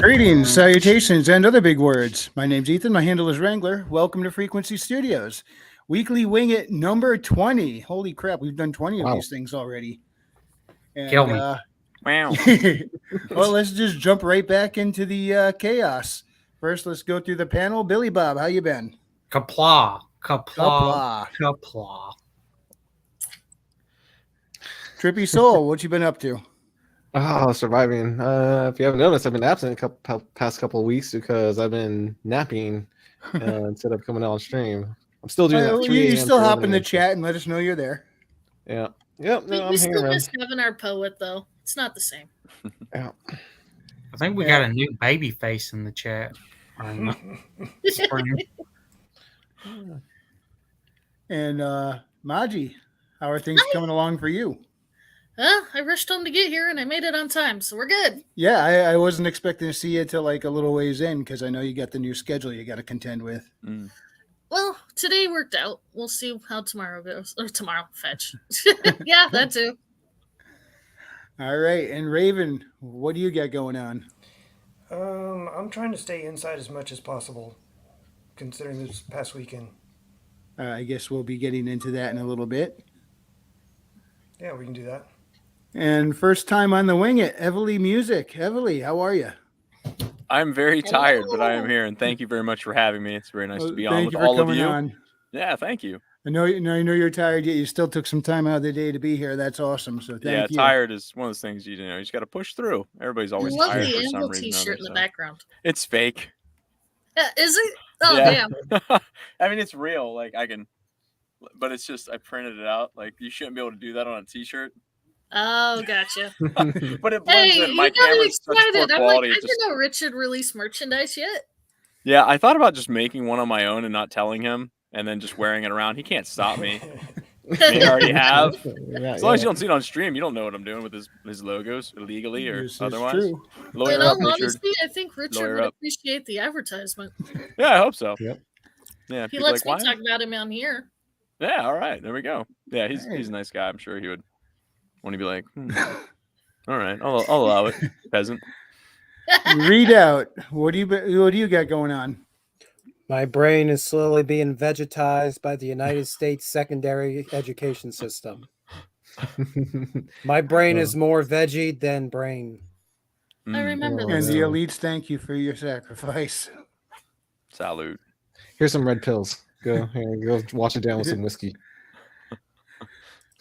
Greetings, salutations, and other big words. My name's Ethan. My handle is Wrangler. Welcome to Frequency Studios. Weekly Wing It number 20. Holy crap, we've done 20 of these things already. And, Kill me. Wow. well, let's just jump right back into the chaos. First, let's go through the panel. Billy Bob, how you been? Kapla. Kapla. Kapla. Trippy Soul, what you been up to? Oh, surviving. If you haven't noticed, I've been absent past couple of weeks because I've been napping instead of coming out on stream. I'm still doing that. 3 You a.m. still to hop in 11 the a.m. chat and let us know you're there. Yeah. Yep. No, we I'm hanging still around. miss having our poet, though. It's not the same. Yeah. I think we got a new baby face in the chat. And Maji, how are things coming along for you? I rushed home to get here and I made it on time, so we're good. Yeah, I wasn't expecting to see you till like a little ways in because I know you got the new schedule you got to contend with. Well, today worked out. We'll see how tomorrow goes. Or tomorrow, fetch. Yeah, that too. All right, and Raven, what do you got going on? I'm trying to stay inside as much as possible, considering this past weekend. I guess we'll be getting into that in a little bit. Yeah, we can do that. And first time on the Wing It, Everly Music. Everly, how are you? I'm very tired, but I am here, and thank you very much for having me. It's very nice to be on with Thank you for all of coming you. on. Yeah, thank you. I know you're tired, yet you still took some time out of the day to be here. That's awesome. So thank you. Tired is one of those things you just got to push through. Everybody's always I love tired the for some Anvil reason. t-shirt in the background. It's fake. Is it? Oh, Yeah. damn. I mean, it's real. Like but it's just I printed it out. Like you shouldn't be able to do that on a t-shirt. Oh, gotcha. But it blends Hey, in. My you got me camera's such poor excited. I'm like, quality. I didn't know Richard released merchandise yet. Yeah, I thought about just making one on my own and not telling him, and then just wearing it around. He can't stop me. I already have. As long as you don't see it on stream, you don't know what I'm doing with his logos illegally or otherwise. True. Lawyer In up, all Richard. honesty, I think Richard Lawyer would up. appreciate the advertisement. Yeah, I hope so. Yep. Yeah, He people lets like, me why? talk about him on here. Yeah, all right, there we go. Yeah, he's a nice guy. I'm sure he would want to be like, all right, I'll allow it, peasant. Read out. What do you got going on? My brain is slowly being vegetized by the United States secondary education system. My brain is more veggie than brain. I remember And this. the elites thank you for your sacrifice. Salute. Here's some red pills. Go wash it down with some whiskey.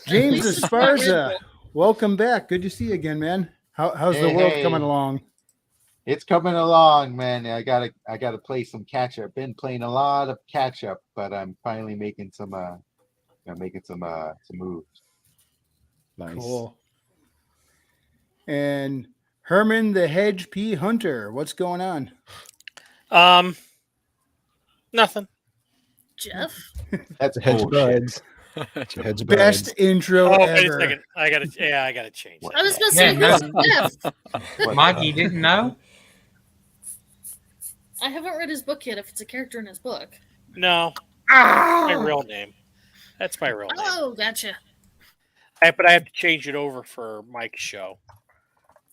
James Esparza, welcome back. Good to see you again, man. How's the world coming along? It's coming along, man. I gotta play some catch up. Been playing a lot of catch up, but I'm finally making some moves. Nice. Cool. And Herman the Hedge P Hunter, what's going on? Nothing. Jeff? That's a Hedge bullshit. buds. Hedge Best buds. intro Oh, wait a ever. second. I gotta change that. I was going to say, Yeah, who's Jeff? Mike, you didn't know? I haven't read his book yet, if it's a character in his book. No. My real name. That's my real name. Oh, gotcha. But I have to change it over for Mike's show.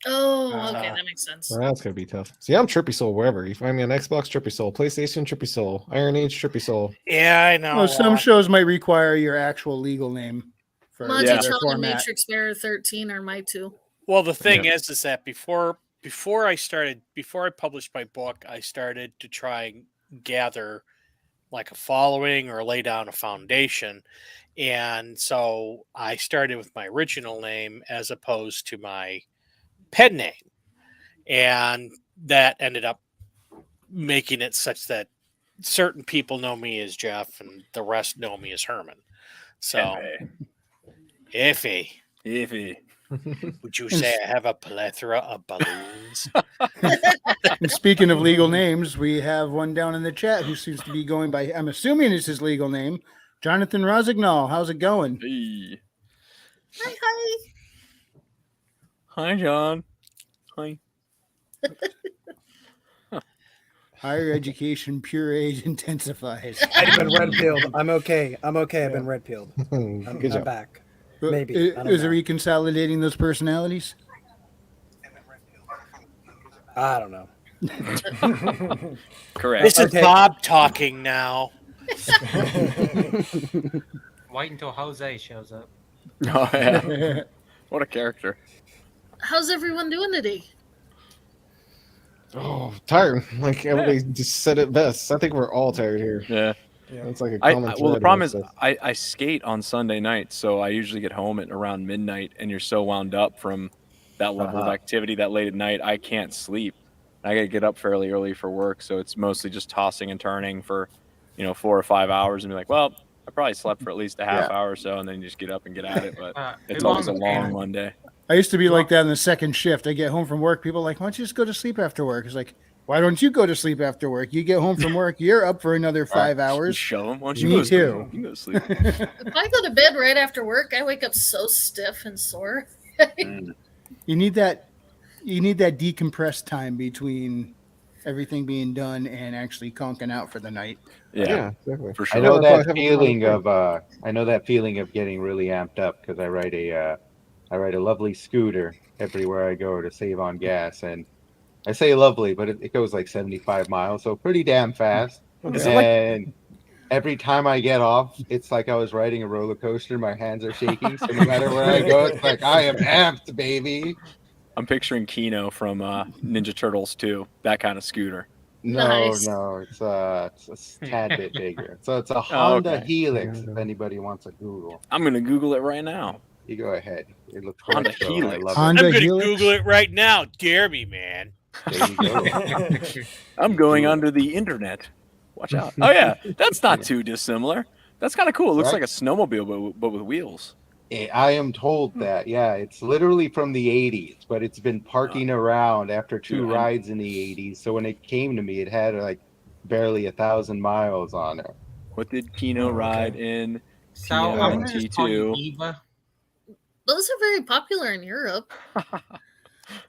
Oh, okay, that makes sense. Well, that's gonna be tough. See, I'm Trippy Soul wherever. You find me on Xbox, Trippy Soul, PlayStation, Trippy Soul, IronAge, Trippy Soul. Yeah, I know. Well, some shows might require your actual legal name for Monty their Tron and format. Matrix Bearer 13 are my two. Well, the thing is that before I published my book, I started to try and gather like a following or lay down a foundation. And so I started with my original name as opposed to my pen name. And that ended up making it such that certain people know me as Jeff and the rest know me as Herman. So, Iffy. Would you say I have a plethora of balloons? And speaking of legal names, we have one down in the chat who seems to be going by, I'm assuming it's his legal name, Jonathan Rosignol. How's it going? Hey. Hi. Hi, John. Hi. Higher education, pure age intensifies. I've been red pilled. I'm okay. I've been red pilled. I'm Good job. back. Maybe. I don't Is it know. reconsolidating those personalities? I don't know. Correct. This is Okay. Bob talking now. Wait until Jose shows up. Oh yeah. What a character. How's everyone doing today? Oh, tired. Like everybody just said it best. I think we're all tired here. Yeah. Yeah. It's like a Well, common the thread problem amongst is us. I skate on Sunday night, so I usually get home at around midnight, and you're so wound up from that level of activity that late at night, I can't sleep. I got to get up fairly early for work, so it's mostly just tossing and turning for, 4 or 5 hours, and be like, well, I probably slept for at least a half hour or so, and then you just get up and get at it. But it's always a long Monday. I used to be like that in the second shift. I get home from work. People are like, why don't you just go to sleep after work? It's like, why don't you go to sleep after work? You get home from work, you're up for another 5 You hours. show them. Why don't you Me go to sleep? too. You can go to sleep. If I go to bed right after work, I wake up so stiff and sore. You need that decompressed time between everything being done and actually conking out for the night. Yeah, exactly. for I sure. know I'll probably that have feeling another of getting really amped up because I ride a lovely scooter everywhere I go to save on gas, and I say lovely, but it goes like 75 miles, so pretty damn fast. And every time I get off, it's like I was riding a roller coaster. My hands are shaking, so no matter where I go, it's like I am amped, baby. I'm picturing Kino from Ninja Turtles 2, that kind of scooter. No, Nice. no, it's a tad bit bigger. So it's a Honda okay. Helix. If anybody wants a Google, I'm going to Google it right now. you go ahead. It looks Honda retro. I Helix. love Honda I'm going to Helix? Google it right now. Dare me, man. it. There you go. I'm going under the internet. Watch out. Oh, yeah. That's not too dissimilar. That's kind of cool. It looks Right. like a snowmobile, but with wheels. I am told that. Yeah, it's literally from the 80s, but it's been parking around after two Dude, rides in the 80s. So when it came to me, it had like barely 1,000 miles on it. What did Kino ride in? So I'm going to just call you TMT2. Eva. Those are very popular in Europe.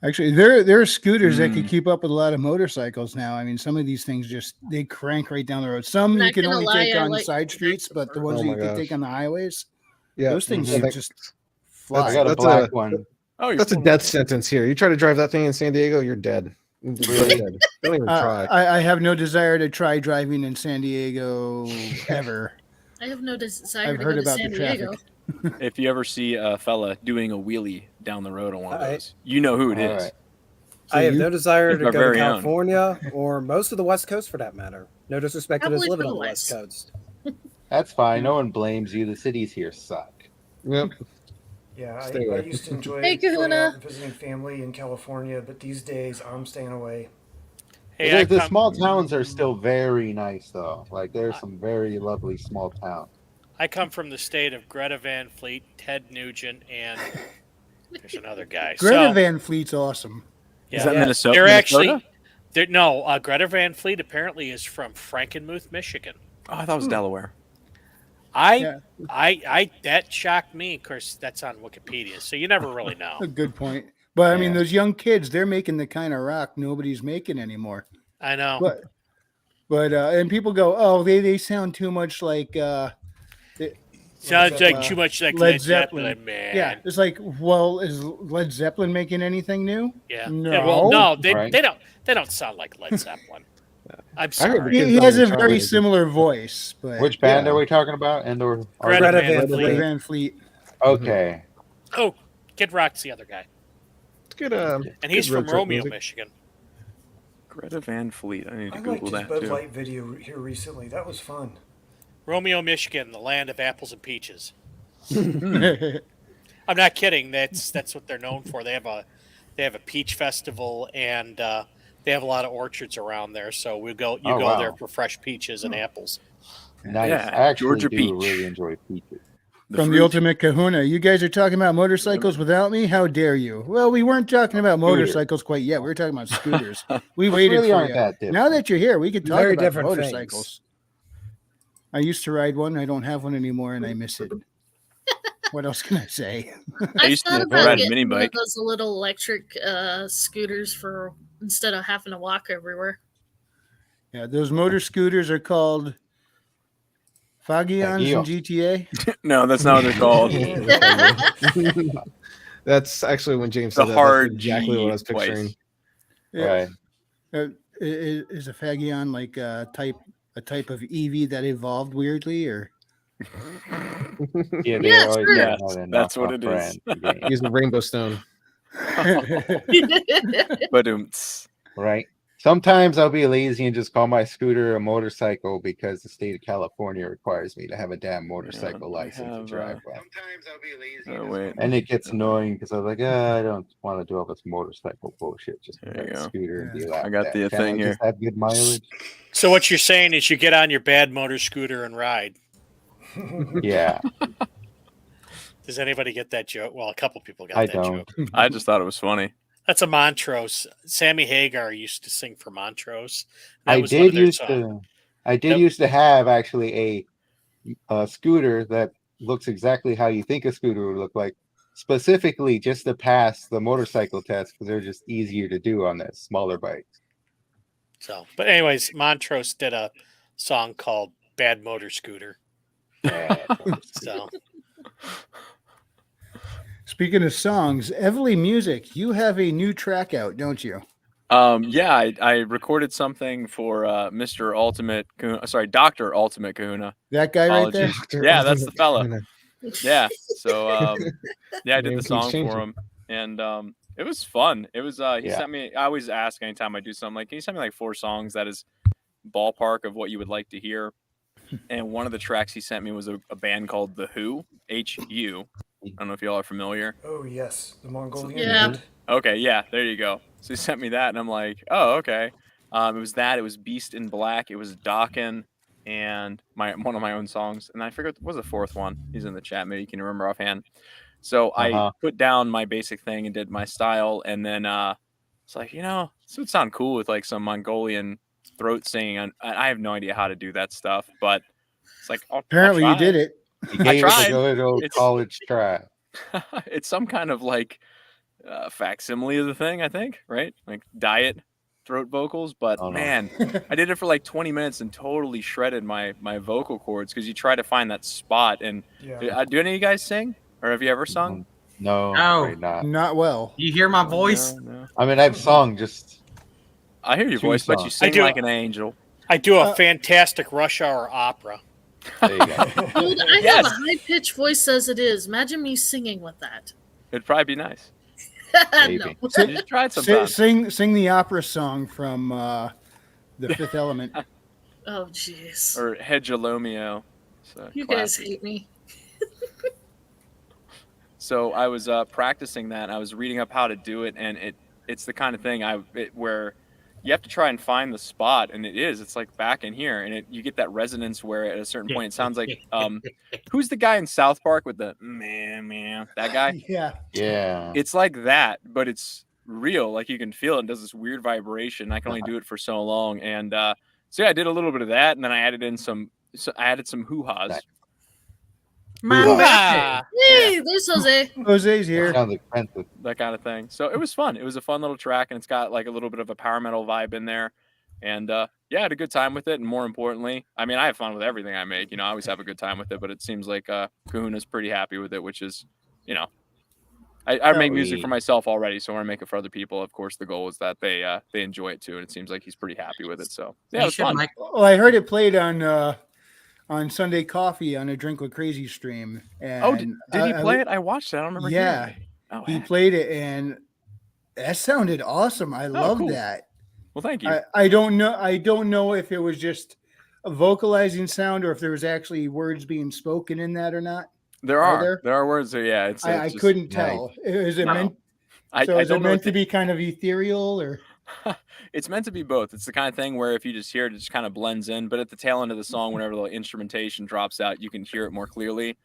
Actually, there are scooters that Mm. could keep up with a lot of motorcycles now. I mean, some of these things they crank right down the road. Some you Not can gonna only lie, take I on like side streets, but the ones Oh that you my can gosh. take on the highways, Yeah, those things I think just I fly. got a That's black a- one. Oh, you're that's a pulling- death sentence here. You try to drive that thing in San Diego, you're dead. You're dead. Don't even try. I have no desire to try driving in San Diego ever. I have no desire I've to heard go to about San the Diego. traffic. If you ever see a fella doing a wheelie down the road on one of I- those, you know who it All is. right. I have you- no desire It's to our go to very own. California or most of the West Coast for that matter. No disrespect to those Probably living for on the the West West. Coast. That's fine. No one blames you. The cities here suck. Yep. Yeah, Stay I away. used to enjoy Hey, going Kahuna. out and visiting family in California, but these days I'm staying away. Hey, The small towns are still very nice, though. Like there's Uh, some very lovely small towns. I come from the state of Greta Van Fleet, Ted Nugent, and there's another guy. Greta So, Van Fleet's awesome. Is that Minnesota? They're Minnesota? actually, Greta Van Fleet apparently is from Frankenmuth, Michigan. Oh, I thought it was Delaware. Yeah. That shocked me. Of course, that's on Wikipedia, so you never really know. A good point. But I mean, Yeah. those young kids, they're making the kind of rock nobody's making anymore. I know. But and people go, oh, they sound too much like Sounds like uh, too much like Led Led Zeppelin. Zeppelin, man. yeah. It's like, well, is Led Zeppelin making anything new? Yeah. No. Yeah, well, no, they, Right. they don't sound like Led Zeppelin. I'm I heard sorry. the He kids has on a the very Charlie. similar voice, but Which band yeah. are we talking about? And/or Greta Greta Van Van Fleet. Fleet. Van Fleet. okay. Oh, Kid Rock's the other guy, It's good. and he's good road from trip Romeo, music. Michigan. Greta Van Fleet. I need to I liked Google his that Bud too. Light video here recently. That was fun. Romeo, Michigan, the land of apples and peaches. I'm not kidding. That's what they're known for. They have a peach festival, and they have a lot of orchards around there. So you go wow. there for fresh peaches and apples. Nice. Yeah, I actually Georgia do peach. really enjoy peaches. From the fruit. Ultimate Kahuna. You guys are talking about motorcycles without me? How dare you? Well, we weren't talking about motorcycles quite yet. We were talking about scooters. We waited really for aren't you. that different. Now that you're here, we could talk Very about different motorcycles. I used to ride one. I don't have one anymore, and I miss it. What else can I say? I used to thought ride about a getting mini one of bike. those little electric scooters for instead of having to walk everywhere. Yeah, those motor scooters are called Fagions in GTA. No, that's not what they're called. That's actually when James The said that. hard That's exactly G what I was twice. picturing. Yeah. Right. Is a Phagion like a type of Eevee that evolved weirdly, or Yeah, they Yeah, always sure. have Yes, another that's what knockoff it is. brand in the game, Use the Rainbow Stone. But right? Sometimes I'll be lazy and just call my scooter a motorcycle because the state of California requires me to have a damn motorcycle license to drive one. Sometimes I'll be lazy. wait. And it gets annoying because I'm like, I don't want to do all this motorcycle bullshit. Just There get you a go. scooter and be Yeah. laughed I got at. the Can't thing I just here. have good mileage? So what you're saying is you get on your bad motor scooter and ride. Yeah, Does anybody get that joke? Well, a couple people got I that don't. joke. I just thought it was funny. That's a Montrose. Sammy Hagar used to sing for Montrose. That I was one did of their used songs. to. I did Yep. used to have actually a scooter that looks exactly how you think a scooter would look like. Specifically, just to pass the motorcycle test because they're just easier to do on the smaller bikes. So, but anyways, Montrose did a song called "Bad Motor Scooter." Yeah. So, Speaking of songs, Everly Music, you have a new track out, don't you? Yeah, I recorded something for Mr. Ultimate Kahuna, sorry, Dr. Ultimate Kahuna. That guy right there? Apologies. Yeah, that's the fella. Yeah. So yeah, I did Name the keeps song changing. for him. And it was fun. It was he Yeah. sent me, I always ask anytime I do something like, can you send me like 4 songs that is ballpark of what you would like to hear? And one of the tracks he sent me was a band called The Who, H-U. I don't know if y'all are familiar. Oh yes, the Mongolian. Yeah. band. Okay, yeah, there you go. So he sent me that, and I'm like, oh, okay. It was that. It was Beast in Black. It was Dokken, and one of my own songs. And I forget what was the 4th one. He's in the chat. Maybe you can remember offhand. So I put down my basic thing and did my style, and then it's like, this would sound cool with like some Mongolian throat singing. I have no idea how to do that stuff, but it's like Apparently, you did it. You gave it tried. a good old It's- college try. It's some kind of like facsimile of the thing, I think, right? Like diet throat vocals. But Oh, no. man, I did it for like 20 minutes and totally shredded my vocal cords because you try to find that spot. And Yeah. do any of you guys sing, or have you ever sung? No, No. afraid not. Not well. You hear my voice? No. I mean, I've sung just. I hear your 2 voice, but you songs. sing do. like an angel. I do a fantastic Rush Hour opera. There you go. Dude, I Yes. have a high pitched voice as it is. Imagine me singing with that. It'd probably be nice. Maybe. No. You should try it sometime. Sing the opera song from The Fifth Element. Oh, jeez. Or Hedgelomeo. You guys hate me. So I was practicing that. And I was reading up how to do it, and it's the kind of thing where you have to try and find the spot, and it's like back in here, and you get that resonance where at a certain point it sounds like who's the guy in South Park with the man that guy? Yeah. Yeah. It's like that, but it's real. Like you can feel it. And does this weird vibration. I can only do it for so long, and so yeah, I did a little bit of that, and then I added in some hoo-has. Nice. Ah, Hey, there's Jose. Jose's That here. sounds expensive. That kind of thing. So it was fun. It was a fun little track, and it's got like a little bit of a power metal vibe in there. And yeah, I had a good time with it. And more importantly, I mean, I have fun with everything I make. I always have a good time with it. But it seems like Kahuna's pretty happy with it, which is, I make music for myself already, so when I make it for other people, of course, the goal is that they enjoy it too. And it seems like he's pretty happy with it. So yeah, it was fun. Well, I heard it played on Sunday Coffee on a Drink with Crazy stream. And Oh, did he play it? I watched it. I don't remember. Yeah, hearing it. Oh, he heck. played it, and that sounded awesome. I love cool. that. Well, thank you. I don't know if it was just a vocalizing sound or if there was actually words being spoken in that or not. There Are are words. So yeah, it's. I just- couldn't tell. Is it No. meant? I Is don't it know meant if to be kind of ethereal or? It's meant to be both. It's the kind of thing where if you just hear it, it just kind of blends in. But at the tail end of the song, whenever the instrumentation drops out, you can hear it more clearly.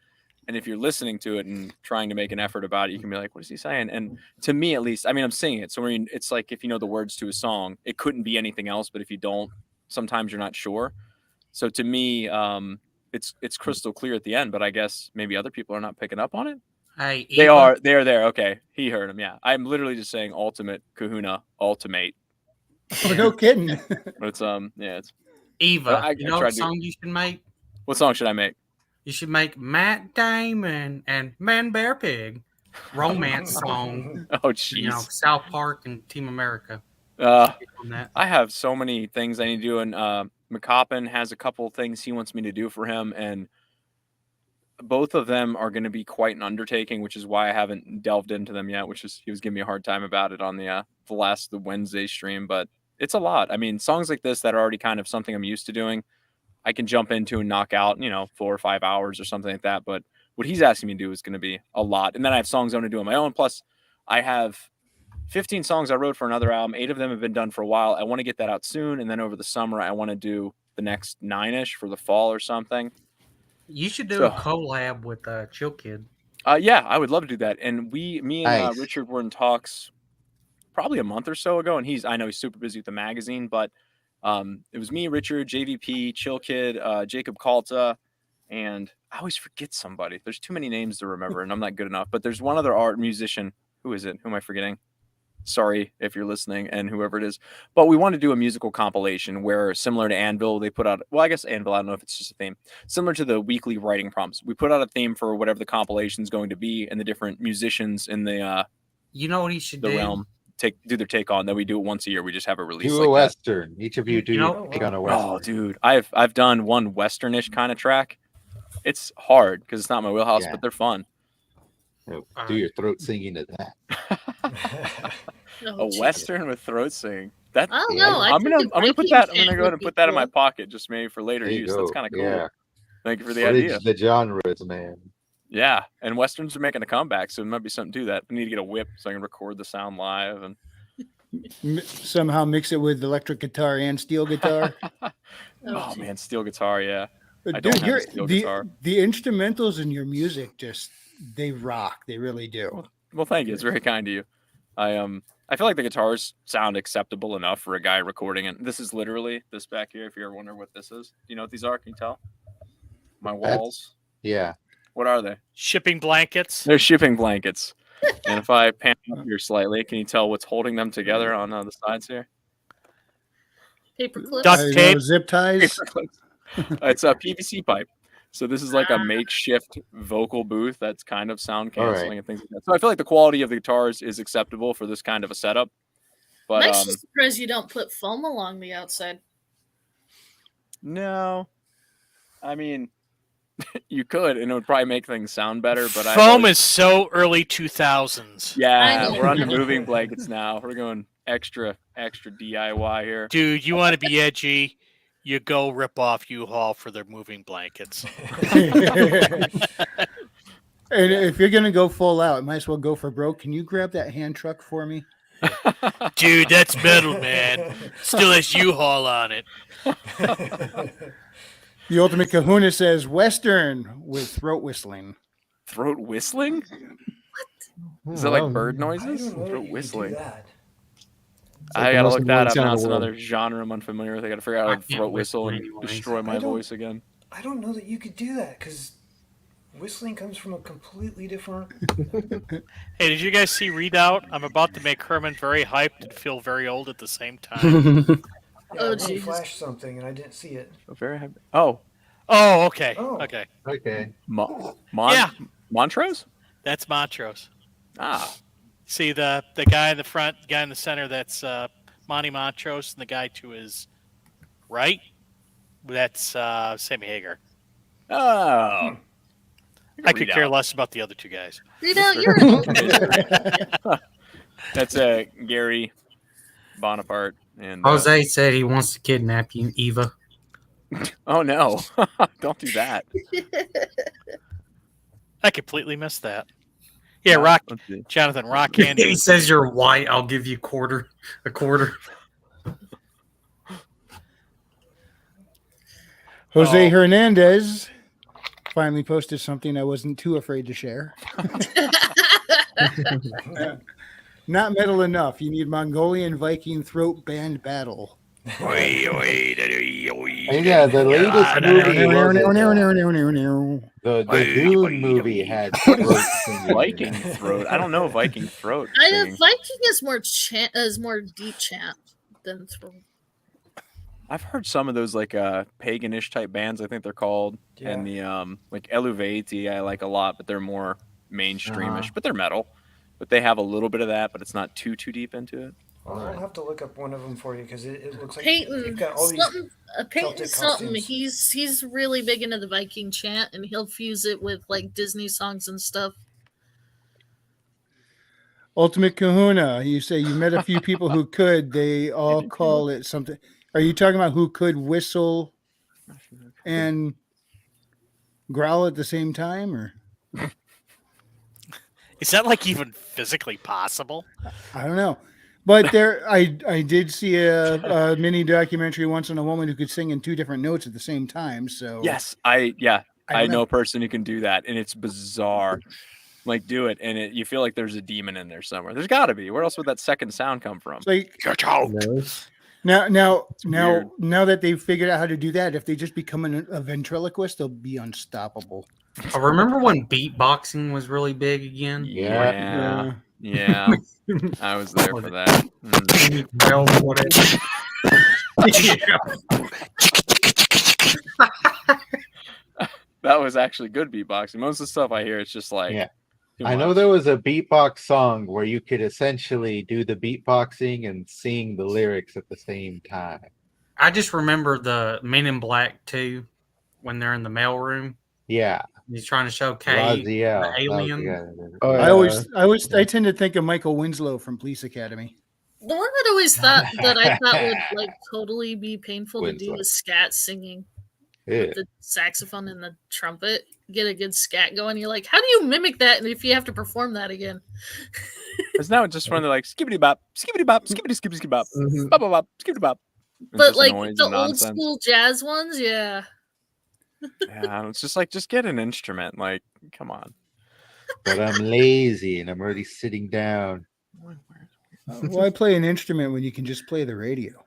And if you're listening to it and trying to make an effort about it, you can be like, what is he saying? And to me, at least, I mean, I'm singing it. So it's like if you know the words to a song, it couldn't be anything else. But if you don't, sometimes you're not sure. So to me, it's crystal clear at the end. But I guess maybe other people are not picking up on it. Hey, They Eva, are. They're there. Okay. He heard him. Yeah. I'm literally just saying ultimate Kahuna, ultimate. Oh, no kidding. But it's yeah, it's Eva, I you know tried what to- song you should make? what song should I make? You should make Matt Damon and Man Bear Pig romance song. Oh You know, jeez. South Park and Team America. Uh, on that. I have so many things I need to do, and McCoppin has a couple things he wants me to do for him, and both of them are going to be quite an undertaking, which is why I haven't delved into them yet. Which is he was giving me a hard time about it on the Wednesday stream, but it's a lot. I mean, songs like this that are already kind of something I'm used to doing, I can jump into and knock out, 4 or 5 hours or something like that. But what he's asking me to do is going to be a lot, and then I have songs I want to do on my own. Plus, I have 15 songs I wrote for another album. 8 of them have been done for a while. I want to get that out soon, and then over the summer, I want to do the next 9-ish for the fall or something. You should do a collab with Chill Kid. Yeah, I would love to do that. And me and Nice. Richard were in talks probably a month or so ago, and I know he's super busy with the magazine, but it was me, Richard, JVP, Chill Kid, Jacob Calta, and I always forget somebody. There's too many names to remember, and I'm not good enough. But there's one other art musician. Who is it? Who am I forgetting? Sorry if you're listening and whoever it is. But we want to do a musical compilation where, similar to Anvil, they put out, well, I guess Anvil, I don't know if it's just a theme, similar to the weekly writing prompts. We put out a theme for whatever the compilation is going to be, and the different musicians in the You know what he should do? realm do their take on. Then we do it once a year. We just have a release. Do like a that. western. Each of you do know- take on a western. Oh, dude, I've done one westernish kind of track. It's hard because it's not my wheelhouse, Yeah. but they're fun. Do your throat singing to that. Oh, A geez. western with throat singing. That I don't know. I I'm think gonna a put Viking that. I'm chant gonna go ahead would and be put that in my cool. pocket, just maybe for later There you use. That's go. kind of cool. Yeah. Thank you for the What idea. is the genres, man? Yeah, and westerns are making a comeback, so it might be something to that. I need to get a whip so I can record the sound live and Somehow mix it with electric guitar and steel guitar. oh geez. man, steel guitar, yeah. I Dude, don't have a steel guitar. the instrumentals in your music they rock. They really do. Well, thank you. It's very kind of you. I feel like the guitars sound acceptable enough for a guy recording it. This is literally this back here. If you ever wonder what this is, do you know what these are? Can you tell? My walls. Yeah. What are they? Shipping blankets. They're shipping blankets. And if I pan up here slightly, can you tell what's holding them together on the sides here? Paper clips. Duct I know, tape. zip ties. It's a PVC pipe. So this is like a makeshift vocal booth that's kind of sound canceling and things like that. So I feel like the quality of the guitars is acceptable for this kind of a setup. But I'm actually surprised you don't put foam along the outside. no, I mean, you could, and it would probably make things sound better. But Foam is so early 2000s. yeah, I know. we're under moving blankets now. We're going extra DIY here. Dude, you want to be edgy? You go rip off U-Haul for their moving blankets. And if you're gonna go full out, might as well go for broke. Can you grab that hand truck for me? Dude, that's metal, man. Still has U-Haul on it. The Ultimate Kahuna says Western with throat whistling. Throat whistling? What? Is that like bird I noises? don't know that Throat you could whistling. do that. It's like I the gotta most look that annoying up. sound Now in it's the world. another genre I'm unfamiliar with. I gotta figure out how I to can't throat whistle whistle and anyways. destroy my I don't- voice again. I don't know that you could do that because whistling comes from a completely different. Hey, did you guys see Readout? I'm about to make Herman very hyped and feel very old at the same time. Yeah, Oh, I Jesus. flashed something and I didn't see it. Very happy. Oh, Oh, okay. Oh. Okay. Okay. Yeah. Montrose? That's Montrose. Ah, See the guy in the front, the guy in the center, that's Monty Montrose, and the guy to his right, that's Sammy Hagar. oh. I could care Readout. less about the other two guys. Read out your own. That's Gary Bonaparte and Jose said he wants to kidnap you, Eva. oh no, don't do that. I completely missed that. Yeah, Rock, Let's see. Jonathan, Rock Candy. He says you're white. I'll give you a quarter. Jose Oh. Hernandez finally posted something I wasn't too afraid to share. Not metal enough. You need Mongolian Viking throat band battle. Yeah, the latest movie was the Dune movie had throat singing. Viking throat. I don't know Viking throat. I know singing. Viking is more deep chant than throat. I've heard some of those like paganish type bands. I think they're called, and the like Eluvati I like a lot, but they're more mainstreamish. But they're metal. But they have a little bit of that, but it's not too deep into it. I'll have to look up one of them for you because it looks like Peyton, you've got all these something, Peyton Celtic something. costumes. He's really big into the Viking chant, and he'll fuse it with like Disney songs and stuff. Ultimate Kahuna. You say you met a few people who could. They all call it something. Are you talking about who could whistle and growl at the same time, or Is that like even physically possible? I don't know. But there, I did see a mini documentary once on a woman who could sing in 2 different notes at the same time. So Yes, I don't know a person who can do that, and it's bizarre. Like, do it, and you feel like there's a demon in there somewhere. There's got to be. Where else would that second sound come from? It's like Get out. now weird. that they've figured out how to do that, if they just become a ventriloquist, they'll be unstoppable. I remember when beatboxing was really big again. Yeah. Yeah. I was there for that. Well, whatever. That was actually good beatboxing. Most of the stuff I hear, it's just like, Yeah. too I know much. there was a beatbox song where you could essentially do the beatboxing and sing the lyrics at the same time. I just remember the Men in Black 2 when they're in the mailroom. Yeah. He's trying to show Kate, the Raziel. That was the alien. guy that did it. Oh, yeah. I tend to think of Michael Winslow from Police Academy. The one that always thought that I thought would like totally be painful to do Winslow. is scat singing. Yeah. With the saxophone and the trumpet, get a good scat going. You're like, how do you mimic that? And if you have to perform that again, Because now it's just when they're like, skibbity bop, skibbity bop, skibbity skibbity skibbity bop, Mhm. bop bop bop, skibbity bop. It's but just like noise the and old nonsense. school jazz ones, yeah. Yeah, it's just like, just get an instrument. Like, come on. But I'm lazy and I'm already sitting down. Why play an instrument when you can just play the radio?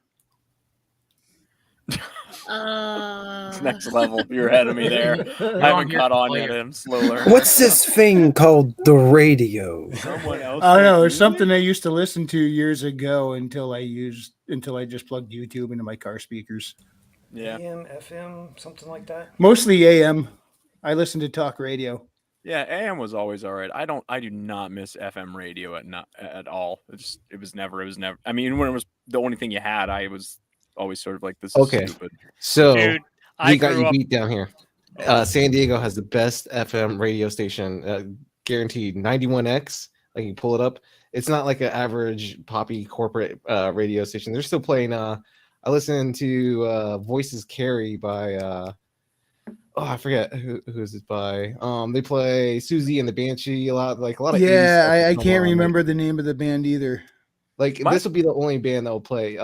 It's next level. You're ahead of me there. You're I on haven't here caught to on play yet. it. I'm slower. What's this thing called the radio? Someone else I don't know. can It's do something I used to listen to years ago until I just plugged YouTube into my car speakers. it. Yeah. AM, FM, something like that. Mostly AM. I listen to talk radio. Yeah, AM was always all right. I do not miss FM radio at all. It was never. I mean, when it was the only thing you had, I was always sort of like, this is Okay. stupid. So Dude, I we got grew you up. beat down here. San Diego has the best FM radio station, guaranteed 91X. Like you pull it up. It's not like an average poppy corporate radio station. They're still playing. I listen to Voices Carry by I forget who's it by. They play Susie and the Banshee a lot, like a lot of 80s Yeah, stuff I that's going can't on. remember the name of the band either. Like My- this will be the only band that will play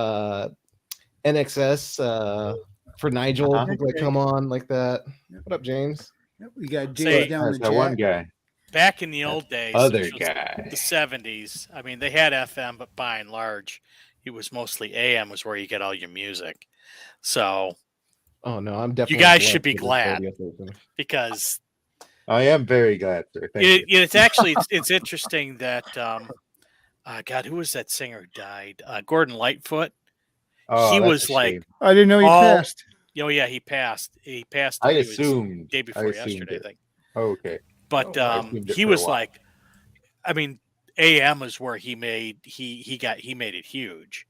NXS for Nigel. Uh-huh. Like come on, like that. What up, James? We got James Say- down in That's the that chat. one guy. Back in the old days, Other which was guy. the 70s. I mean, they had FM, but by and large, it was mostly AM was where you get all your music. So, Oh no, I'm definitely. guys blessed should be with this glad. radio station. because I am very glad, sir. Thank you. it's actually it's interesting that God, who was that singer who died? Gordon Lightfoot. Oh, he that's was a like, shame. I didn't know he Oh, passed. oh yeah, he passed. He passed. I he was assumed. day I before assumed yesterday, I it. think. Okay. But I assumed it he for a was while. like, I mean, AM is where he made it huge,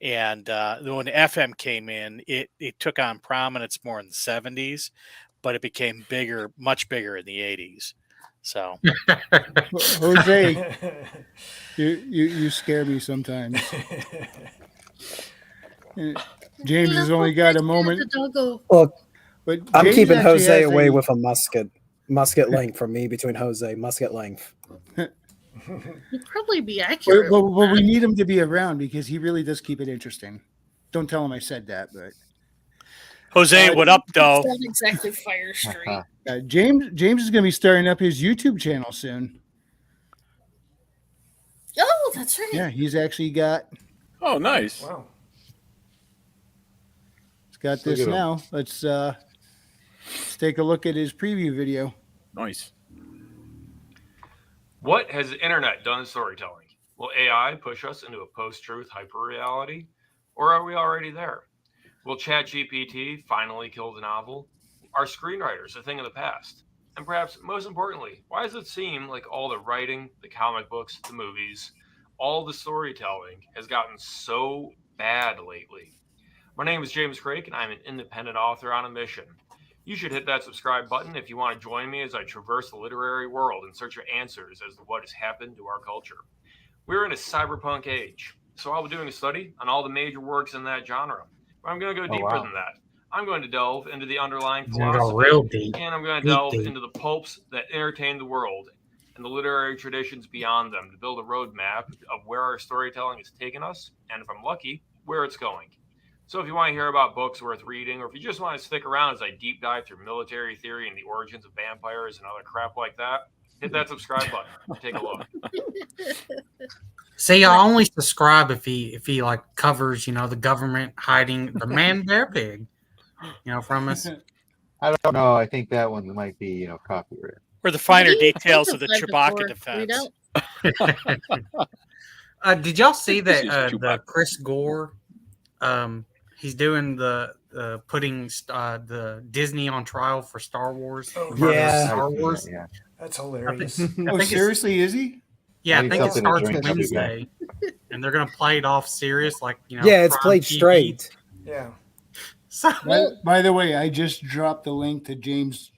and when FM came in, it took on prominence more in the 70s, but it became bigger, much bigger in the 80s. So Jose, you scare me sometimes. James has only got a moment, Look, but I'm James keeping actually Jose has away with a musket length from me between Jose. Musket length. You'd probably be accurate. But with that. we need him to be around because he really does keep it interesting. Don't tell him I said that, but Jose, what up, though? It's not exactly Fire Street. James is going to be starting up his YouTube channel soon. Oh, that's right. Yeah, he's actually got Oh, nice. Wow. this Look at him. now. Let's take a look at his preview video. Nice. What has the internet done to storytelling? Will AI push us into a post-truth hyperreality, or are we already there? Will ChatGPT finally kill the novel? Are screenwriters a thing of the past? And perhaps most importantly, why does it seem like all the writing, the comic books, the movies, all the storytelling has gotten so bad lately. My name is James Craig, and I'm an independent author on a mission. You should hit that subscribe button if you want to join me as I traverse the literary world in search of answers as to what has happened to our culture. We're in a cyberpunk age, so I'll be doing a study on all the major works in that genre. But I'm going to go deeper than that. I'm going to delve into the underlying philosophy, real deep. and I'm going to Deep, delve deep. into the pulps that entertain the world and the literary traditions beyond them to build a roadmap of where our storytelling has taken us, and if I'm lucky, where it's going. So if you want to hear about books worth reading, or if you just want to stick around as I deep dive through military theory and the origins of vampires and other crap like that, hit that subscribe button and take a look. See, I only subscribe if he like covers, the government hiding the man bear pig, from us. I don't know. I think that one might be, copyright. Or the finer What do you details think of the of 5 to 4? Chewbacca Read defense. out. Did y'all see This that is the Chewbacca. Chris Gore? He's doing the putting the Disney on trial for Star Wars. Oh, the murder of yeah. Star I've seen Wars. that, yeah. That's hilarious. I Oh, think it's- seriously, is he? Yeah, I I need think it something to starts drink, I'll be back. Wednesday, and they're gonna play it off serious, like Yeah, it's Prime played TV. straight. Yeah. So By the way, I just dropped the link to James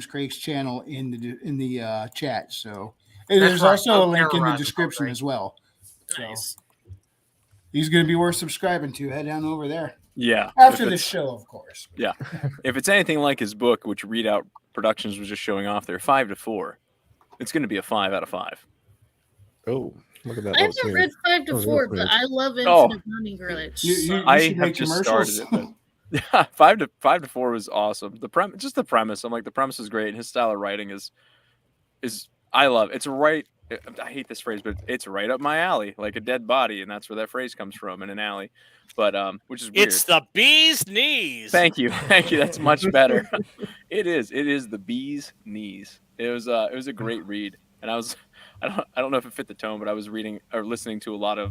Craig's channel in the chat. So there's right. also a I'll link in the terrorize him description all day. as well. So Nice. he's going to be worth subscribing to. Head down over there Yeah. after if the it's- show, of course. Yeah. If it's anything like his book, which Readout Productions was just showing off there, 5 to 4, it's going to be a 5 out of 5. Oh, look at that. I Oh, haven't smooth. read 5 to That was 4, real but smooth. I love Oh. Infinite Bounty Grudge. You I should have make just commercials. started it, but yeah, 5 to 4 was awesome. The premise. I'm like, the premise is great, and his style of writing is I love. It's right. I hate this phrase, but it's right up my alley, like a dead body, and that's where that phrase comes from, in an alley. But which is weird. It's the bee's knees. Thank you. That's much better. It is the bee's knees. It was a great read, and I don't know if it fit the tone, but I was reading or listening to a lot of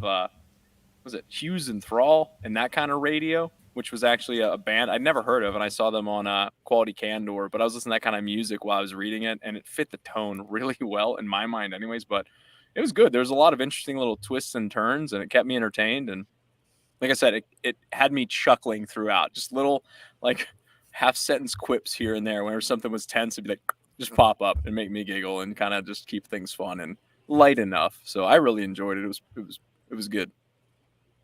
was it Hughes and Thrall and that kind of radio, which was actually a band I'd never heard of, and I saw them on Quality Candor, but I was listening to that kind of music while I was reading it, and it fit the tone really well in my mind anyways, but it was good. There was a lot of interesting little twists and turns, and it kept me entertained, and like I said, it had me chuckling throughout, just little like half-sentence quips here and there. Whenever something was tense, it'd be like, just pop up and make me giggle and kind of just keep things fun and light enough. So I really enjoyed it. It was good.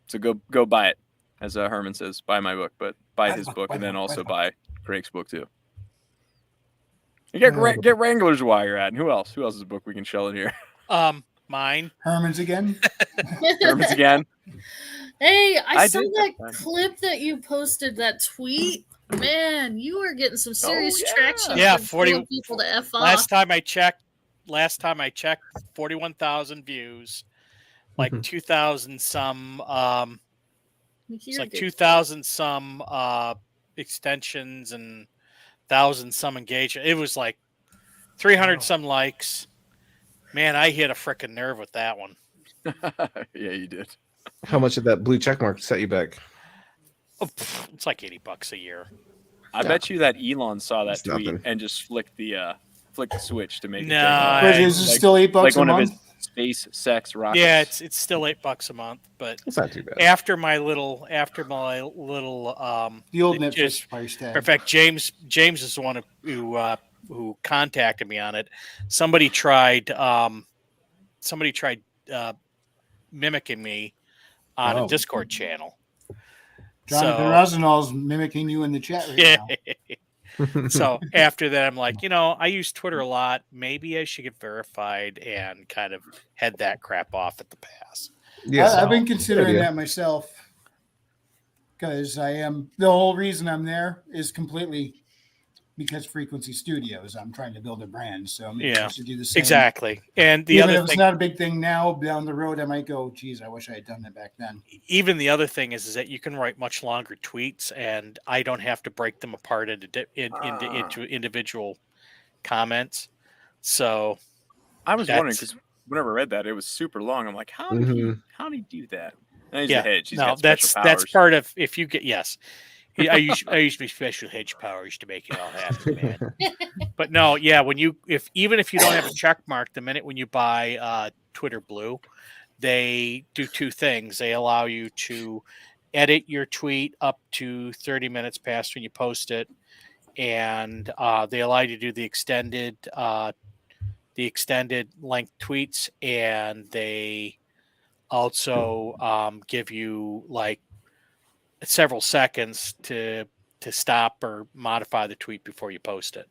So go buy it, as Herman says, buy my book, but buy his book, and then also buy Craig's book too. You get Wranglers while you're at. And who else? Who else's book we can shell in here? Mine. Herman's again. Herman's again. Hey, I saw did that that. clip that you posted, that tweet. Man, you are getting some serious yeah. traction. Yeah, from 40 telling people to F off. Last time I checked, 41,000 views, like 2,000 some. It's like 2,000 some extensions and 1,000 some engagement. It was like 300 some likes. Man, I hit a freaking nerve with that one. Yeah, you did. How much did that blue check mark set you back? Oh, it's like $80 a year. I bet you that Elon saw that It's tweet nothing. and just flicked the switch to make No, it. Wait, I- is it like- still $8 Like a one of month? his space sex rockets. Yeah, it's still $8 a month, but It's not too bad. after my little The old it Netflix just- price tag. in fact, James is the one who contacted me on it. Somebody tried mimicking me on Oh. a Discord channel. Jonathan So- Rosenall's mimicking you in the chat right Yeah. now. So after that, I'm like, I use Twitter a lot. Maybe I should get verified and kind of head that crap off at the pass. Yes, I've been considering idea. that myself because the whole reason I'm there is completely because Frequency Studios. I'm trying to build a brand, so maybe I Yeah, should do the same. Exactly. And the Even other if it's thing, not a big thing now, down the road I might go, geez, I wish I had done that back then. even the other thing is that you can write much longer tweets, and I don't have to break them apart into individual comments. So I was wondering That's- because whenever I read that, it was super long. I'm like, how did he do that? And he's yeah, the hedge. He's no, got special that's powers. part of if you get yes. I use my special hedge powers to make it all happen, man. But no, yeah, even if you don't have a check mark, the minute when you buy Twitter Blue, they do two things. They allow you to edit your tweet up to 30 minutes past when you post it, and they allow you to do the extended length tweets, and they also give you like several seconds to stop or modify the tweet before you post it.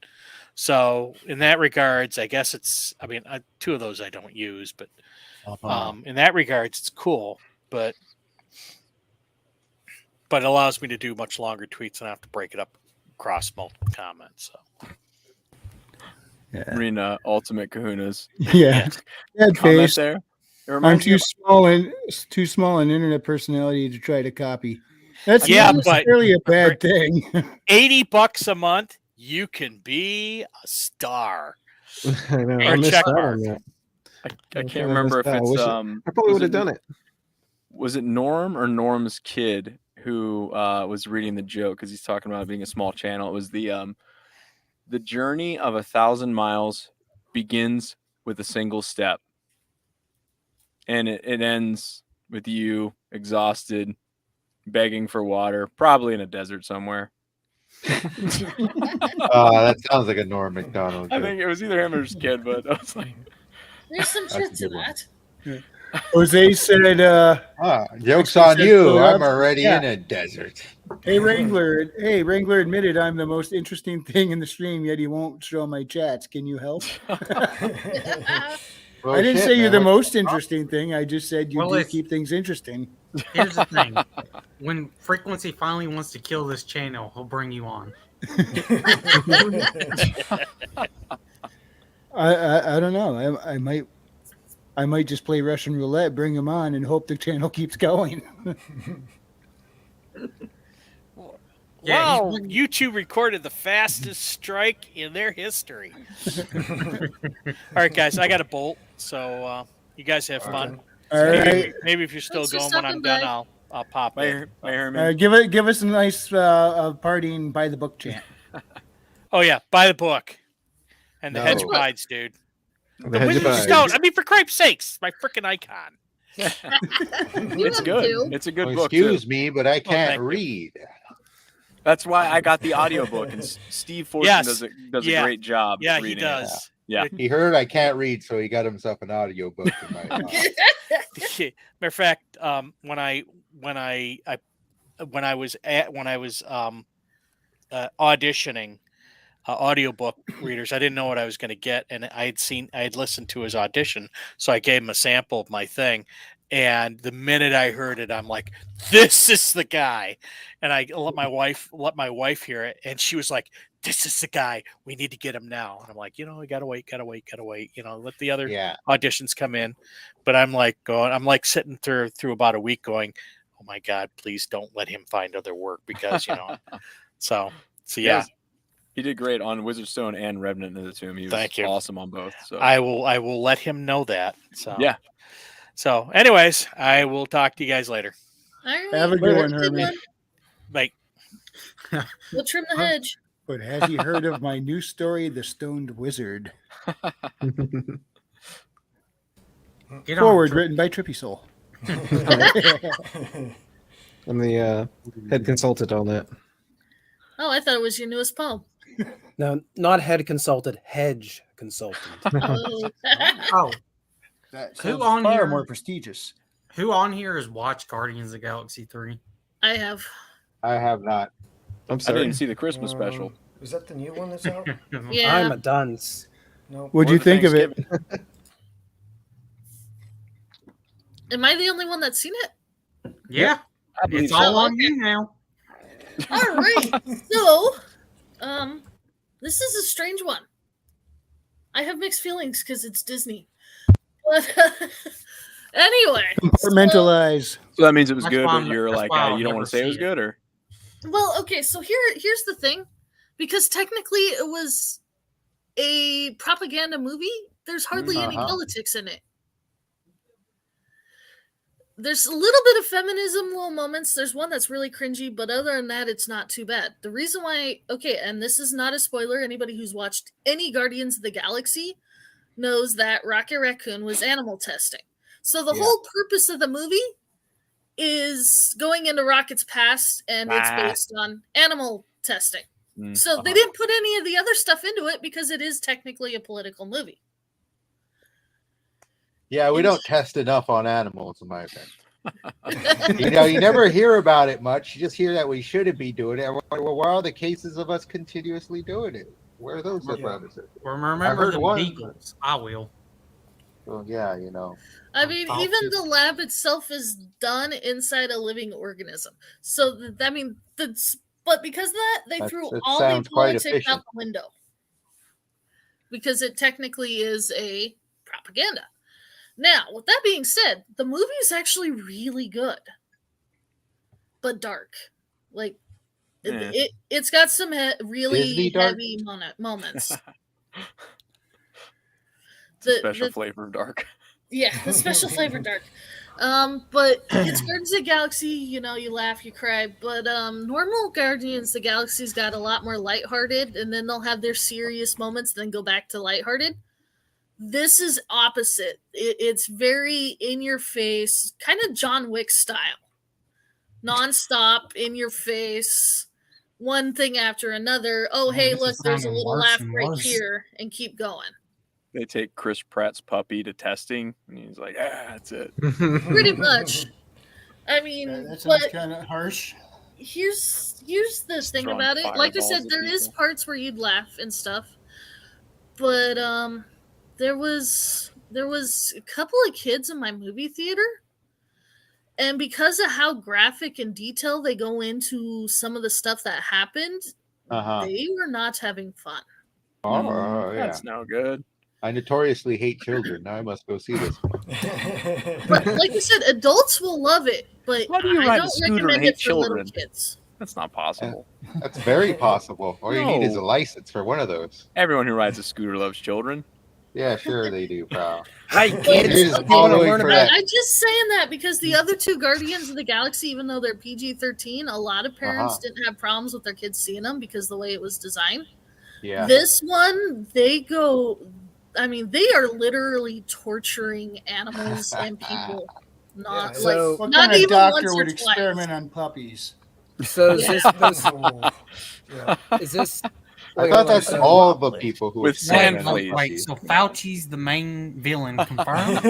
So in that regards, I guess it's, I mean, two of those I don't use, but in that regards, it's cool, but it allows me to do much longer tweets and I have to break it up across multiple comments. So. Yeah. Marina, ultimate kahunas. Yeah. That Comment face. there. It I'm reminds me too small an internet personality to try to copy. That's Yeah, not but- necessarily a bad thing. $80 a month, you can be a star. I know. Or I missed check out mark. on that. I can't remember if I it's wish I probably was would have done it. Was it Norm or Norm's kid who was reading the joke because he's talking about it being a small channel? It was the journey of 1,000 miles begins with a single step, and it ends with you exhausted, begging for water, probably in a desert somewhere. That sounds like a Norm Macdonald I joke. think it was either him or his kid, but I was like, There's some That's a truth to good one. that. Jose said, Joke's Actually on said you. pull it I'm up. already Yeah. in a desert. Hey Wrangler admitted I'm the most interesting thing in the stream, yet he won't show my chats. Can you help? Well, I didn't shit, say you're man. the most interesting thing. I just said you Well, do it's- keep things interesting. Here's the thing: when Frequency finally wants to kill this channel, he'll bring you on. I don't know. I might just play Russian roulette, bring him on, and hope the channel keeps going. Yeah, Wow, you two recorded the fastest strike in their history. All right, guys, I got a bolt, so you guys have fun. All right. Maybe if you're still Thanks for going when I'm stopping done, by. I'll pop in. Give us a nice partying by the book chant. Oh yeah, buy the book and the No. hedge bides, dude. The hedge Wizard abides. Stone. I mean, for Christ's sakes, my freaking icon. You it's have good. to. It's a good Well, book. excuse Too. me, but I thank can't you. read. That's why I got the audiobook, and Steve Fortune Yes. does Yeah. a great job. Yeah, he reading does. Yeah. He heard I can't read, so he got himself an audio book. In my Matter of fact, when I was auditioning audiobook readers, I didn't know what I was going to get, and I had listened to his audition, so I gave him a sample of my thing. And the minute I heard it, I'm like, "This is the guy!" And I let my wife hear it, and she was like, "This is the guy. We need to get him now." And I'm like, I gotta wait. Let the other yeah. auditions come in. But I'm like sitting through about a week going, "Oh my God, please don't let him find other work," because So yeah. Yes. He did great on Wizard Stone and Revenant of the Tomb. He was Thank you. awesome on both. So I will let him know that. So yeah. So, anyways, I will talk to you guys later. All right. Have a good one, Good Hermie. one. Bye. We'll trim the hedge. But has he heard of my new story, The Stoned Wizard? Get on, Forward, Trip. written by Trippy Soul. I'm the head consultant on that. Oh, I thought it was your newest poem. No, not head consultant, hedge consultant. Oh. Oh, That Who sounds on far here- more prestigious. who on here has watched Guardians of the Galaxy 3? I have. I have not. I'm I sorry. didn't see the Christmas special. Is that the new one that's out? Yeah. I'm a dunce. No. What'd you think of it? Am I the only one that's seen it? Yeah, I believe it's so. all on Okay. you now. All right. So, this is a strange one. I have mixed feelings because it's Disney. But anyway, Compartmentalize. So that means it was That's good, why but I'm- you're that's like, why I'll you don't never want to say it was see it. good, or well, okay. So here's the thing, because technically it was a propaganda movie. There's hardly any Uh-huh. politics in it. There's a little bit of feminism, little moments. There's one that's really cringy, but other than that, it's not too bad. The reason why, okay, and this is not a spoiler. Anybody who's watched any Guardians of the Galaxy knows that Rocket Raccoon was animal testing. So the Yeah. whole purpose of the movie is going into Rocket's past, and it's based on animal testing. So they didn't put any of the other stuff into it because it is technically a political movie. Yeah, we don't test enough on animals, in my opinion. You never hear about it much. You just hear that we shouldn't be doing it. Where are the cases of us continuously doing it? Where are those brothers? Remember the beagles. I will. Well, yeah, I mean, even the lab itself is done inside a living organism. So, but because of that, they threw all the politics out the window. Because it technically is a propaganda. Now, with that being said, the movie is actually really good, but dark. Like, it's got some really heavy moments. It's a special flavor of dark. Yeah, the special flavor dark. But it's Guardians of the Galaxy, you laugh, you cry. But normal Guardians of the Galaxy's got a lot more lighthearted, and then they'll have their serious moments, then go back to lighthearted. This is opposite. It's very in your face, kind of John Wick style. Non-stop, in your face, one thing after another. Oh, hey, look, there's a little laugh right here, and keep going. They take Chris Pratt's puppy to testing, and he's like, that's it. Pretty much. I mean, that sounds kind of harsh. Here's the thing about it. Like I said, there is parts where you'd laugh and stuff, but there was a couple of kids in my movie theater, and because of how graphic and detailed they go into some of the stuff that happened, they were not having fun. Oh, yeah. That's no good. I notoriously hate children. Now I must go see this. But like I said, adults will love it, but How do you I ride a don't scooter and recommend hate it for little children? kids. That's not possible. That's very possible. All you need is a No. license for one of those. Everyone who rides a scooter loves children. Yeah, sure they do, pal. Hi, You're kids. just You want to following learn for about? that. I'm just saying that because the other two Guardians of the Galaxy, even though they're PG-13, a lot of parents didn't have problems with their kids seeing them because the way it was designed. Yeah. This one, they are literally torturing animals and people. Not So- What not kind of even doctor once or would twice. experiment on puppies? So is this? Is this? I thought that's all the people who With experiment sand on fleas. Wait, puppies. so Fauci's the main villain confirmed?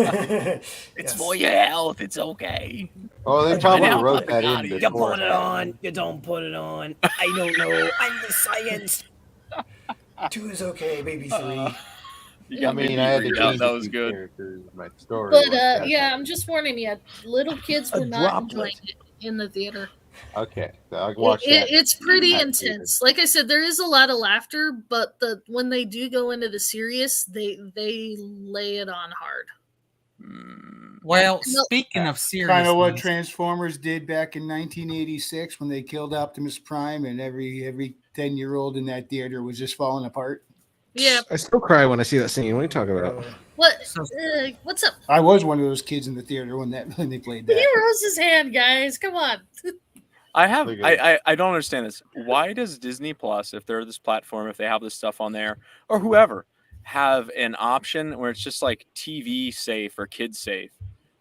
It's For your health, it's okay. Oh, they probably Now, wrote that God, in you You before. put it on. You don't put it on. I don't know. I'm the science. 2 is okay, maybe 3. I mean, I had to change that a was few good. characters in my story. But like that. yeah, I'm just warning you, little kids were not enjoying it in the theater. Okay, so I'll watch that. It's pretty That intense. Like I said, there is a lot of laughter, but when they do go into the serious, they lay it on hard. Well, No. speaking of serious, Kind of what Transformers did back in 1986 when they killed Optimus Prime, and every 10-year-old in that theater was just falling apart. Yeah. I still cry when I see that scene. What are you talking about? What's up? I was one of those kids in the theater when they played He that. rose his hand, guys. Come on. I don't understand this. Why does Disney Plus, if they're this platform, if they have this stuff on there, or whoever, have an option where it's just like TV safe or kids safe,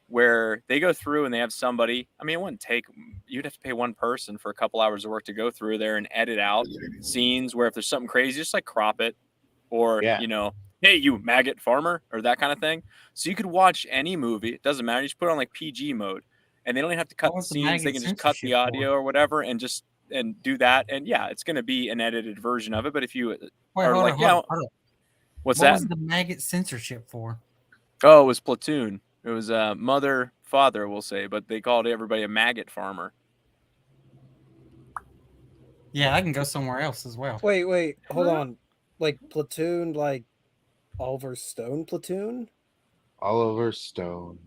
where they go through and they have somebody, I mean, it wouldn't take, you'd have to pay one person for a couple hours of work to go through there and edit out scenes where if there's something crazy, just like crop it, or, hey, you maggot farmer, or that kind of thing. So you could watch any movie. It doesn't matter. You just put it on like PG mode. And they don't even have to cut the scenes. They can just cut the audio or whatever and do that. And yeah, it's going to be an edited version of it. But if you are like, hold on. What's What that? was the maggot censorship for? Oh, it was Platoon. It was mother, father, we'll say, but they called everybody a maggot farmer. Yeah, I can go somewhere else as well. Wait, hold on. Like Platoon, like Oliver Stone Platoon? Oliver Stone.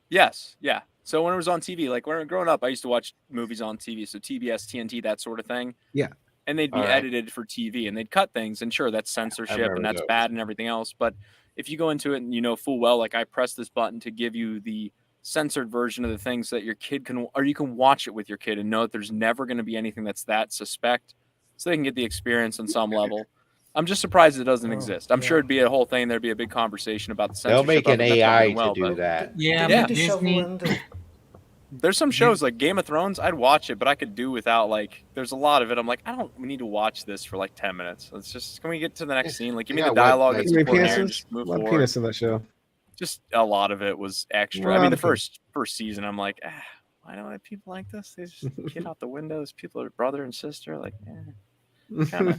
Yes, yeah. So when it was on TV, like when I was growing up, I used to watch movies on TV. So TBS, TNT, that sort of thing. Yeah. And they'd be All right. edited for TV and they'd cut things. And sure, that's censorship and that's bad and everything else. But if you go into it and you know full well, like I press this button to give you the censored version of the things that your kid can, or you can watch it with your kid and know that there's never going to be anything that's that suspect. So they can get the experience on some level. I'm just surprised it doesn't Oh, exist. I'm yeah. sure it'd be a whole thing. There'd be a big conversation about the They'll censorship make an of it. That's all AI doing well, to do but that. Yeah, They Yeah. need to shovel Disney. in the. there's some shows like Game of Thrones. I'd watch it, but I could do without like. There's a lot of it. I'm like, we need to watch this for like 10 minutes. Let's just. Can we get to the next scene? Like, give me the Yeah, what, dialogue. like- It's Too many important here. penises. Just move A lot of forward. penis in that show. Just a lot of it was extra. A I mean, lot the of penis. first season, I'm like, why don't I have people like this? They just get out the windows. People are brother and sister. Like, kinda.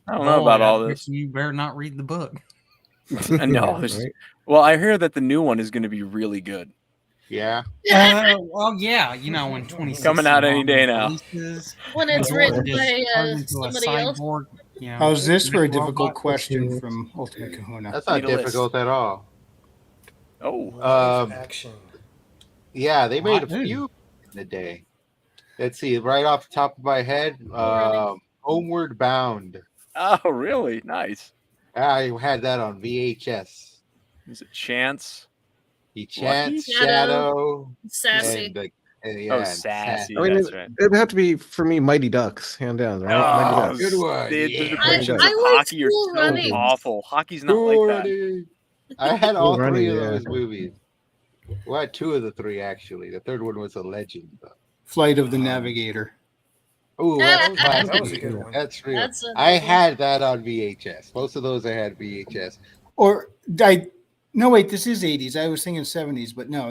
I don't know about all this. You better not read the book. I know. Right? Well, I hear that the new one is going to be really good. Yeah. Well, yeah, you know, when 20 Coming out any day now. When it's People written just by turn into a somebody else. cyborg, you know, How's this for a robot. difficult question from Ultimate Kahuna? That's not Need a list. difficult at all. Oh, Live action. Yeah, they made a Wow, dude. few in the day. Let's see, right off the top of my head, Homeward Bound. oh, really? Nice. I had that on VHS. Is it Chance? He Chance, Shadow. Shadow, Sassy. and Oh, and Sassy. I mean, That's right. it'd have to be for me, Mighty Ducks, hand down, right? Mighty Oh, Ducks. good one. The Yeah. depictions I of liked hockey are Cool so Runnings. awful. Hockey's not Cool like that. Runnings. I had all Cool three Runnings, of yeah. those movies. Well, I had two of the three actually. The third one was a legend. Flight of the Navigator. Oh, that's That That was a classic. good one. That's real. That's a I nice one. had that on VHS. Most of those I had VHS. Or no, wait, this is 80s. I was thinking 70s, but no.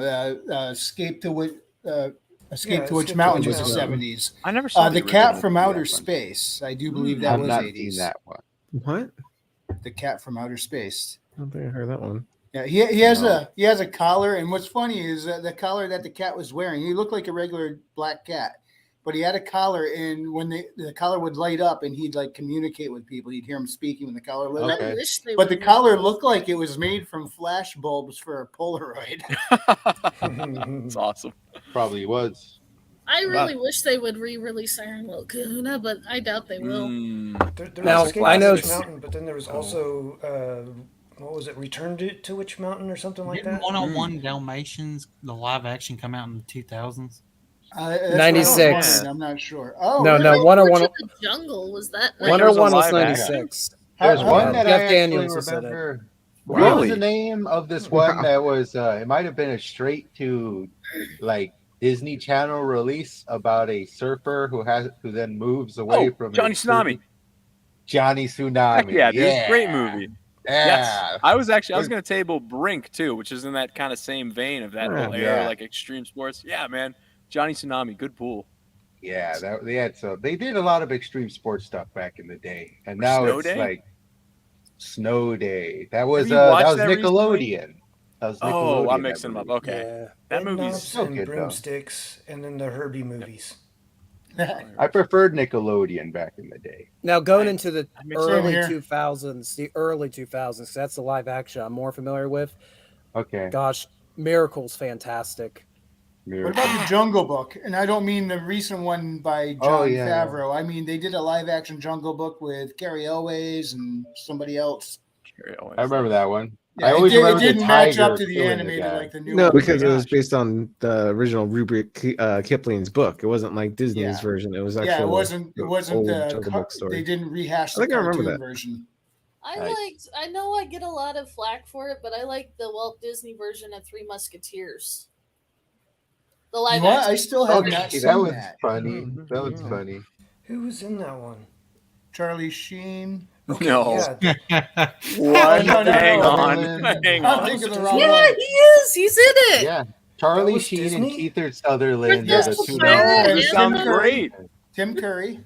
Escape to Witch Mountain was the Mountain. 70s. I never saw The original. Cat from that Outer one. Space. I do believe that I've was not 80s. seen that one. What? The Cat from Outer Space. I don't think I heard that one. Yeah, he has No. he has a collar, and what's funny is that the collar that the cat was wearing, he looked like a regular black cat, but he had a collar, and when the collar would light up, and he'd like communicate with people, you'd hear him speaking when the collar lit up. Okay. I wish they But the would collar make looked like it was made from flash bulbs for a Polaroid. It's awesome. Probably was. I really wish they would re-release Iron Will Kahuna, but I doubt they will. There Now, was Escape I to know Witch it's- Mountain, but then there was also what was it? Return to Witch Mountain or something like Didn't that. 101 Dalmatians, the live action, come out in the 2000s? That's what I'm 96. wondering. I'm not sure. Oh, No, really? no, Torch 101 of the Jungle was that? Wait, there was a 101 was live action? 96. There's How- one that Jeff I actually Daniels was in it. remember. Wow. What was Really? the name of this one that was? It might have been a straight to like Disney Channel release about a surfer who then moves away Oh, from Johnny his Tsunami. Johnny Heck Tsunami. yeah, dude. It's a great movie. Yeah. Yes. I was going to table Brink too, which is in that kind of same vein of that whole era, Yeah. like extreme sports. Yeah, man. Johnny Tsunami, good pool. Yeah, they did a lot of extreme sports stuff back in the day, and Or now Snow it's Day? like Snow Day. That was you watched that was that recently? Nickelodeon. That was Oh, Nickelodeon, I'm that mixing them up. movie. Okay. Yeah. That Ed movie's Knobs so and good, though. Broomsticks, and then the Herbie movies. I preferred Nickelodeon back in the day. Now going into the I mix Same early here. 2000s, the early 2000s, that's the live action I'm more familiar with. Okay. Gosh, Miracle's fantastic. What about the Jungle Book? And I don't mean the recent one by John Oh, yeah, yeah. Favreau. I mean, they did a live action Jungle Book with Carrie Elways and somebody else. I remember that one. Yeah, I always remember it didn't the match tiger up to the killing animated guy. like the new No, one. because it was gosh. based on the original Rubric Kipling's book. It wasn't like Disney's Yeah. version. It was actual. Yeah, it wasn't old the Jungle Book story. they didn't rehash I the think I remember cartoon that. version. I know I get a lot of flack for it, but I like the Walt Disney version of Three Musketeers. The You live know what? action. I still have not Okay, seen that was that. funny. That was funny. Who was in that one? Charlie Sheen. No. Yeah, What? No, no, Hang no. on. Hang I'm on. thinking the wrong Yeah, one. he is. He's in it. Yeah. Charlie was Sheen Disney? and Keith Sutherland Princess are the two. Fire No, and This Tim sounds Amber. great. Tim Curry. Dude,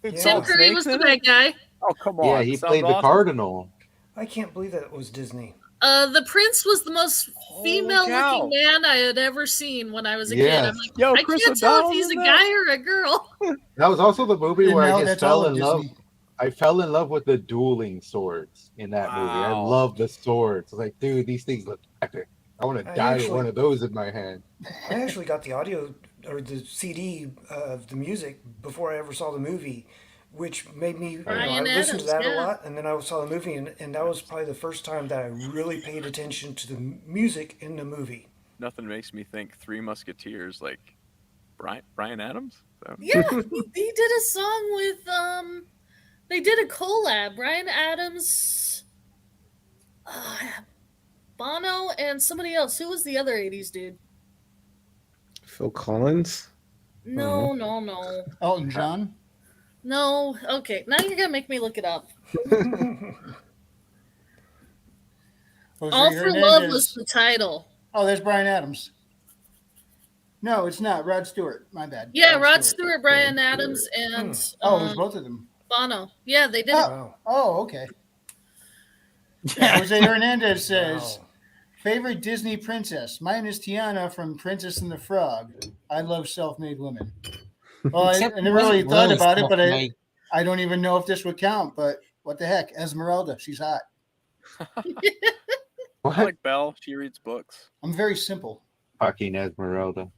Tim Tim Salt Curry Snake's was the in bad it? guy. Oh, come on. Yeah, he Sounds played the awesome. cardinal. I can't believe that was Disney. The prince was the most Holy female-looking cow. man I had ever seen when I was a kid. Yes. I'm like, Yo, I Chris can't tell if O'Donnell's he's a in that? guy or a girl. That was also the movie And where now I just that's all fell of in love. Disney. I fell in love with the dueling swords in that movie. I Wow. love the swords. I was like, dude, these things look epic. I want to I die with actually- one of those in my hand. I actually got the audio or the CD of the music before I ever saw the movie, which made me. I Bryan listened to that Adams, a yeah. lot, and then I saw the movie, and that was probably the first time that I really paid attention to the music in the movie. Nothing makes me think Three Musketeers like Brian Adams. So- Yeah, he did a song with They did a collab. Brian Adams, Bono, and somebody else. Who was the other 80s dude? Phil Collins. No. Elton John. No. Okay, now you're gonna make me look it up. Jose All for Love was the title. Oh, there's Brian Adams. No, it's not. Rod Stewart. My bad. Yeah, Rod Stewart, Brian Adams, and it was both of them. Bono. Yeah, they did it. Oh, okay. Jose Hernandez says, favorite Disney princess? Mine is Tiana from Princess and the Frog. I love self-made women. Well, I never really thought about it, but I don't even know if this would count. But what the heck? Esmeralda, she's hot. I like Belle. She reads books. I'm very simple. Fucking Esmeralda.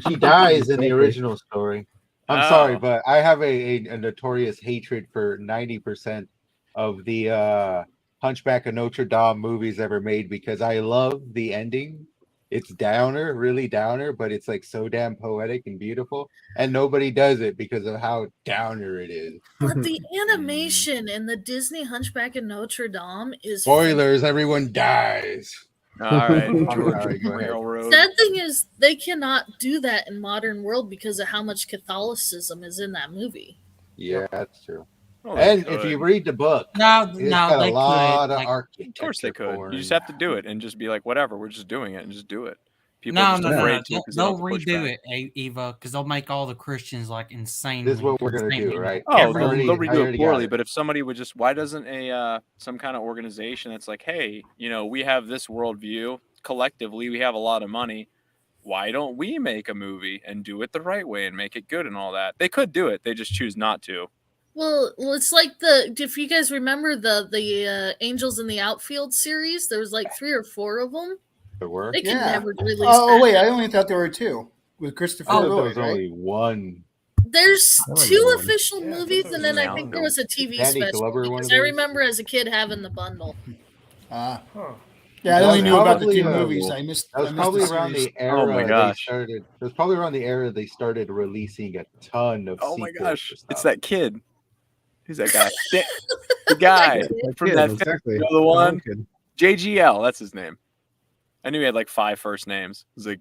She dies in the original story. I'm sorry, but I have a notorious hatred for 90% of the Hunchback of Notre Dame movies ever made because I love the ending. It's downer, really downer, but it's like so damn poetic and beautiful. And nobody does it because of how downer it is. But the animation in the Disney Hunchback of Notre Dame is spoilers. Everyone dies. All right. Sad thing is, they cannot do that in modern world because of how much Catholicism is in that movie. Yeah, that's true. Oh, and if you read the book, it's got a lot of architecture. Of course they could. You just have to do it and just be like, whatever, we're just doing it and just do it. People no. They'll redo it, Eva, because they'll make all the Christians like insane. This is what we're gonna do, right? Oh, they'll redo it poorly. But if somebody would just, why doesn't some kind of organization that's like, hey, we have this worldview collectively, we have a lot of money. Why don't we make a movie and do it the right way and make it good and all that? They could do it. They just choose not to. Well, it's like if you guys remember the Angels in the Outfield series, there was like 3 or 4 of them. There were? They could never release wait, I only thought there were 2 with Christopher Lloyd. There was only 1. There's 2 official movies, and then I think there was a TV special. Because I remember as a kid having the bundle. Yeah, I only knew about the 2 movies. I missed. That was probably around the era. Oh my gosh! It was probably around the era they started releasing a ton of. Oh my gosh! It's that kid. Who's that guy? The guy from that exactly. The one. JGL. That's his name. I knew he had like 5 first names. It was like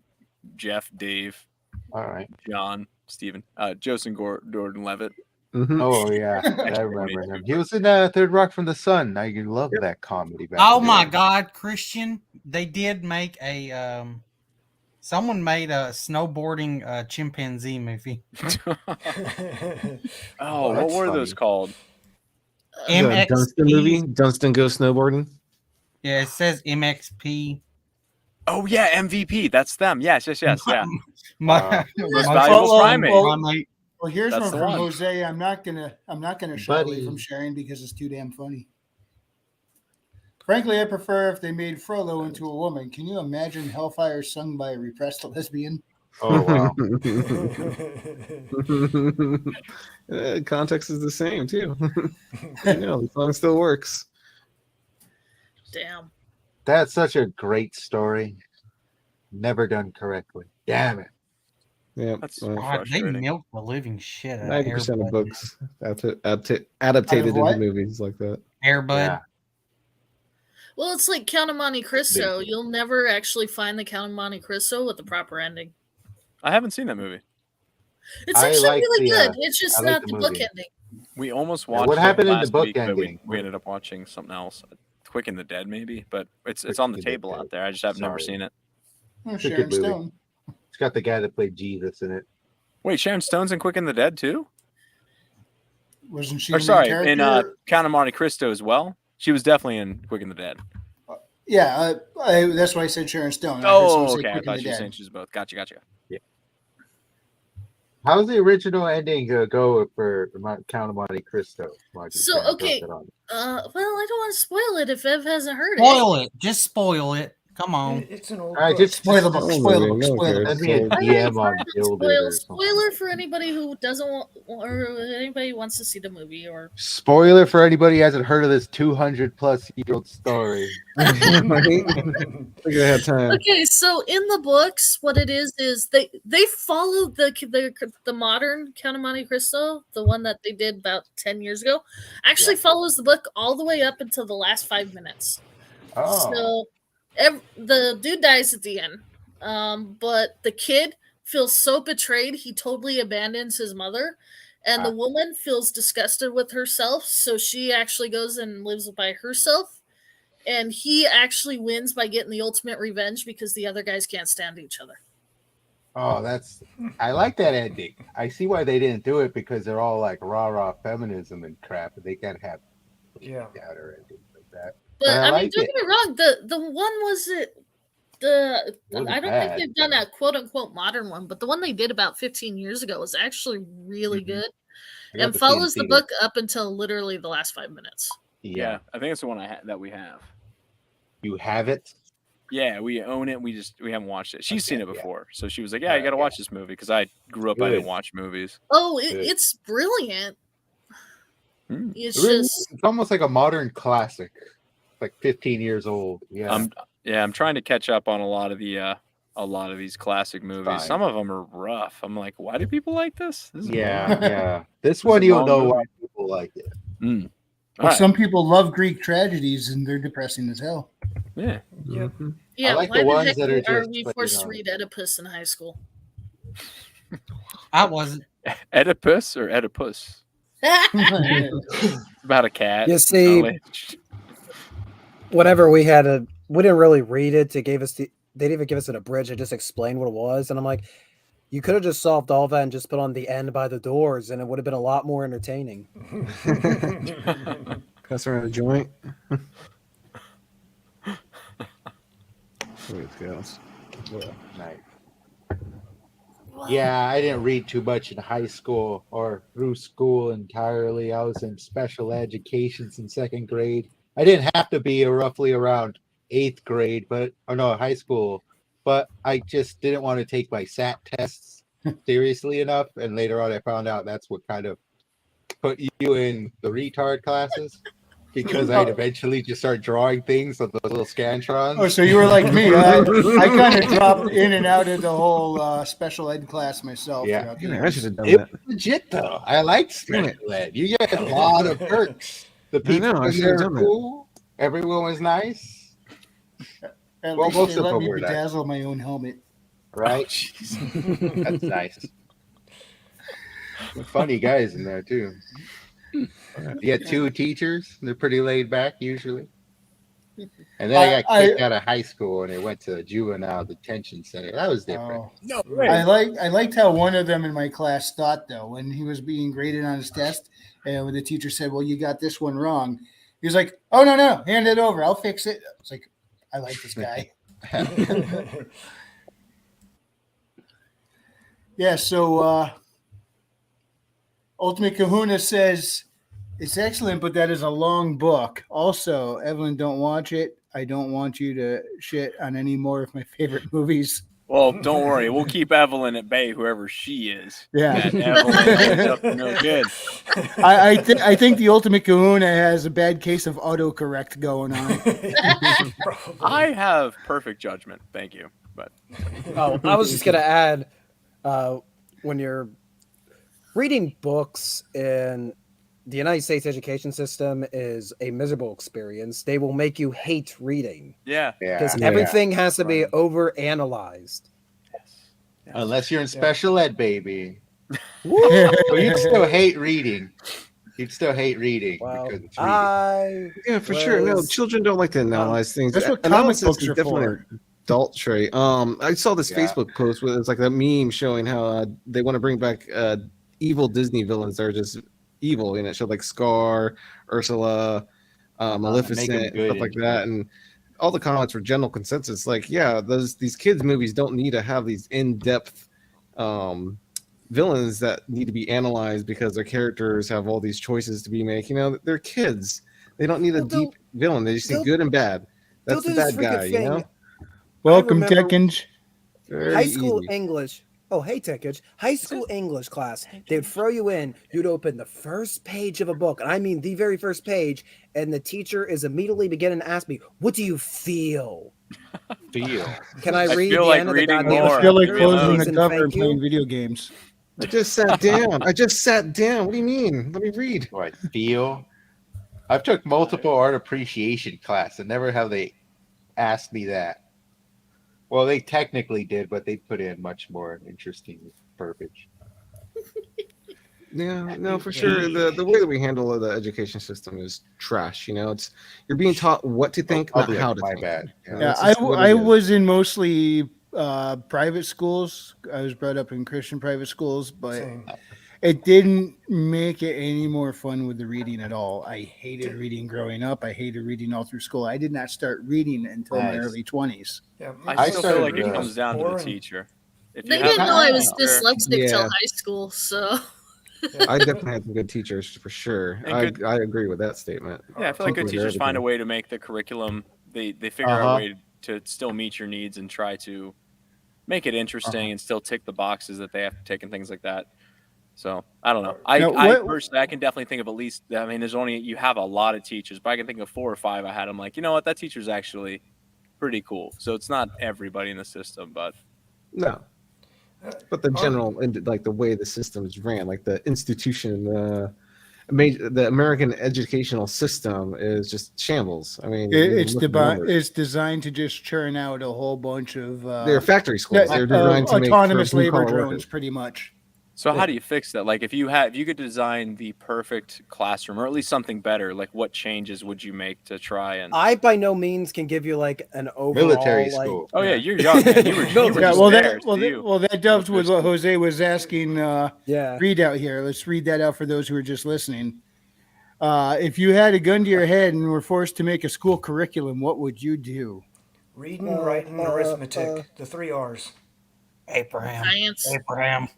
Jeff, Dave, all right, John, Steven, Joseph Gordon-Levitt. Mm-hmm. Oh yeah, I remember him. He was in Third Rock from the Sun. I love that comedy. Oh my God, Christian! They did make a. Someone made a snowboarding chimpanzee movie. What were those called? The Dunstan movie. Dunstan Goes Snowboarding. Yeah, it says MXP. Oh yeah, MVP. That's them. Yes. Yeah. My valuable primate. Well, here's one from Jose. I'm not gonna shy away from sharing because it's too damn funny. Frankly, I prefer if they made Frollo into a woman. Can you imagine Hellfire sung by a repressed lesbian? Oh wow. Context is the same too. The song still works. Damn. That's such a great story. Never done correctly. Damn it. Yeah, they milk the living shit out 90% of books adapted into movies like that. Air Bud. Yeah. Well, it's like Count of Monte Cristo. You'll never actually find the Count of Monte Cristo with the proper ending. I haven't seen that movie. It's actually really good. It's just not the book ending. We almost watched. What happened in the book ending? We ended up watching something else. Quick and the Dead, maybe, but it's on the table out there. I just have never seen it. Sharon Stone. It's got the guy that played Jesus in it. Wait, Sharon Stone's in Quick and the Dead too? Wasn't she? In Count of Monte Cristo as well. She was definitely in Quick and the Dead. Yeah, that's why I said Sharon Stone. Oh, okay. I thought you were saying she was both. Gotcha. Yeah. How's the original ending go for Count of Monte Cristo? So okay, well, I don't want to spoil it if Ev hasn't heard it. Spoil it. Just spoil it. Come on. It's an old All right, book. just Spoil the book. Oh, Spoil the maybe. book. No one Spoil the cares. book. send me a I DM mean, on Build It or something. spoiler for anybody who doesn't want, or anybody who wants to see the movie, or Spoiler for anybody who hasn't heard of this 200-plus-year-old story. Look at that time. okay. So in the books, what it is they follow the modern Count of Monte Cristo, the one that they did about 10 years ago, actually follows the book all the way up until the last 5 minutes. Oh, So the dude dies at the end, but the kid feels so betrayed he totally abandons his mother, and the woman feels disgusted with herself, so she actually goes and lives by herself. And he actually wins by getting the ultimate revenge because the other guys can't stand each other. I like that ending. I see why they didn't do it because they're all like rah feminism and crap, and they can't have counter endings like that. But I mean, like don't it. get me wrong. The one was it. Wasn't I don't bad, think they've done a quote unquote modern one, but the one they did about 15 years ago was actually really good I got and to see follows the it. book up until literally the last 5 minutes. Yeah, I think it's the one that we have. You have it? Yeah, we own it. We haven't watched it. She's seen it yeah. before, so she was like, "Yeah, you got to watch this movie." Because I grew up, I didn't Good. watch movies. Oh, Good. it's brilliant. It's It really just is. It's almost like a modern classic, like 15 years old. Yeah. I'm trying to catch up on a lot of these classic movies. Fine. Some of them are rough. I'm like, why do people like this? This is Yeah. This is one a you'll long know movie. why people like it. All right. Some people love Greek tragedies, and they're depressing as hell. Yeah. yeah. I like Why the the ones heck that are are just, we like, forced to read Oedipus in high school? I wasn't. Oedipus or Oedipus? About a cat. You see, whenever we didn't really read it. They didn't even give us an abridged. They just explained what it was, and I'm like, you could have just solved all that and just put on the end by the doors, and it would have been a lot more entertaining. Pass around a joint. Nice. Yeah, I didn't read too much in high school or through school entirely. I was in special education in second grade. I didn't have to be roughly around 8th grade, high school. But I just didn't want to take my SAT tests seriously enough. And later on, I found out that's what kind of put you in the retard classes. Because I'd eventually just start drawing things on those little scantrons. Oh, so you were like me. I kind of dropped in and out of the whole special ed class myself. Yeah, I should have done it that. was legit though. I like special ed. You get a lot of perks. The people I in should there have are done that. cool. Everyone was nice. At Well, least most they of let them me were nice. bedazzle my own helmet. Right? That's nice. Funny guys in there too. You had 2 teachers. They're pretty laid back usually. And then I got kicked out of high school and I went to a juvenile detention center. That was different. No, I liked how one of them in my class thought though when he was being graded on his test, and when the teacher said, "Well, you got this one wrong," he was like, "Oh no, hand it over. I'll fix it." It's like, I like this guy. Yeah. So Ultimate Kahuna says it's excellent, but that is a long book. Also, Evelyn, don't watch it. I don't want you to shit on any more of my favorite movies. Well, don't worry. We'll keep Evelyn at bay, whoever she is. Yeah. That Evelyn is up to no good. I think the Ultimate Kahuna has a bad case of autocorrect going on. I have perfect judgment. Thank you. But I was just gonna add, when you're reading books in the United States education system is a miserable experience. They will make you hate reading. Yeah. Because everything has to be over analyzed. Unless you're in special ed, baby. But you'd still hate reading. Because it's reading. Yeah, for sure. No, children don't like to analyze things. That's what comic Analysis books is are definitely for. an adult trait. I saw this Facebook post where it's like a meme showing how they want to bring back evil Disney villains that are just evil, and it showed like Scar, Ursula, Maleficent, good, stuff like that, and all the comments were general consensus. Like, yeah, these kids movies don't need to have these in-depth villains that need to be analyzed because their characters have all these choices to be making. You know, they're kids. They don't need a deep villain. They just need good and bad. That's the bad guy, you know. Welcome, remember- Tekkens. Very High school easy. English. Oh, hey, Tekage. High school English class. They'd throw you in. You'd open the first page of a book, and I mean the very first page, and the teacher is immediately beginning to ask me, "What do you feel?" Feel. Can I I read feel the like end of the reading goddamn more. I feel like Leave me closing alone. the Please and cover thank and playing you. video games. I just sat down. I just sat down. What do you mean? Let me read. Do I feel? I've took multiple art appreciation class and never have they asked me that. Well, they technically did, but they put in much more interesting verbiage. Yeah, no, for sure. The way that we handle the education system is trash. You know, it's you're being taught what to think, not public, how to my think. bad. You know, Yeah, that's just what it I is. was in mostly private schools. I was brought up in Christian private schools, but Same. it didn't make it any more fun with the reading at all. I hated reading growing up. I hated reading all through school. I did not start reading until my Nice. early 20s. Yeah, I still feel like started, it comes down to the boring. teacher. If They you have didn't know I was a teacher- dyslexic till Yeah. high school, so I definitely had some good teachers for sure. And I agree with that statement. Yeah, I feel like good Teachers are teachers find a everything. way to make the curriculum. They figure out a way to still meet your needs and try to make it interesting and still tick the boxes that they have to tick and things like that. So I don't know. Now, I what- personally, I can definitely think of at least. I mean, you have a lot of teachers, but I can think of 4 or 5 I had. I'm like, you know what, that teacher's actually pretty cool. So it's not everybody in the system, but No, but the general and like the way the system is ran, like the institution, the American educational system is just shambles. I mean, you It's look at the numbers. it's designed to just churn out a whole bunch of They're factory schools. They're designed to make autonomous for labor blue-collar drones, workers. pretty much. So how do you fix that? Like if you could design the perfect classroom or at least something better, like what changes would you make to try and I by no means can give you like an overall Military like, school. Oh yeah, you're young, man. You were Yeah, just well, there. that, well, to that, you. well, that doves with what Jose was asking. Yeah. Read out here. Let's read that out for those who are just listening. If you had a gun to your head and were forced to make a school curriculum, what would you do? Reading, writing, arithmetic. The 3 R's. Abraham. science. Abraham.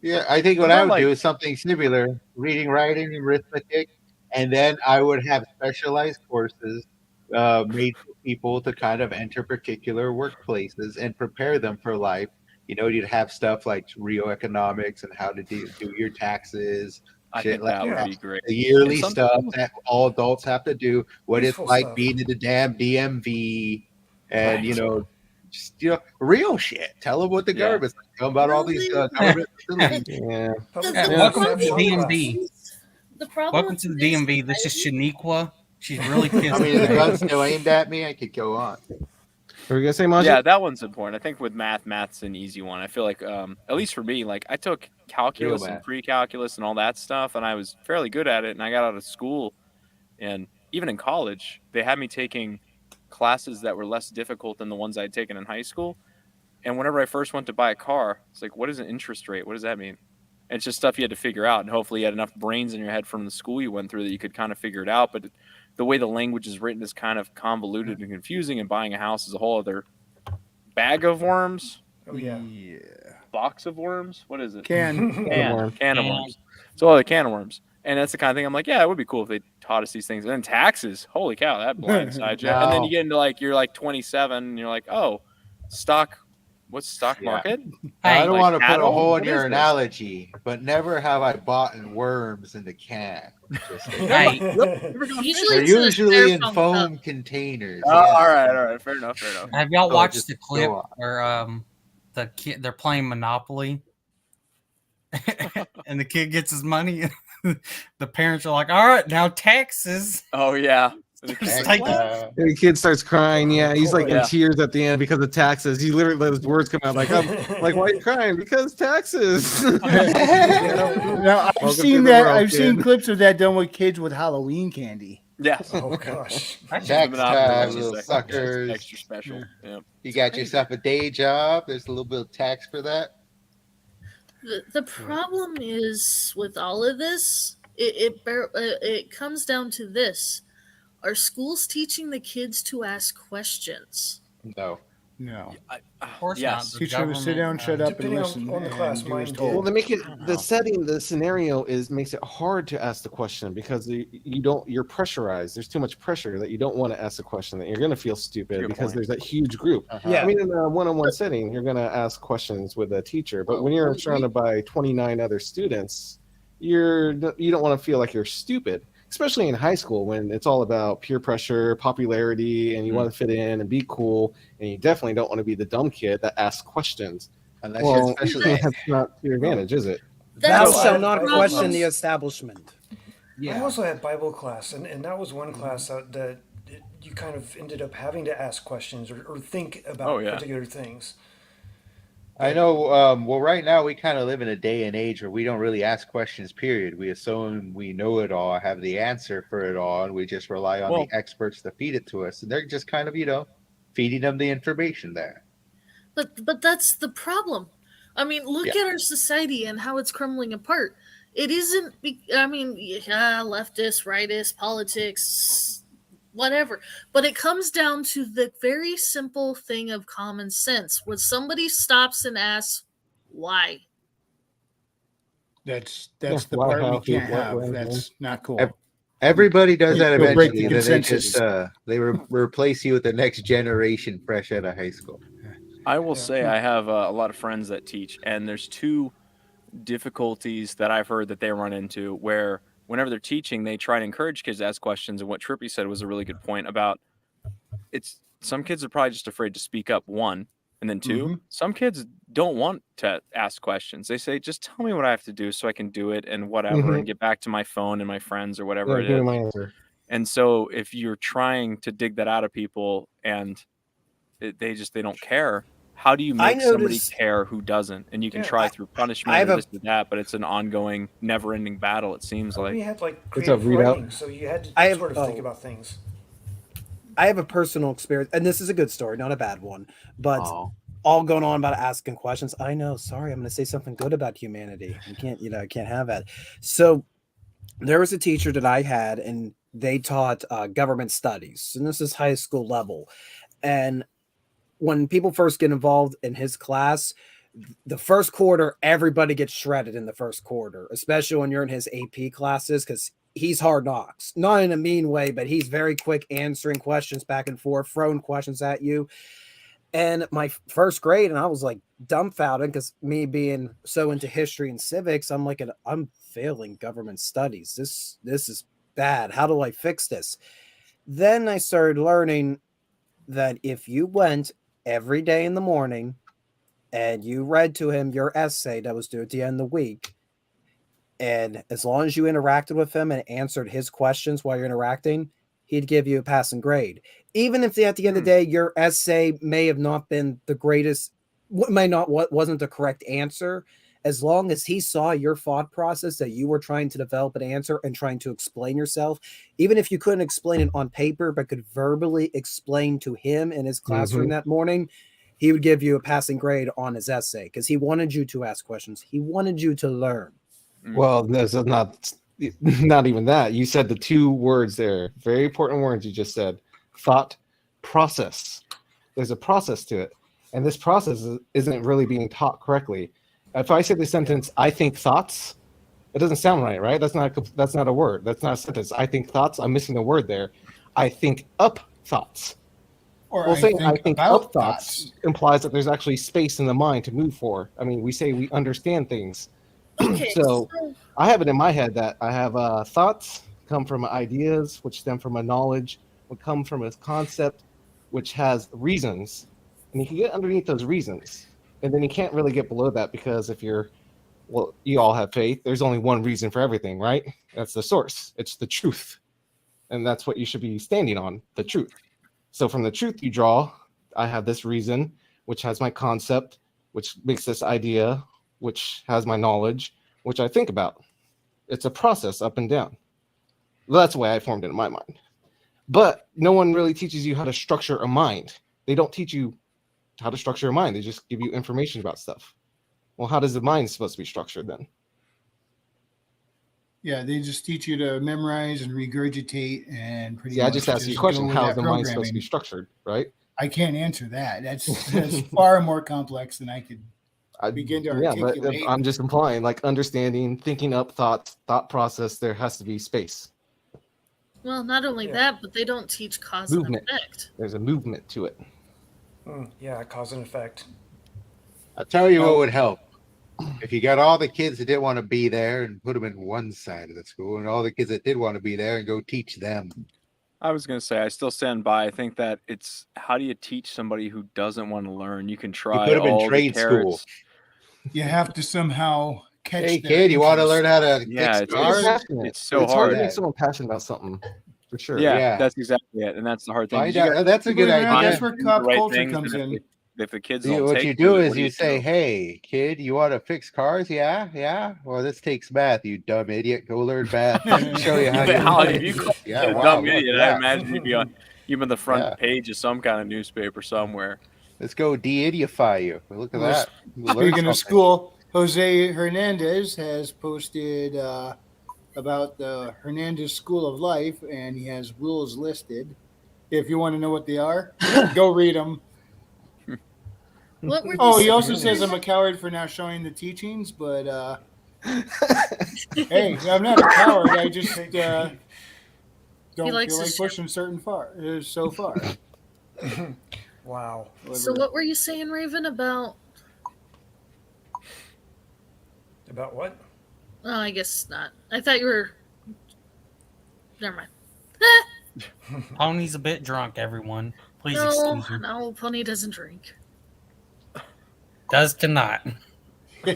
Yeah, I think what Well, I would like- do is something similar: reading, writing, arithmetic, and then I would have specialized courses made for people to kind of enter particular workplaces and prepare them for life. You know, you'd have stuff like real economics and how to do your taxes, I shit think like that would that. be great. The yearly And some stuff schools- that all adults have to do. What Useful it's like stuff. being in the damn DMV, and Right. you know, just real shit. Tell them what the Yeah. government's like. Tell them about all these Really? government facilities. Yeah, Public The- the Welcome to conception the problem class. DMV. The problem Welcome with to the today's DMV. This is society- Shaniqua. She's really pissed. I mean, the today. gun's still aimed at me. I could go on. what were you gonna say, Maji? Yeah, that one's important. I think with math's an easy one. I feel like, at least for me, like I took calculus Real and math. pre-calculus and all that stuff, and I was fairly good at it. And I got out of school, and even in college, they had me taking classes that were less difficult than the ones I'd taken in high school. And whenever I first went to buy a car, it's like, what is an interest rate? What does that mean? And it's just stuff you had to figure out, and hopefully you had enough brains in your head from the school you went through that you could kind of figure it out. But the way the language is written is kind of convoluted and confusing, and buying a house is a whole other bag of worms, Oh, yeah. box of worms. What is it? Can Can of worms. It's all a can of worms. And that's the kind of thing I'm like, yeah, it would be cool if they taught us these things. And then taxes, holy cow, that blindsides you. And then you get into like, you're like 27 and you're like, oh, what's stock Yeah. market? I don't Like want to put a cattle? hole in What your is this? analogy, but never have I bought in worms in the can. Just saying. Hey, Usually They're it's a usually in styrofoam foam cup. containers. Oh, yeah. all right, fair enough. have y'all Oh, watched just the clip go on. where the kid they're playing Monopoly and the kid gets his money? The parents are like, "All right, now taxes." Oh yeah. Just take it. Uh, And the kid starts crying. Yeah, he's like Yeah. in tears at the end because of taxes. He literally let his words come out like, like, why are you crying? Because taxes. Now, I've Welcome to seen the that. world, I've seen kid. clips of that done with kids with Halloween candy. Yes. Oh, gosh. That's Tax Monopoly, time, which is little extra- suckers. Extra special. Yeah. You got yourself a day job. There's a little bit of tax for that. The problem is with all of this, it comes down to this: are schools teaching the kids to ask questions? No. No. Of course Yes. not. The Teacher would sit down, government, shut up, and Depending listen on the class, and do as mine told. Well, they make it I don't the know. setting, the scenario makes it hard to ask the question because you're pressurized. There's too much pressure that you don't want to ask a question, that you're going to feel stupid Good because point. there's that huge group. Yeah. I mean, in a one-on-one setting, you're going to ask questions with a teacher, but when you're surrounded by 29 other students, you don't want to feel like you're stupid, especially in high school when it's all about peer pressure, popularity, and you want to fit in and be cool, and you definitely don't want to be the dumb kid that asks questions. Unless you're Well, special. that's not to your advantage, is it? Thou That's shalt the not Bible question class. the establishment. I also had Bible class, and that was one class that you kind of ended up having to ask questions or think about particular things. I know. Well, right now we kind of live in a day and age where we don't really ask questions. Period. We assume we know it all, have the answer for it all, and we just rely on the experts to feed it to us. And they're just kind of, feeding them the information there. But that's the problem. I mean, look at our society and how it's crumbling apart. It isn't. I mean, yeah, leftist, rightist, politics, whatever. But it comes down to the very simple thing of common sense. When somebody stops and asks, "Why?" That's Yeah, the why, part we how, who, can't what, have. when, That's not cool. Everybody does that You'll break eventually, the and then they consensus. just replace you with the next generation fresh out of high school. I will say I have a lot of friends that teach, and there's two difficulties that I've heard that they run into where whenever they're teaching, they try to encourage kids to ask questions. And what Trippy said was a really good point about some kids are probably just afraid to speak up, one. And then two, some kids don't want to ask questions. They say, just tell me what I have to do so I can do it and whatever and get back to my phone and my friends or whatever it give me is. my answer. And so if you're trying to dig that out of people and they don't care, how do you make somebody care who doesn't? And you can try through punishment or this or that, but it's an ongoing, never-ending battle, it seems like. We had creative writing, so you had to sort of think about things. I have a personal experience, and this is a good story, not a bad one, but all going on about asking questions. I know, sorry, I'm going to say something good about humanity. I can't have that. So there was a teacher that I had, and they taught government studies, and this is high school level. And when people first get involved in his class, the first quarter, everybody gets shredded in the first quarter, especially when you're in his AP classes, because he's hard knocks, not in a mean way, but he's very quick answering questions back and forth, throwing questions at you. And my first grade, and I was like dumbfounded because me being so into history and civics, I'm like, I'm failing government studies. This is bad. How do I fix this? Then I started learning that if you went every day in the morning and you read to him your essay that was due at the end of the week, and as long as you interacted with him and answered his questions while you're interacting, he'd give you a passing grade. Even if at the end of the day, your essay may have not been the greatest, wasn't the correct answer, as long as he saw your thought process that you were trying to develop an answer and trying to explain yourself, even if you couldn't explain it on paper, but could verbally explain to him in his classroom that morning, he would give you a passing grade on his essay because he wanted you to ask questions. He wanted you to learn. Well, that's not even that. You said the two words there, very important words you just said: thought process. There's a process to it, and this process isn't really being taught correctly. If I say the sentence, "I think thoughts," it doesn't sound right? That's not a word. That's not a sentence. I think thoughts. I'm missing a word there. I think up thoughts. Or saying I think about up thoughts implies that there's actually space in the mind to move for. I mean, we say we understand things. Okay, So I have it in my head that I have thoughts come from ideas, which stem from a knowledge, would come from a concept, which has reasons, and you can get underneath those reasons, and then you can't really get below that because you all have faith. There's only one reason for everything, right? That's the source. It's the truth, and that's what you should be standing on, the truth. So from the truth you draw, I have this reason, which has my concept, which makes this idea, which has my knowledge, which I think about. It's a process up and down. Well, that's the way I formed it in my mind. But no one really teaches you how to structure a mind. They don't teach you how to structure a mind. They just give you information about stuff. Well, how does the mind supposed to be structured then? Yeah, they just teach you to memorize and regurgitate and pretty I much just asked you a question. go with How that is the mind supposed to be programming. structured, right? I can't answer that. That's far more complex than I could begin to articulate. But I'm just implying, like, understanding, thinking up thought process. There has to be space. Well, not only that, but they don't teach cause and effect. There's a movement to it. Yeah, cause and effect. I'll tell you what would help. If you got all the kids that didn't want to be there and put them in one side of the school, and all the kids that did want to be there and go teach them. I was going to say, I still stand by. I think that it's how do you teach somebody who doesn't want to learn? You can try put them in all trade the carrots. school. You have to somehow catch. Hey, kid, you want to learn how to fix cars? It's so It's hard to make someone passionate about something, for sure. Yeah, that's exactly it, and that's the hard thing. That's a good idea. That's where cop culture comes in. If the kids what you do is you say, "Hey, kid, you want to fix cars? Yeah. Well, this takes math, you dumb idiot. Go learn math. Show you how to. If you call Yeah, wow, dumb idiot, I yeah. imagine you'd be on even the front page of some kind of newspaper somewhere. Let's go de-idiify you. Look at that. Speaking of school, Jose Hernandez has posted about the Hernandez School of Life, and he has rules listed. If you want to know what they are, go read them. He also says I'm a coward for not showing the teachings, but hey, I'm not a coward. I just don't feel like pushing so far. Wow. So what were you saying, Raven, about? About what? Oh, I guess not. I thought you were. Never mind. Pony's a bit drunk, everyone. Please excuse him. No, Pony doesn't drink. Does to not. By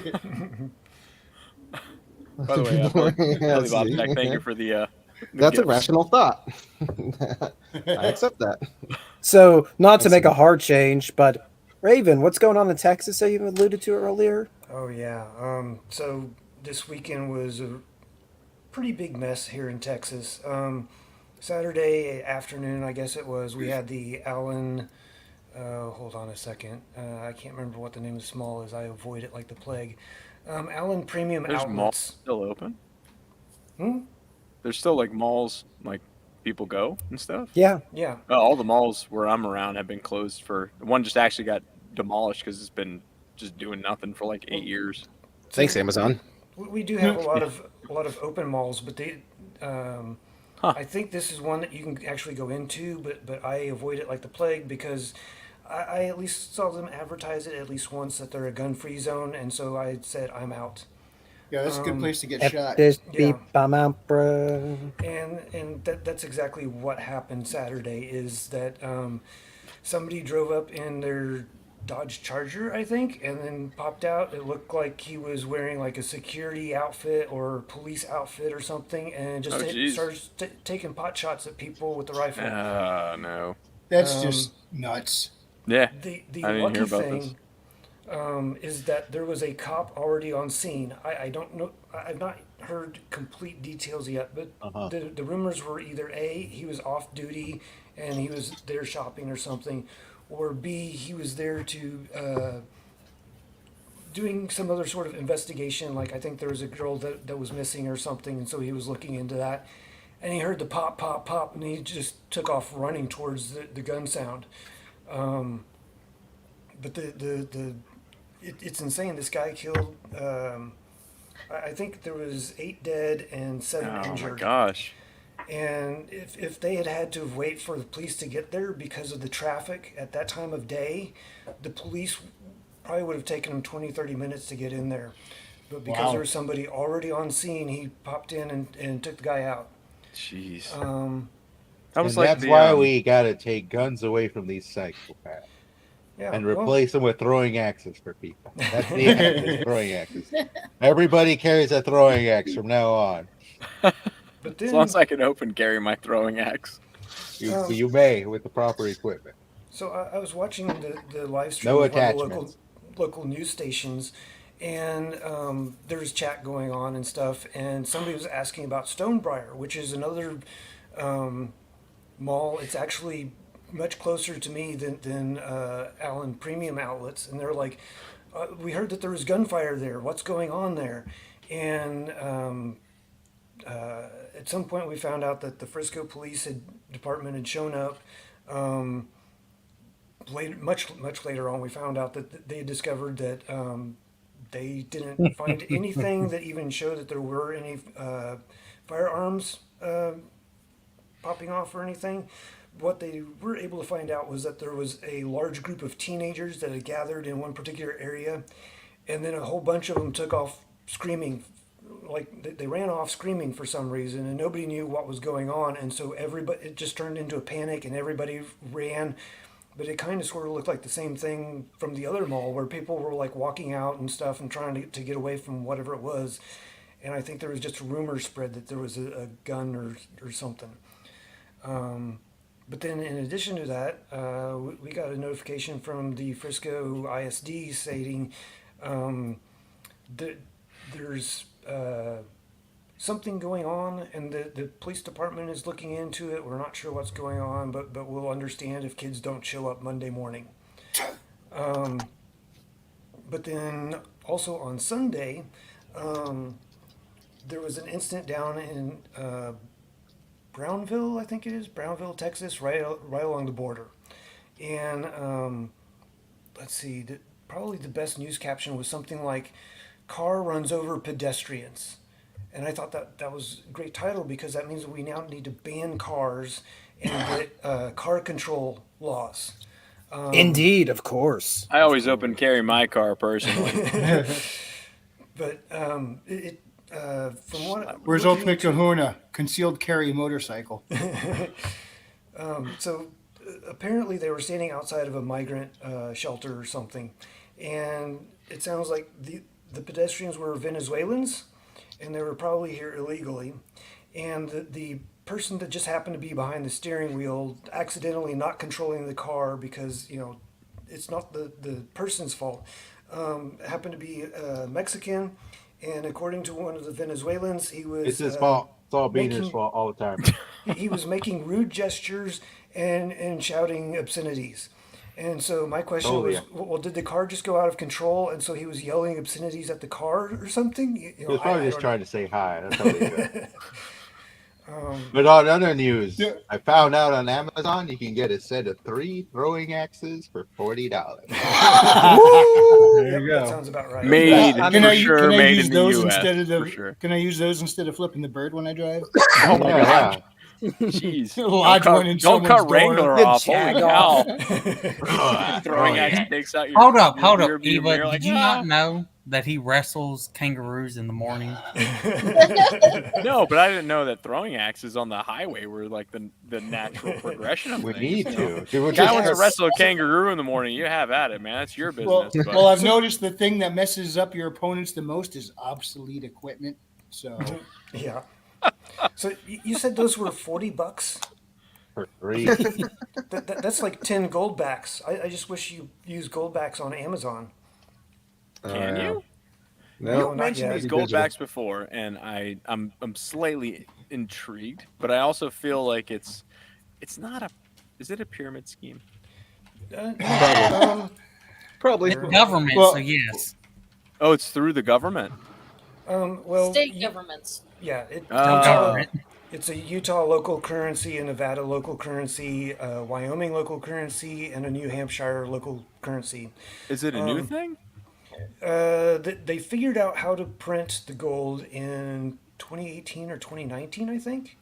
the way, Billy Bobjack, thank you for the That's gifts. a rational thought. I accept that. So, not to make a hard change, but Raven, what's going on in Texas that you alluded to earlier? Oh, yeah. So, this weekend was a pretty big mess here in Texas. Saturday afternoon, I guess it was, we had the Allen... hold on a second. I can't remember what the name of the mall is. I avoid it like the plague. Allen Premium There's Outlets. malls still open? There's still like malls like people go and stuff? Yeah. Yeah. All the malls where I'm around have been closed for... One just actually got demolished because it's been just doing nothing for like 8 years. Thanks, Amazon. We do have a lot of open malls, but they... I think this is one that you can actually go into, but I avoid it like the plague because I at least saw them advertise it at least once that they're a gun-free zone, and so I said I'm out. Yeah, that's a good place to get shot. And that's exactly what happened Saturday. Is that somebody drove up in their Dodge Charger, I think, and then popped out. It looked like he was wearing like a security outfit or police outfit or something, and just started taking pot shots at people with the rifle. No. That's just nuts. Yeah. The I didn't lucky hear about thing is that there was a cop already on scene. I don't know. I've not heard complete details yet, but the rumors were either A, he was off duty and he was there shopping or something, or B, he was there to doing some other sort of investigation. Like I think there was a girl that was missing or something, and so he was looking into that. And he heard the pop, pop, pop, and he just took off running towards the gun sound. But it's insane. This guy killed. I think there was 8 dead and 7 injured. Oh my gosh! And if they had to wait for the police to get there because of the traffic at that time of day, the police probably would have taken them 20, 30 minutes to get in there. But because there was somebody already on scene, he popped in and took the guy out. Jeez. That's why we got to take guns away from these psychopaths. Yeah, and replace them with throwing axes for people. That's the answer, throwing axes. Everybody carries a throwing axe from now on. But then, as long as I can open carry my throwing axe. You may with the proper equipment. So I was watching the live stream no of one of attachments. the local news stations, and there was chat going on and stuff, and somebody was asking about Stonebriar, which is another mall. It's actually much closer to me than Allen Premium Outlets, and they're like, we heard that there was gunfire there. What's going on there? And at some point we found out that the Frisco Police Department had shown up. much later on, we found out that they discovered that they didn't find anything that even showed that there were any firearms popping off or anything. What they were able to find out was that there was a large group of teenagers that had gathered in one particular area, and then a whole bunch of them took off screaming, like they ran off screaming for some reason, and nobody knew what was going on, and so it just turned into a panic, and everybody ran. But it kind of sort of looked like the same thing from the other mall, where people were like walking out and stuff and trying to get away from whatever it was. And I think there was just a rumor spread that there was a gun or something. But then, in addition to that, we got a notification from the Frisco ISD stating that there's something going on, and the police department is looking into it. We're not sure what's going on, but we'll understand if kids don't show up Monday morning. But then, also on Sunday, there was an incident down in Brownville, I think it is, Brownville, Texas, right along the border. And let's see, probably the best news caption was something like, "Car runs over pedestrians." And I thought that was a great title, because that means that we now need to ban cars and get car control laws. Indeed, of course. I always open carry my car personally. But from what Where's Ultimate Kahuna? Concealed carry motorcycle. So apparently they were standing outside of a migrant shelter or something, and it sounds like the pedestrians were Venezuelans, and they were probably here illegally, and the person that just happened to be behind the steering wheel accidentally not controlling the car, because it's not the person's fault, happened to be Mexican. And according to one of the Venezuelans, he was... It's his fault. It's all being his fault all the time. He was making rude gestures and shouting obscenities. And so my question was, well, did the car just go out of control, and so he was yelling obscenities at the car or something? He was probably just trying to say hi. That's how they do it. But on other news, I found out on Amazon you can get a set of 3 throwing axes for $40. There you go. That sounds about right. Made Can I made use in those the US, instead of for sure. Can I use those instead of flipping the bird when I drive? Oh my Yeah, god. Jeez. Lodge one in Don't someone's cut Wrangler door. off. Holy cow. Ugh. Throwing axe takes out your Hold up. rear view Eva, mirror, did you not know that he wrestles kangaroos in the morning? No, but I didn't know that throwing axes on the highway were like the natural progression of We things. need to. Dude, we're Guy just- wants to wrestle a kangaroo in the morning. You have at it, man. That's your business. but- Well, I've noticed the thing that messes up your opponents the most is obsolete equipment. So Yeah. So you said those were $40? for 3. That's like 10 goldbacks. I just wish you used goldbacks on Amazon. Can you? No, You've not mentioned yet. these goldbacks before, and I'm slightly intrigued, but I also feel like it's not a. Is it a pyramid scheme? Probably. Government, Well- so yes. Oh, it's through the government. Well, State governments. yeah, Oh. it's a Utah local currency, a Nevada local currency, a Wyoming local currency, and a New Hampshire local currency. Is it a new thing? They figured out how to print the gold in 2018 or 2019, I think.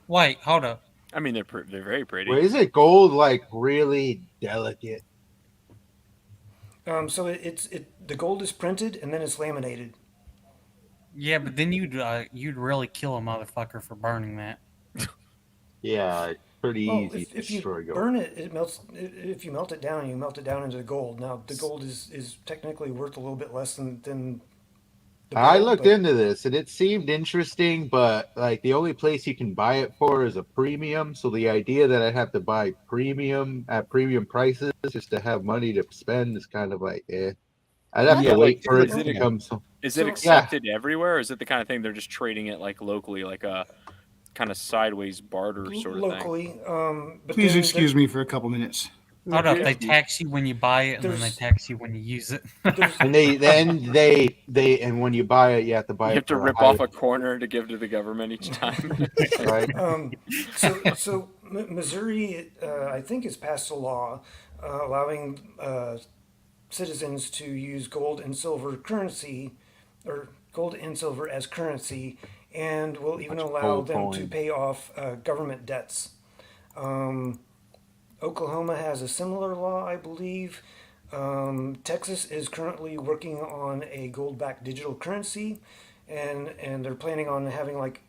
Wait, hold up. I mean, they're very pretty. Wait, is it gold like really delicate? So the gold is printed and then it's laminated. Yeah, but then you'd really kill a motherfucker for burning that. Yeah, it's pretty Well, easy to if you destroy gold. burn it, it melts. If you melt it down, you melt it down into the gold. Now the gold is technically worth a little bit less than the I gold, looked but- into this and it seemed interesting, but like the only place you can buy it for is a premium. So the idea that I have to buy premium at premium prices just to have money to spend is kind of like, I'd have Yeah, to wait like, for it is it to a- become so. Is So- it accepted everywhere, or is it the kind of thing they're just trading it like locally, like a kind of sideways barter sort of thing? locally. But please then excuse me for a couple minutes. Hold up, they tax you when you buy it, and then they There's- tax you when you use it. And they and when you buy it, you have to buy You it have to for rip off a corner to give to the government each time. right. So Missouri, I think, has passed a law allowing citizens to use gold and silver currency, or gold and silver as currency, and will even allow Gold them to coin. pay off government debts. Oklahoma has a similar law, I believe. Texas is currently working on a gold-backed digital currency, and they're planning on having like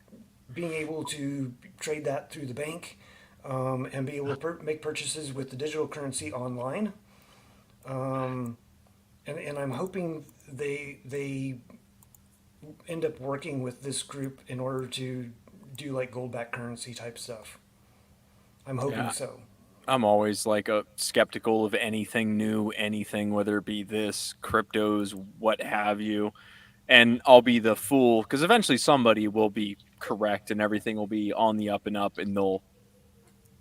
being able to trade that through the bank, and be able to make purchases with the digital currency online. And I'm hoping they end up working with this group in order to do like gold-backed currency type stuff. I'm hoping Yeah. so. I'm always like a skeptical of anything new, anything, whether it be this, cryptos, what have you. And I'll be the fool because eventually somebody will be correct and everything will be on the up and up, and they'll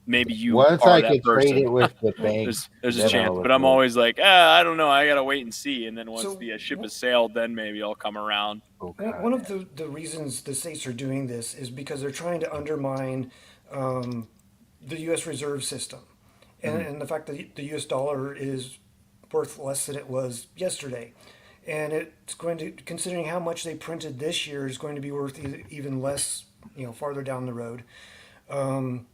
maybe you Once are I that could trade person. it with the bank, there's a then chance, I'll but I'm look. always like, I don't know. I gotta wait and see. And then once So, the ship has sailed, then maybe I'll come around. Oh, one of the reasons the states are doing this is because they're trying to undermine the U.S. reserve system, and the fact that the U.S. dollar is worth less than it was yesterday, and it's going to, considering how much they printed this year, is going to be worth even less, farther down the road. And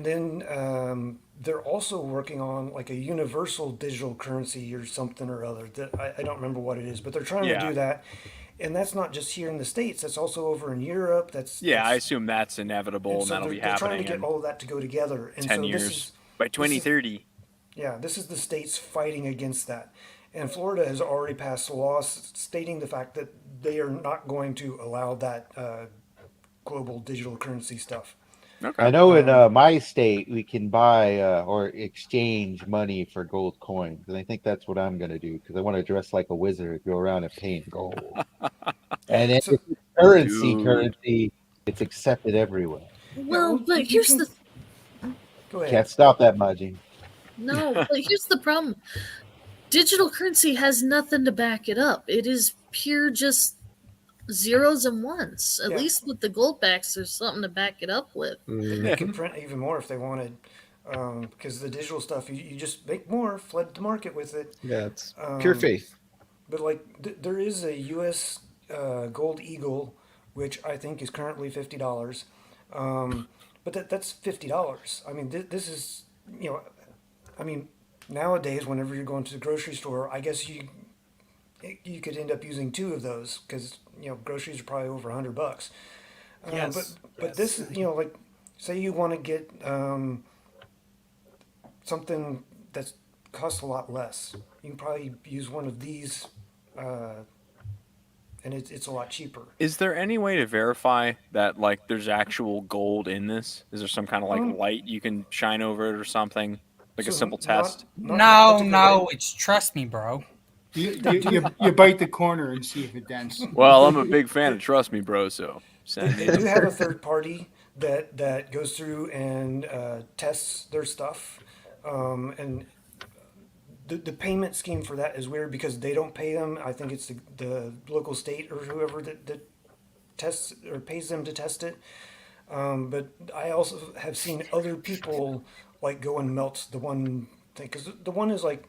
then they're also working on like a universal digital currency or something or other that I don't remember what it is, but they're trying to Yeah. do that. And that's not just here in the States, that's also over in Europe. Yeah, I That's assume that's inevitable, and and so that'll be they're trying to happening get in all of that to go together. And 10 so years. By this is 2030. yeah, this is the states fighting against that. And Florida has already passed a law stating the fact that they are not going to allow that global digital currency stuff. Okay. I know in my state we can buy or exchange money for gold coins, and I think that's what I'm going to do because I want to dress like a wizard, go around and pay in gold. And then So if it's currency, Dude. it's accepted everywhere. yeah, Well, well, but you here's can the go ahead. Can't stop that, Maji. no, but here's the problem. Digital currency has nothing to back it up. It is pure just zeros and ones. At Yeah. least with the gold backs, there's something to back it up with. And they could print even more if they wanted, because the digital stuff, you just make more, flood the market with it. Yeah, it's pure faith. But like, there is a U.S. Gold Eagle, which I think is currently $50. But that's $50. I mean, this is, I mean, nowadays, whenever you're going to the grocery store, I guess you could end up using two of those because groceries are probably over $100. Yes. But this, like, say you want to get something that's costs a lot less, you can probably use one of these, and it's a lot cheaper. Is there any way to verify that like there's actual gold in this? Is there some kind of like light you can shine over it or something? Like a So simple test? No, it's trust me, bro. You bite the corner and see if it dents. Well, I'm a big fan of Trust Me Bro, so send They me. do have a third party that goes through and tests their stuff, and the payment scheme for that is weird because they don't pay them. I think it's the local state or whoever that tests or pays them to test it. But I also have seen other people like go and melt the one thing because the one is like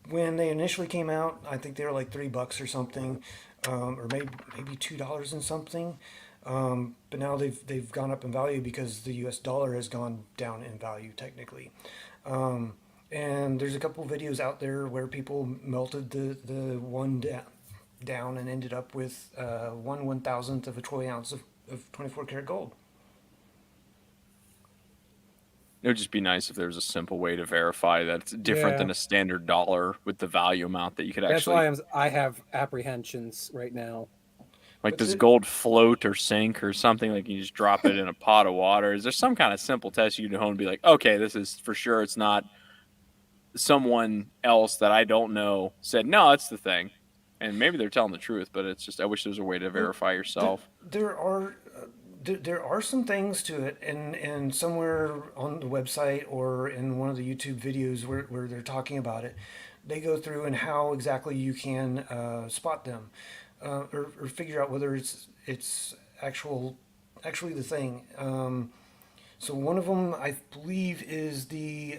when they initially came out, I think they were like $3 or something, or maybe $2 and something. But now they've gone up in value because the U.S. dollar has gone down in value technically. And there's a couple videos out there where people melted the one down and ended up with 1/1000th of a troy ounce of 24 karat gold. It would just be nice if there was a simple way to verify that it's different Yeah. than a standard dollar with the value amount that you could That's actually. why I have apprehensions right now. Like, But does the- gold float or sink or something? Like, you just drop it in a pot of water? Is there some kind of simple test you can hone and be like, okay, this is for sure. It's not someone else that I don't know said, no, that's the thing. And maybe they're telling the truth, but it's just, I wish there was a way to verify yourself. There are some things to it, and somewhere on the website or in one of the YouTube videos where they're talking about it, they go through and how exactly you can spot them, or figure out whether it's actually the thing. So one of them, I believe, is the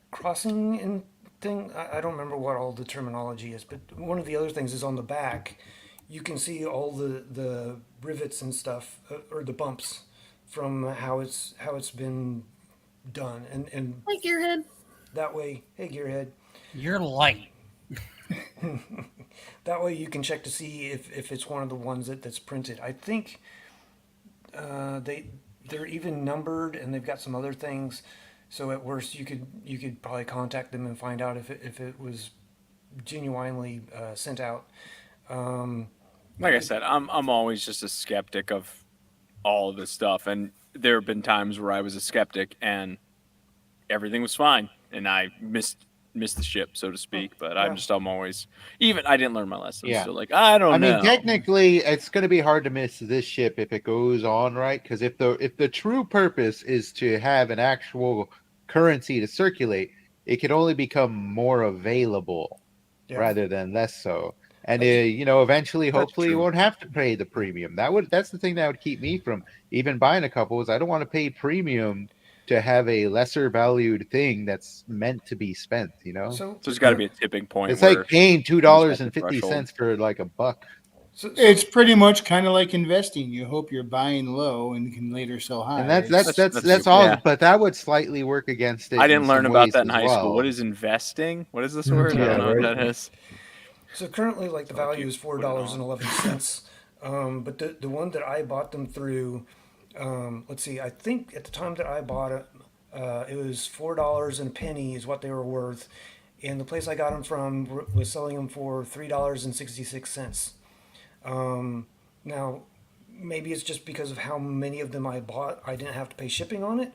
crossing in thing. I don't remember what all the terminology is, but one of the other things is on the back. You can see all the rivets and stuff, or the bumps, from how it's been done, and Like Gearhead. that way, hey Gearhead, You're late. that way you can check to see if it's one of the ones that's printed. I think they're even numbered, and they've got some other things. So at worst, you could probably contact them and find out if it was genuinely sent out. Like I said, I'm always just a skeptic of all of this stuff, and there have been times where I was a skeptic and everything was fine, and I missed the ship, so to speak. But Yeah. I'm always, even I didn't learn my lesson. Yeah. So like I don't know. I mean, technically, it's going to be hard to miss this ship if it goes on right, because if the true purpose is to have an actual currency to circulate, it can only become more available Yeah. rather than less so. And eventually, hopefully, you true. won't have to pay the premium. That's the thing that would keep me from even buying a couple. Is I don't want to pay premium to have a lesser valued thing that's meant to be spent. So there's got to be a tipping point. It's where like paying $2.50 threshold. for like a buck. It's pretty much kind of like investing. You hope you're buying low and can later sell high. And that's all. yeah. But that would slightly work against it. I didn't in learn some about ways that in as high school. well. What is investing? What is this word? I Yeah, don't know right. what that is. So currently, like the value is $4.11. But the one that I bought them through, let's see, I think at the time that I bought it, it was $4 and a penny is what they were worth, and the place I got them from was selling them for $3.66. Now, maybe it's just because of how many of them I bought, I didn't have to pay shipping on it,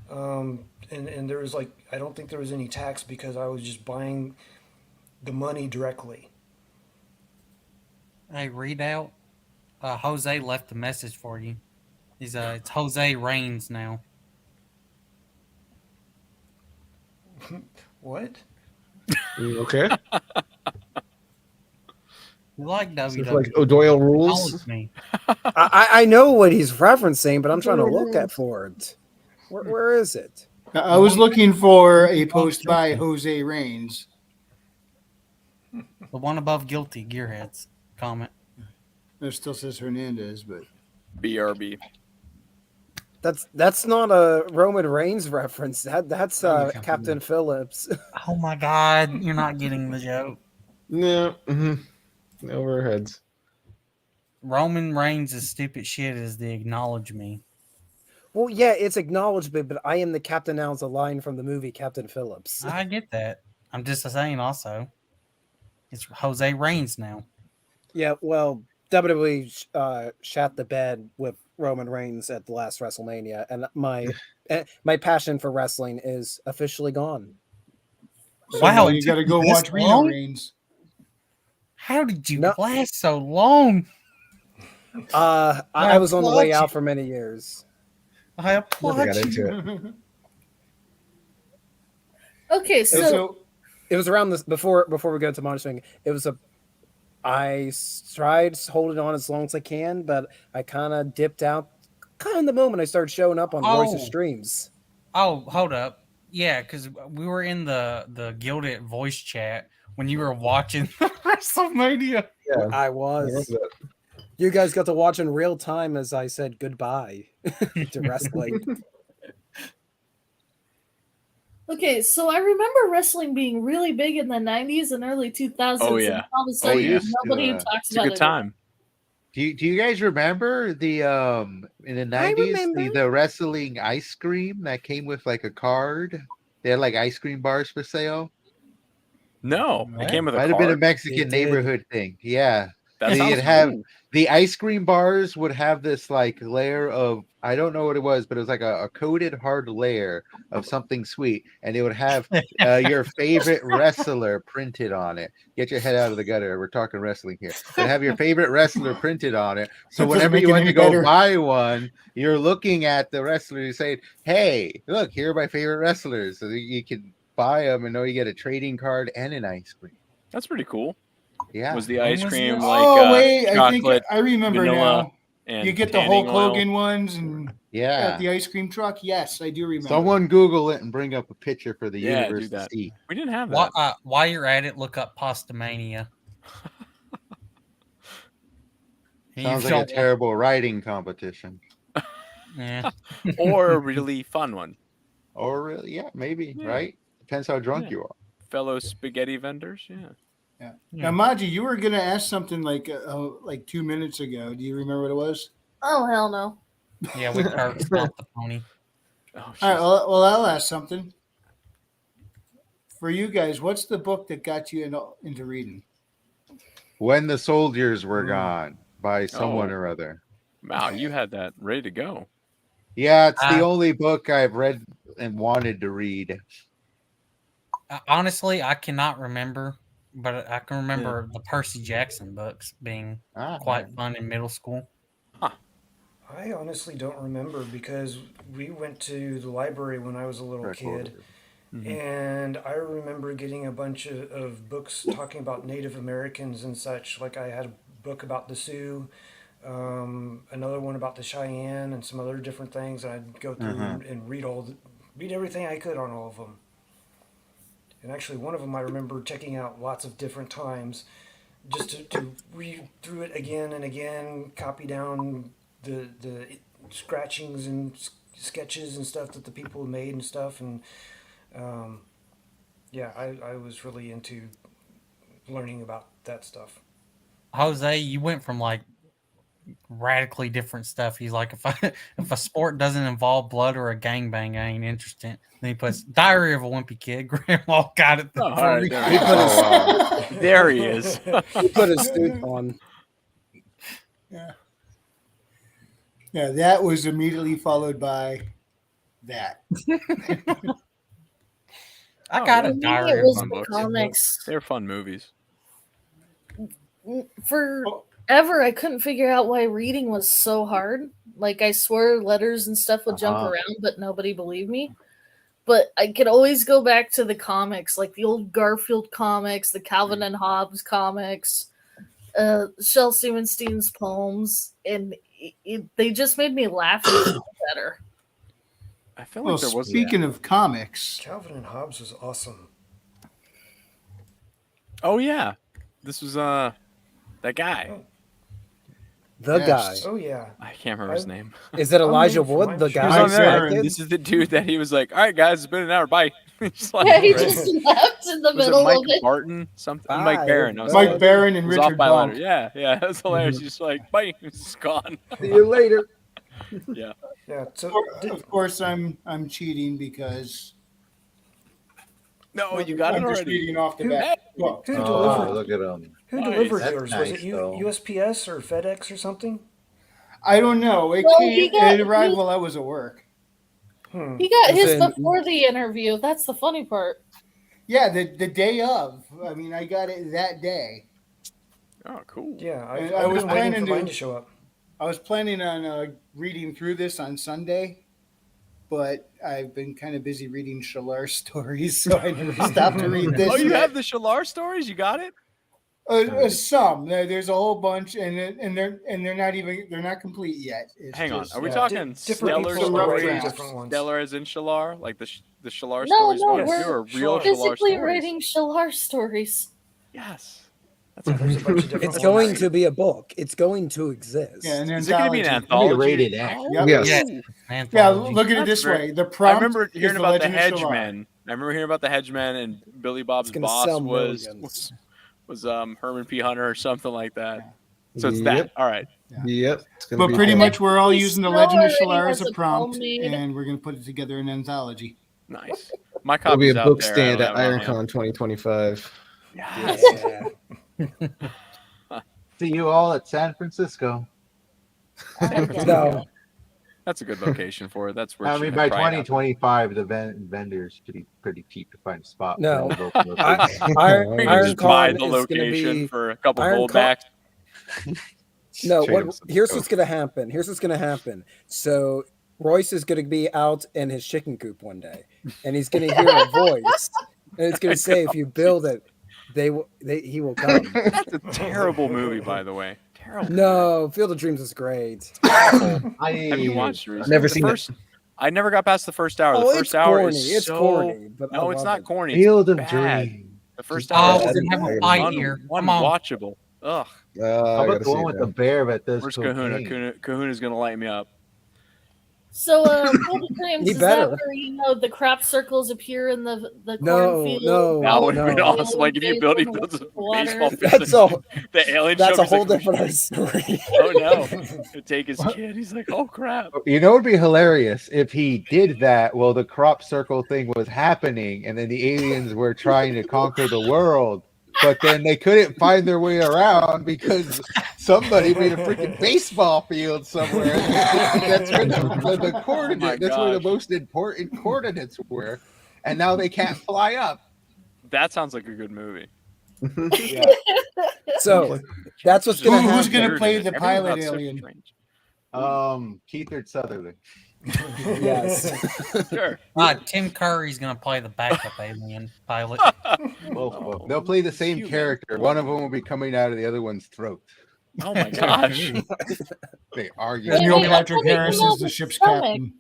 and there was I don't think there was any tax because I was just buying the money directly. Hey, read out. Jose left a message for you. It's Jose Reigns now. What? Okay. You like So WWE? it's like O'Doyle rules. Acknowledge me. I know what he's referencing, but I'm trying to look at for it. Where is it? I was looking for a post by Jose Reigns. The one above guilty, Gearheads comment. It still says Hernandez, but BRB. That's not a Roman Reigns reference. That's Captain Captain Phillips. Oh my God, you're not getting the joke. No. Over our heads. Roman Reigns is stupid shit as the acknowledge me. Well, yeah, it's acknowledgement, but I am the captain now is a line from the movie Captain Phillips. I get that. I'm just saying also. It's Jose Reigns now. Yeah, well, WWE shat the bed with Roman Reigns at the last WrestleMania, and my passion for wrestling is officially gone. so Wow, now it you got to took go this watch Reno long? Reigns. How did you No. last so long? I was on the applaud way you. out for many years. I applaud Never got you. into it. Okay, so It was around this before we go to monitoring. It was I tried holding on as long as I can, but I kind of dipped out kind of in the moment I started showing up on Royce's streams. Oh, hold up. Yeah, because we were in the Gilded voice chat when you were watching WrestleMania. Yeah. I I was. remember that. You guys got to watch in real time as I said goodbye to wrestling. okay, so I remember wrestling being really big in the 90s and early 2000s. Oh, And yeah. all of a sudden, yeah. nobody Used to, talks It's a about good it. time. Do you guys remember the in the 90s remember. the wrestling ice cream that came with like a card? They had like ice cream bars for sale. No, What? it came with a Might have been a card. Mexican It did. neighborhood thing. Yeah. That They'd sounds have cool. the ice cream bars would have this like layer of, I don't know what it was, but it was like a coated hard layer of something sweet, and it would have your favorite wrestler printed on it. Get your head out of the gutter. We're talking wrestling here. It'd have your favorite wrestler printed on it. So That doesn't whenever make you it went any to go better. buy one, you're looking at the wrestler. You say, "Hey, look, here are my favorite wrestlers." So you can buy them and know you get a trading card and an ice cream. That's pretty cool. Yeah. Was the When ice was cream this? like Oh wait, I think chocolate? I remember vanilla? now. and You get the tanning Hulk oil. Hogan ones and at Yeah. the ice cream truck. Yes, I do remember. Someone Google it and bring up a picture for the Yeah, universe do to that. see. We didn't have that. While you're at it, look up Postomania. Sounds like a terrible writing competition. Yeah. Or a really fun one. Or really, yeah, maybe, Yeah. right? Depends how drunk Yeah. you are. Fellow spaghetti vendors, yeah. Yeah. Now, Maji, you were gonna ask something like 2 minutes ago. Do you remember what it was? Oh hell no. Yeah, we cursed not the pony. Oh, All right. Well, I'll ask something. For you guys, what's the book that got you into reading? When the Soldiers Were Gone by someone or other. Wow, you had that ready to go. Yeah, it's the only book I've read and wanted to read. Honestly, I cannot remember, but I can remember the Percy Jackson books being quite fun in middle school. I honestly don't remember because we went to the library when I was a little kid. And I remember getting a bunch of books talking about Native Americans and such. Like I had a book about the Sioux, another one about the Cheyenne, and some other different things. And I'd go through and read everything I could on all of them. And actually, one of them I remember checking out lots of different times, just to read through it again and again, copy down the scratchings and sketches and stuff that the people made and stuff. And yeah, I was really into learning about that stuff. Jose, you went from like radically different stuff. He's like, if a sport doesn't involve blood or a gangbang, I ain't interested. Then he puts Diary of a Wimpy Kid. Grandma got it. All right, there he is. He put his suit on. Yeah. Yeah, that was immediately followed by that. I got a For me, Diary it of was a the Wimpy Kid. comics. They're fun movies. Forever, I couldn't figure out why reading was so hard. Like, I swear letters and stuff would jump around, but nobody believed me. But I could always go back to the comics, like the old Garfield comics, the Calvin and Hobbes comics, Shel Silverstein's poems, and they just made me laugh and feel better. I feel Well, like there was speaking of comics, Calvin and Hobbes was awesome. Oh yeah, this was that guy. The guy. Oh yeah. I can't remember his name. Is it Elijah Wood, the He was guy? on there. selected? This is the dude that he was like, "All right, guys, it's been an hour. Bye." He's like, Yeah, he right. just left in the Was it middle Mike of it. Barton? Something? Bye, Mike Barron. I was Mike like- Barron and it was off Richard by a Bunk. letter. Yeah, that's hilarious. He's just like, bye, it's gone. See you later. Yeah. Yeah. So of course, I'm cheating because No, you got I'm it just already. reading off the bat. Well, who Oh, delivered? look at him. Who Nice. delivered That's yours? nice, Was it though. USPS or FedEx or something? I don't know. It Well, came. It arrived while I was at work. He got his Listen- before the interview. That's the funny part. Yeah, the day of. I mean, I got it that day. Oh, cool. Yeah, I was been waiting planning for mine to- to show up. I was planning on reading through this on Sunday, but I've been kind of busy reading Shalar stories, so I never stopped to read this. Oh, you yet. have the Shalar stories? You got it? Some. There's a whole bunch, and they're not complete yet. It's Hang on. just, Are we uh, talking different stellar people are stories? writing different ones. Stellar as in Shalar? Like the Shalar No, stories? no, Yes, we're there are real Shalar physically stories. writing Shalar stories. Yes. That's There's a bunch of different It's ones. going to be a book. It's going to exist. Yeah, an Is it going to be an anthology. anthology? rated X. Oh, Yep. Yes. Yeah, Anthology. look at it That's this very- way. The I prompt remember is hearing about the Legend of Shalar. Hedgemen. I remember hearing about the Hedgemen, and Billy Bob's It's gonna boss sell was millions. Herman P. Hunter or something like that. So it's that. Yep. All right. Yep. It's gonna But be pretty fun. much we're all He using the still Legend of already Shalar has as a a prompt, poem made. and we're going to put it together in an anthology. Nice. My There'll be copy's a out book there. I stand don't at have it on hand. IronCon 2025. Yes. Yeah. See you all at San Francisco. No. That's a good location for it. That's where I it mean, should by probably happen. 2025, the vendors should be pretty cheap to find a spot. No. for them local I, locations. Iron, We can just buy IronCon the is going to location be for a couple Iron goldbacks. no. Trade him What? some Here's stuff. what's going to happen. Here's what's going to happen. So Royce is going to be out in his chicken coop one day, and he's going to hear a voice, and it's going to say, "If you build it, he will come." That's a terrible movie, by the way. No, Field of Dreams is great. Have you watched it? Never seen it. I never got past the first hour. Oh, The it's first hour corny. is It's so... corny, but I no, it's love not it. corny. Field It's of bad. Dreams. The first Oh, hour we're is gonna have a fight here. Come on. unwatchable. Ugh. How about the one with the bear that does Where's cocaine? Kahuna? Kahuna's gonna light me up. So, Field of Dreams, He is better. that where the crop circles appear in the No, cornfield? no, That would have been no. awesome. Like if you build a baseball field, That's a the alien that's show a up, he's whole like, different story. oh no! To take his kid, he's like, oh crap. You know, it would be hilarious if he did that while the crop circle thing was happening, and then the aliens were trying to conquer the world, but then they couldn't find their way around because somebody made a freaking baseball field somewhere. That's where the coordinate. That's where the most important coordinates were, and now they can't fly up. That sounds like a good movie. Yeah. So that's what's gonna happen. Who's gonna play the Everything pilot about so alien? strange. Keith Sutherland. Yes. Sure. Tim Curry's gonna play the backup alien pilot. Both of them. They'll play the same character. One of them will be coming out of the other one's throat. Oh my gosh. They argue. And Neil Wait, Patrick wait, Harris wait, is the ship's stomach. captain.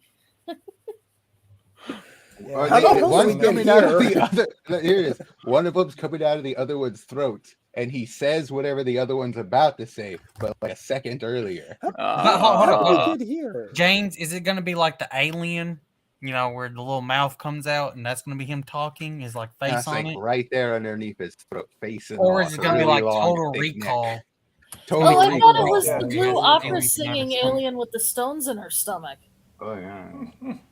How the hell One's did we get coming out of here? the other. Here it is. One of them's coming out of the other one's throat, and he says whatever the other one's about to say, but like a second earlier. Hold How on. did we get here? James, is it gonna be like the alien? You know, where the little mouth comes out, and that's gonna be him talking. His like face That's on like it, right there underneath his throat, facing. or off is it a gonna be really like long, Total thick Recall? neck. Oh, Total I thought it Recall. was Yeah, the yeah, Blue yeah. Opera Aliens singing matter. alien with the stones in her stomach. Oh yeah,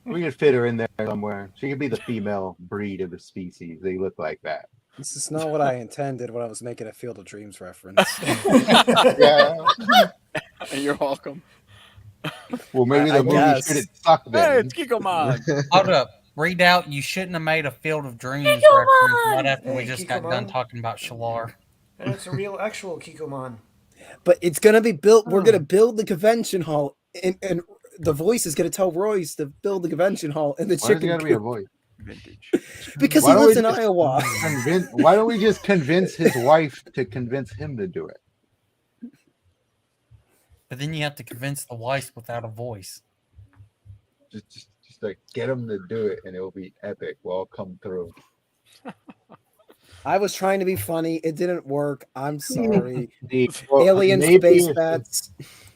we could fit her in there somewhere. She could be the female breed of the species. They look like that. This is not what I intended when I was making a Field of Dreams reference. Yeah. You're welcome. Well, maybe I the movie guess. shouldn't suck Hey, then. it's Kikomon. Hold up. Read out. You shouldn't have made a Field of Dreams reference right after we Hey, just got done Kikomon. talking about Shalar. And it's a real, actual Kikomon. But it's gonna be built. We're gonna build the convention hall, and the voice is gonna tell Royce to build the convention hall, and the Why does it chicken gotta be a voice? Vintage. because Why he don't lives we in just Iowa. Why don't we just convince his wife to convince him to do it? But then you have to convince the wife without a voice. Just like get him to do it, and it'll be epic. We'll all come through. I was trying to be funny. It didn't work. I'm sorry. Well, Alien maybe space if- bats.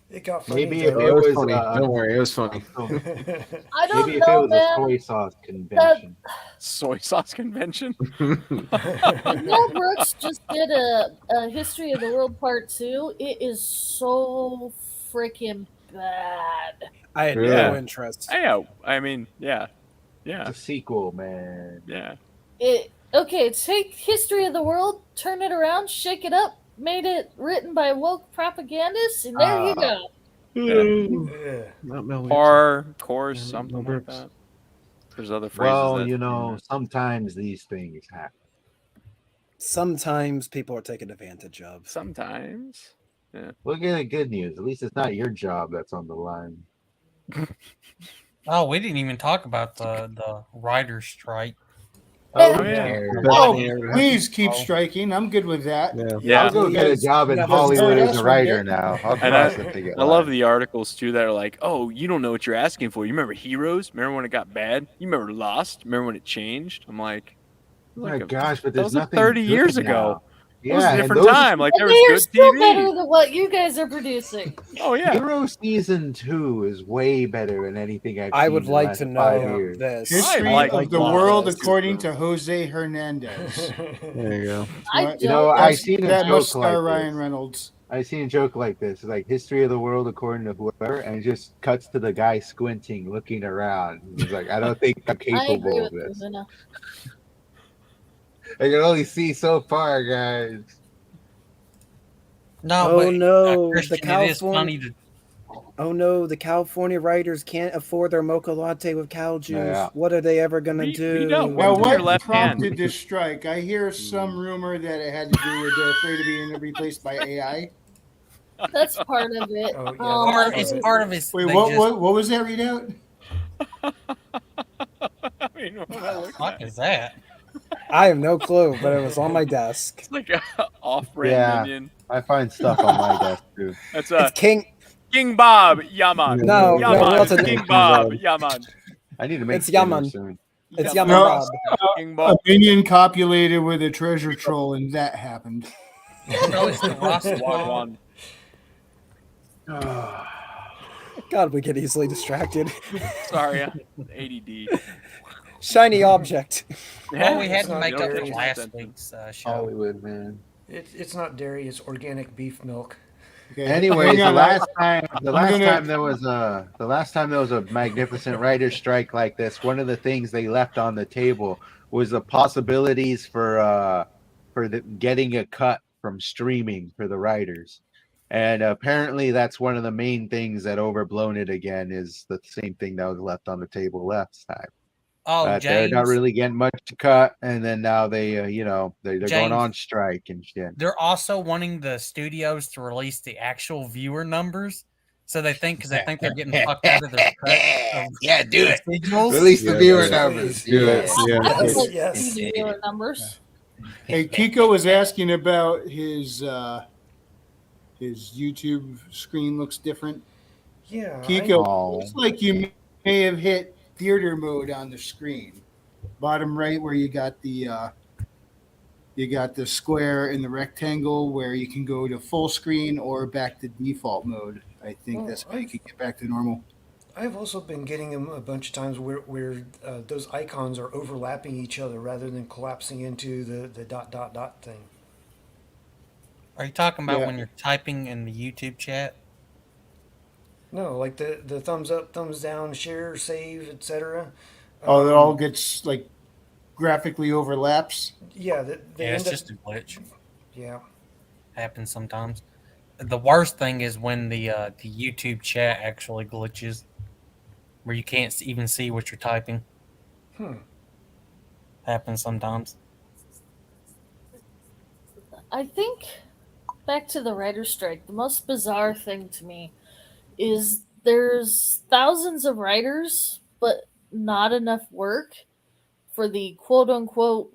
It got funny. Maybe if though. it was funny. Don't worry, it was funny. I don't maybe if it know, was a man. soy sauce convention. Soy sauce convention. Mel Brooks just did a History of the World Part 2. It is so freaking bad. I had Yeah. no interest. Yeah, I mean, yeah, It's a sequel, man. yeah. Okay, take History of the World, turn it around, shake it up, made it written by woke propagandists, and there you go. Yeah. Not Mel Course, Yeah, something Mel like Brooks. that. There's other phrases. Well, that, you know, sometimes these things happen. Sometimes people are taken advantage of. sometimes. Look at the good news. At least it's not your job that's on the line. Oh, we didn't even talk about the writer's strike. Oh yeah. Oh, please keep striking. I'm good with that. Yeah. I'll go get a job in Yeah, Hollywood that's as a right writer there. now. I'll And cross the ticket I love line. the articles too that are like, oh, you don't know what you're asking for. You remember Heroes? Remember when it got bad? You remember Lost? Remember when it changed? I'm like, Oh my gosh, but that there's was like nothing 30 good years now. ago. It Yeah, was a and different those- time. Like there And they are was still good better TV. than what you guys are producing. Oh yeah. Hero season 2 is way better than anything I've seen I would in the like last to 5 know years. this. History like of the Lost. world That's according good. to Jose Hernandez. There you go. I You know, don't- I've seen a that must joke star like Ryan this. Reynolds. I seen a joke like this, like history of the world according to whoever, and it just cuts to the guy squinting, looking around. He's like, I don't think I'm I agree capable of with you, this. Luna. I can only see so far, guys. No, Oh but, no, Christian, the it is funny California. to Oh no, the California writers can't afford their mocha latte with cow juice. Yeah. What are they ever gonna do? know. Now, With your what left hand. prompted this strike? I hear some rumor that it had to do with they're afraid of being replaced by AI. That's part of it. Oh, yeah, part, that's it's part of his. Wait, they what, just- what was that readout? I mean, what am I looking What at? is that? I have no clue, but it was on my desk. It's like a off-brand Yeah. minion. I find stuff on my desk too. That's It's King Bob, Yaman. No, Yaman, no, it's Wilson. King Bob, Yaman. I need to make It's dinner Yaman. soon. It's Yaman. Yaman No, Bob. King a Bob. minion copulated with a treasure troll, and that happened. No, it's the Rasta. Wagwan. God, we get easily distracted. Sorry, ADD. Shiny object. Well, we had It's to not make up for dairy. last week's show. Hollywood, man. It's not dairy. It's organic beef milk. Okay, Anyways, hang the on, last gonna- time there was a magnificent writer's strike like this, one of the things they left on the table was the possibilities for getting a cut from streaming for the writers. And apparently that's one of the main things that overblown it again is the same thing that was left on the table last time. Oh, They're not James, really getting much to cut, and then now they they're going James. on strike and shit. they're also wanting the studios to release the actual viewer numbers. So they think they're getting fucked out of their cut. Yeah, do it. Residuals. Release the viewer yes, numbers. please. Do it. Yes. Yeah. That's like Yes. viewer numbers. Hey, Kiko was asking about his YouTube screen looks different. Yeah. Kiko, Oh. looks like you may have hit theater mode on the screen. Bottom right where you got the square and the rectangle where you can go to full screen or back to default mode. I think that's how you can get back to normal. I've also been getting them a bunch of times where those icons are overlapping each other rather than collapsing into the dot dot dot thing. Are you talking about Yeah. when you're typing in the YouTube chat? No, like the thumbs up, thumbs down, share, save, etc. Oh, it all gets like graphically overlaps. Yeah, they Yeah, it's end up. just a glitch. Yeah. Happens sometimes. The worst thing is when the YouTube chat actually glitches, where you can't even see what you're typing. Happens sometimes. I think back to the writer's strike, the most bizarre thing to me is there's thousands of writers, but not enough work for the quote unquote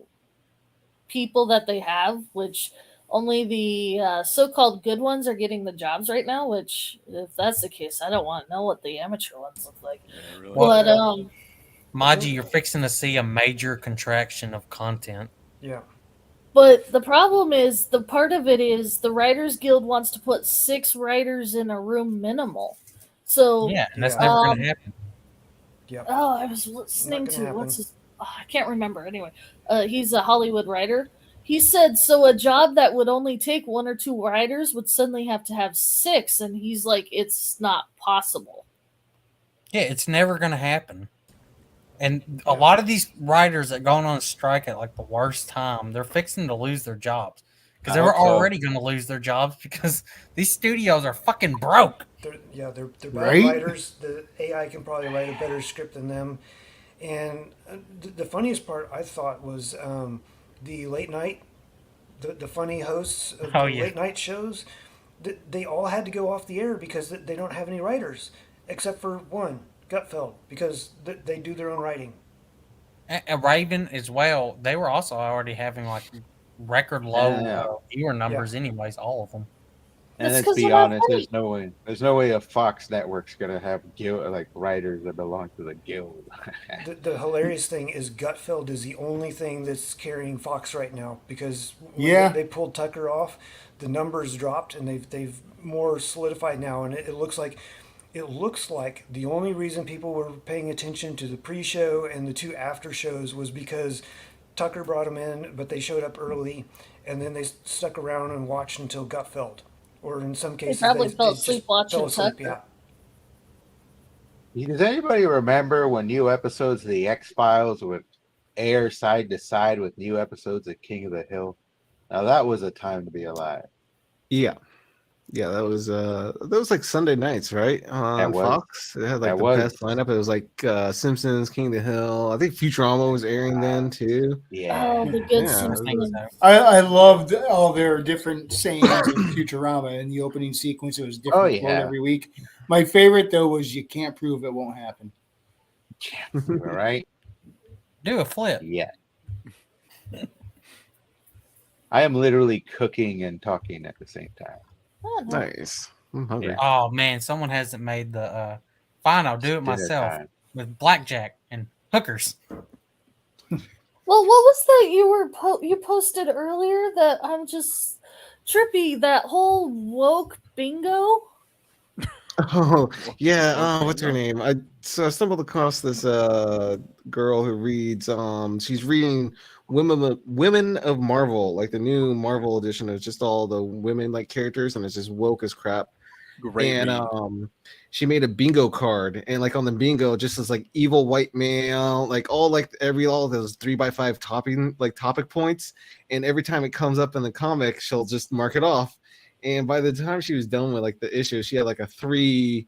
people that they have, which only the so called good ones are getting the jobs right now, which, if that's the case, I don't want to know what the amateur ones look like. Yeah, really. But, Maji, you're fixing to see a major contraction of content. Yeah. But the problem is, the part of it is the Writers Guild wants to put 6 writers in a room minimal. So Yeah, and that's Yeah. never going to happen. Yeah. oh, I was listening Not to gonna happen. what's his I can't remember. Anyway, he's a Hollywood writer. He said so a job that would only take 1 or 2 writers would suddenly have to have 6, and he's like, it's not possible. Yeah, it's never going to happen. And a lot of these writers that going on strike at like the worst time, they're fixing to lose their jobs because I they were hope so. already going to lose their jobs because these studios are fucking broke. They're bad Right? writers. The AI can probably write a better script than them. And the funniest part I thought was the late night, the funny hosts of Oh, the yeah. late night shows. They all had to go off the air because they don't have any writers, except for one, Gutfeld, because they do their own writing. And Raven as well, they were also already having like record low Yeah. viewer numbers anyways, all of them. And That's let's 'cause be they're not honest, funny. there's no way a Fox network's gonna have like writers that belong to the guild. The hilarious thing is Gutfeld is the only thing that's carrying Fox right now because when Yeah. they pulled Tucker off, the numbers dropped and they've more solidified now, and it looks like the only reason people were paying attention to the pre-show and the 2 after shows was because Tucker brought them in, but they showed up early, and then they stuck around and watched until Gutfeld, or in some cases probably fell just asleep watching fell asleep, Tucker. Does anybody remember when new episodes of the X-Files would air side to side with new episodes of King of the Hill? Now that was a time to be alive. Yeah. Yeah, that was like Sunday nights, right? On was. Fox. They had like That the was. best lineup. It was like Simpsons, King of the Hill. I think Futurama was airing then too. Yeah. Oh, the good Yeah, Simpsons. I loved all their different sayings in Futurama in the opening sequence. It was different Oh, quote yeah. every week. My favorite though was "You can't prove it won't happen." All right. Do a flip. Yeah. I am literally cooking and talking at the same time. Oh, no. Nice. I'm hungry. Yeah. Oh man, someone hasn't made the. Fine, I'll do it Dinner myself time. with blackjack and hookers. Well, what was that you posted earlier that I'm just trippy? That whole woke bingo. Oh yeah, Okay, what's her no. name? I stumbled across this girl who reads she's reading Women of Marvel, like the new Marvel edition of just all the women like characters, and it's just woke as crap. Great And read. she made a bingo card, and like on the bingo just as like evil white male, like all those 3x5 topic points, and every time it comes up in the comic she'll just mark it off. And by the time she was done with like the issue, she had like a 3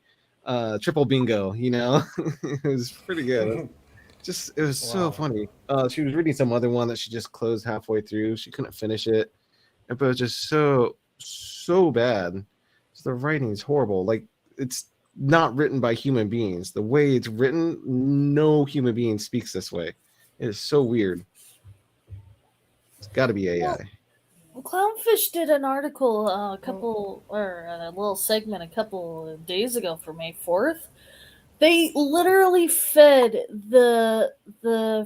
triple bingo, it was pretty good. It was so Wow. funny. She was reading some other one that she just closed halfway through. She couldn't finish it, but it was just so bad. The writing is horrible. Like, it's not written by human beings. The way it's written, no human being speaks this way. It is so weird. It's got to be AI. Well, Clownfish did an article a little segment a couple of days ago for May 4th. They literally fed the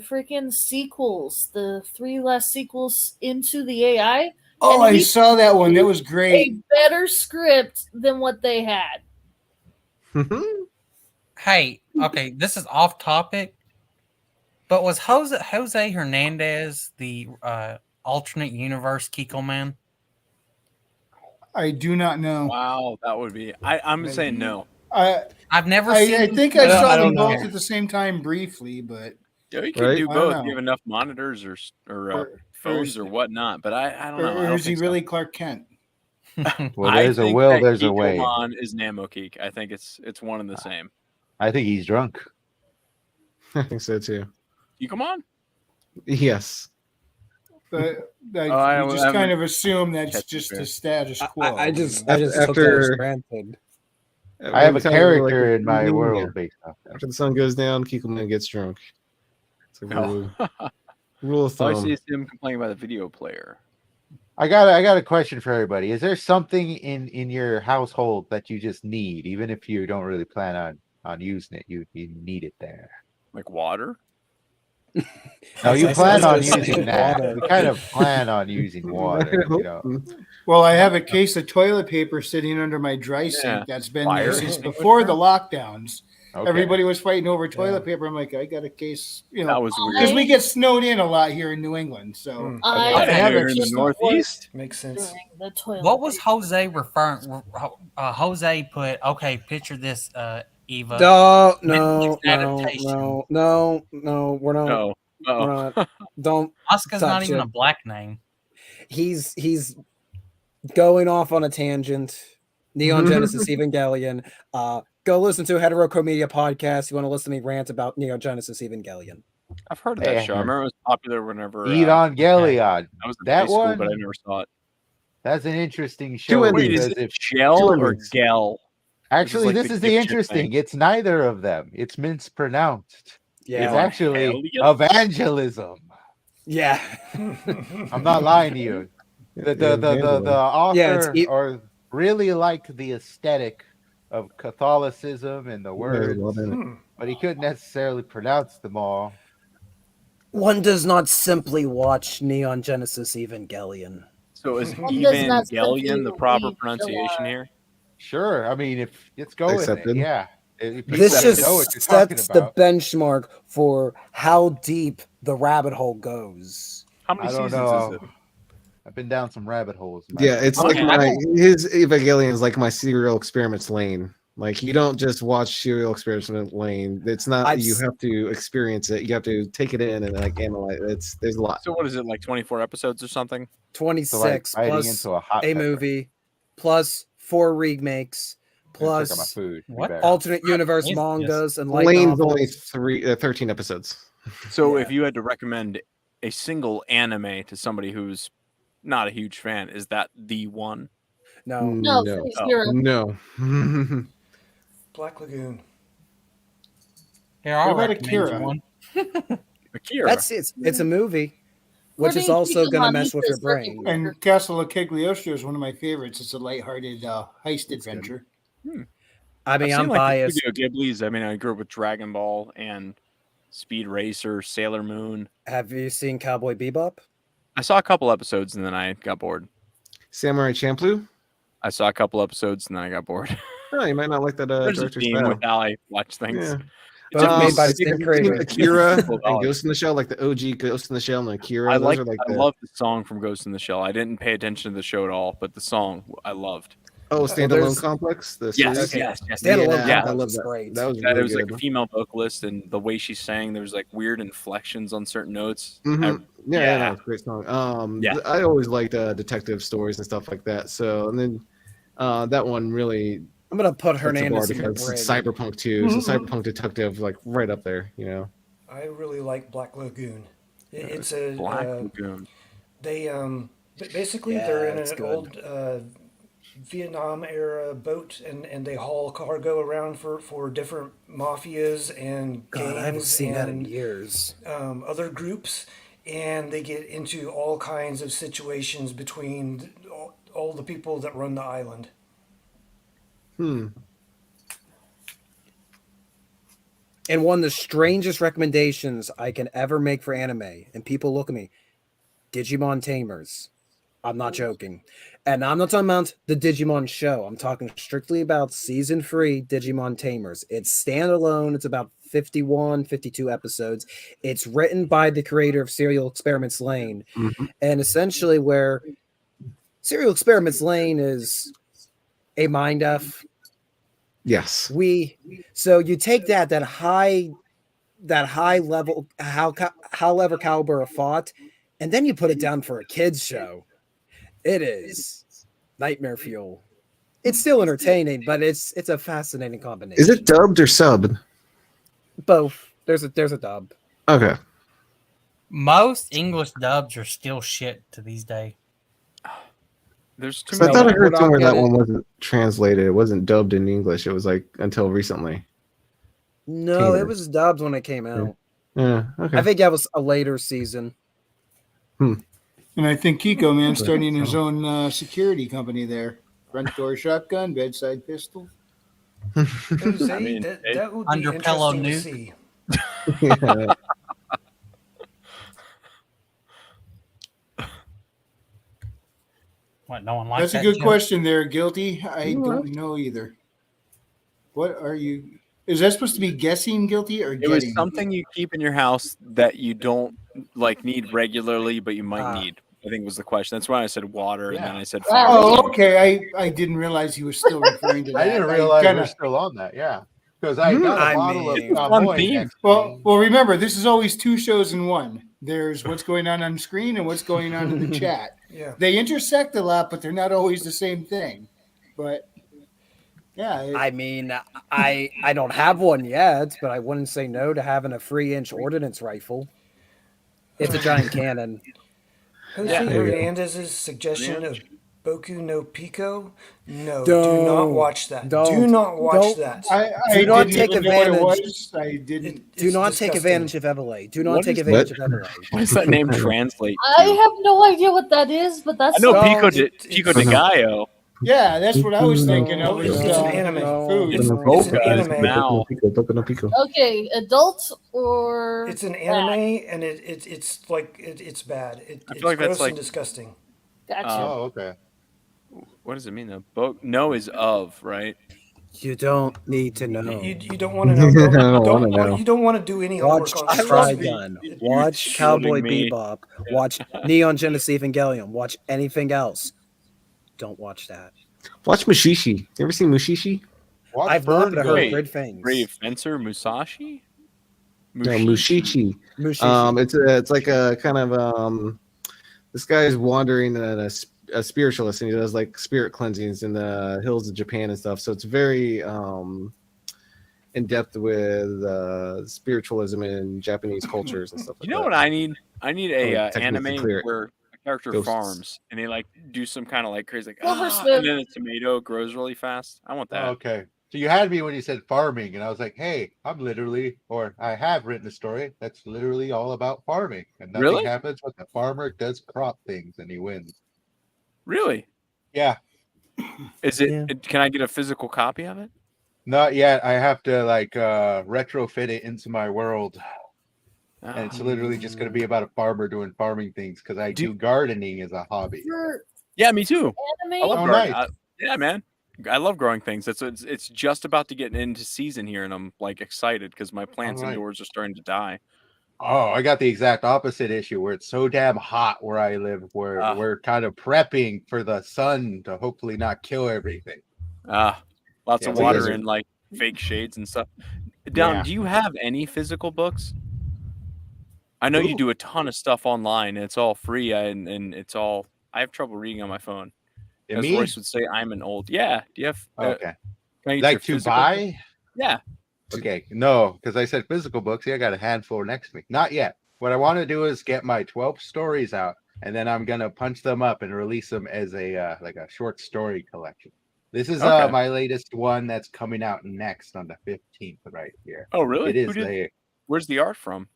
freaking sequels, the 3 last sequels, into the AI. Oh, and I he saw that one. That was a great. better script than what they had. Hey, okay, this is off topic, but was Jose Hernandez the alternate universe Kiko Man? I do not know. Wow, that would be. I'm Maybe. saying no. I've never I seen. think I saw I them don't know. both at the same time briefly, but Yeah, you could Right? do I don't both. know. You have enough monitors or phones or whatnot. But I don't know. I or don't is he think so. really Clark Kent? Well, I there's a think will, that there's a way. Kikomon is Namokeek. I think it's one and the same. I think he's drunk. I think so too. Kikomon? But Yes. we I just haven't kind of assume that's catch just it the status quo. I just you know? took that as granted. I have a Every time character in my yeah, world based off that. After the sun goes down, Kikoman gets drunk. It's a No. rule of All I thumb. see is him complaining about the video player. I got a question for everybody. Is there something in your household that you just need, even if you don't really plan on using it? You need it there. Like water? No, you I plan on said using that. water. You kind of plan on using water. You know. Well, I have a case of toilet paper sitting under my dry sink Yeah. that's been Fire there since extinguisher? before the lockdowns. Okay. Everybody was fighting over toilet Yeah. paper. I'm like, I got a case, That was because weird. we get snowed in a lot here in New England. So Mm. I I have You're it. in the Just Northeast. Makes sense. during the toilet. What was Jose referring? Jose put, okay, picture this, Eva. No, Netflix no, adaptation. no, we're not. No. We're Oh. not. Don't. Oscar's not touch even it. a black name. He's going off on a tangent. Neon Genesis Evangelion. Go listen to Hetero Comedia podcast. You want to listen to me rant about Neon Genesis Evangelion. I've heard of that Yeah. show. I remember it was popular whenever Evangelion. I was in That high school, one? but I never saw it. That's an interesting show. endings. Wait, is because it if Gel two or endings. Gel? actually like this the is the gift ship interesting. thing. It's neither of them. It's mispronounced. Yeah. It's actually Evangelion? evangelism. Yeah. I'm not lying to you. The author Yeah, it's or really liked the aesthetic of Catholicism and the There's a words, lot in it. but he couldn't necessarily pronounce them all. One does not simply watch Neon Genesis Evangelion. So is One does not simply Evangelion the proper read pronunciation filler. here? Sure, I mean, if let's go with Accepted. it, yeah. If This people just know what you're talking sets the about. benchmark for how deep the rabbit hole goes. How many I don't seasons know. is it? I've been down some rabbit holes. in my Yeah, life. it's Okay, like his Evangelion is like my serial experiments lane. Like, you don't just watch serial experiment lane. It's not. You have to experience it. You have to take it in and like analyze. There's a lot. So what is it, like 24 episodes or something? 26 biting plus into a hot a pepper. movie plus 4 remakes I'm gonna check on my plus food. What? Be back. alternate universe Yes. mangas and light Lane's only novels. 13 episodes. So Yeah. if you had to recommend a single anime to somebody who's not a huge fan, is that the one? No. No, no, Freeze Oh. Zero. no. Black Lagoon. Here, I'll What about recommend you Akira? one. Akira. That's it's a movie. which is According also to going to Elon, mess he's with the your second brain. And Castle of Cagliostro is one of my favorites. It's a lighthearted heist That's good. adventure. I I've mean, seen I'm like the biased. Studio Ghibli's. I mean, I grew up with Dragon Ball and Speed Racer, Sailor Moon. Have you seen Cowboy Bebop? I saw a couple episodes and then I got bored. Samurai Champloo. I saw a couple episodes and then I got bored. Oh, you might not like that There's a director's theme style. with how I watch things. Yeah. Both made by the have you same seen creator. Akira Cool and knowledge. Ghost in the Shell, like the OG Ghost in the Shell and Akira. I Those are like I the love the song from Ghost in the Shell. I didn't pay attention to the show at all, but the song I loved. standalone there's- complex. The Yes, series? yes. Standalone Yeah, I Complex love is that. great. That was Yeah, there really was like good. a female vocalist, and the way she sang, there was like weird inflections on certain notes. Mhm. Yeah, yeah. no, it's a great song. Yeah. I always liked detective stories and stuff like that. So, and then that one really I'm going to put sets the bar Hernandez in your because it's brain. Cyberpunk 2. So Cyberpunk Detective, like right up there, you know. I really like Black Lagoon. It's Black Lagoon. they basically Yeah, they're in it's an good. old Vietnam era boat and they haul cargo around for different mafias and God, I haven't gangs seen that in and years. other groups, and they get into all kinds of situations between all the people that run the island. And one of the strangest recommendations I can ever make for anime, and people look at me, Digimon Tamers. I'm not joking. And I'm not talking about the Digimon show. I'm talking strictly about season 3 Digimon Tamers. It's standalone. It's about 51, 52 episodes. It's written by the creator of Serial Experiments Lane. And essentially where Serial Experiments Lane is a mind F. Yes. So you take that high level how level caliber of thought, and then you put it down for a kids show. It is nightmare fuel. It's still entertaining, but it's a fascinating combination. Is it dubbed or subbed? Both? There's a dub. Okay. Most English dubs are still shit to these days. There's too So I many. thought I we're heard not somewhere that getting- one wasn't translated. It wasn't dubbed in English. It was like until recently. No, it Tamers. was dubbed when it came out. Yeah. Okay. I think that was a later season. And I think Kiko, man, starting his own security company there. Front door shotgun, bedside pistol. Jose, I mean, that would be Under pillow interesting to nuke. see. Yeah. What? No one likes That's a that good joke? question there, Guilty. I don't know either. What are you? Is that supposed to be guessing, Guilty, or It getting? was something you keep in your house that you don't like need regularly, but you might need. I think was the question. That's why I said water, and then I said fire. Oh, okay. I didn't realize he was still referring to that. I didn't realize kinda- we're still on that. Yeah, because I got a I bottle mean- of Fun Moy theme. next. Well, remember, this is always two shows in one. There's what's going on screen and what's going on in the chat. Yeah. They intersect a lot, but they're not always the same thing. But yeah, I mean, I don't have one yet, but I wouldn't say no to having a 3-inch ordnance rifle. It's a giant cannon. Jose Yeah. There you go. Hernandez's suggestion of Boku no Pico? No, Don't. do not watch that. Don't. Do not watch Don't. that. I Do not didn't take even know what it advantage. was. I didn't. Do It's not take disgusting. advantage of Evele. Do not What take is advantage that? of Evele. What does that name translate? I to? have no idea what that is, but that's I know No, Pico de it's- Pico de Gallo. Yeah, that's what I was thinking of. It's Was, an anime. food. It's an Boca is anime. Mal. okay. Adult or It's an anime, and it's like it's bad. I It's feel like that's gross like- and disgusting. Gotcha. Oh, okay. What does it mean though? No is of, right? You don't need to know. You don't want to know. Don't, I don't wanna don't know. want, you don't want to do any homework Watch on this. Trigun. Watch shielding Cowboy me. Bebop. Watch Neon Genesis Evangelion. Watch anything else. Don't watch that. Watch Mushishi. You ever seen Mushishi? Watch I've not Burn heard Go. good things. Brave Fencer Musashi? No, Mushichi. Mushishi. It's like a kind of this guy is wandering in a spiritualist, and he does like spirit cleansings in the hills of Japan and stuff. So it's very in depth with spiritualism in Japanese cultures and stuff. Like You know that. what I need? I need a Oh, technically anime clear it. where a character Ghosts. farms and they like do some kind of like crazy like Silver and Smith. then a tomato grows really fast. I want that. Oh, okay. So you had me when you said farming, and I was like, hey, I have written a story that's literally all about farming, and nothing Really? happens, but the farmer does crop things and he wins. Really? Yeah, Is it? Can I get a physical copy of it? not yet. I have to retrofit it into my world, and it's literally just going to be about a farmer doing farming things because I do gardening as a hobby. Yeah, me too. I love Oh, gardening. nice. Yeah, man. I love growing things. It's just about to get into season here, and I'm like excited because my plants right. indoors are starting to die. Oh, I got the exact opposite issue where it's so damn hot where I live, where we're kind of prepping for the sun to hopefully not kill everything. Lots Yeah, of we water guys are- and like fake shades and stuff. Down, Yeah. do you have any physical books? I know you do a ton of stuff online, and it's all free, and it's all. I have trouble reading on my phone. And As me? Royce would say, I'm an old. Yeah. Do you have? Okay. Can I get Like your to physical buy? book? Yeah. Okay, no, because I said physical books. Yeah, I got a handful next to me. Not yet. What I want to do is get my 12 stories out, and then I'm gonna punch them up and release them as a like a short story collection. This is Okay. my latest one that's coming out next on the 15th right here. Oh, really? It is Where's the art from?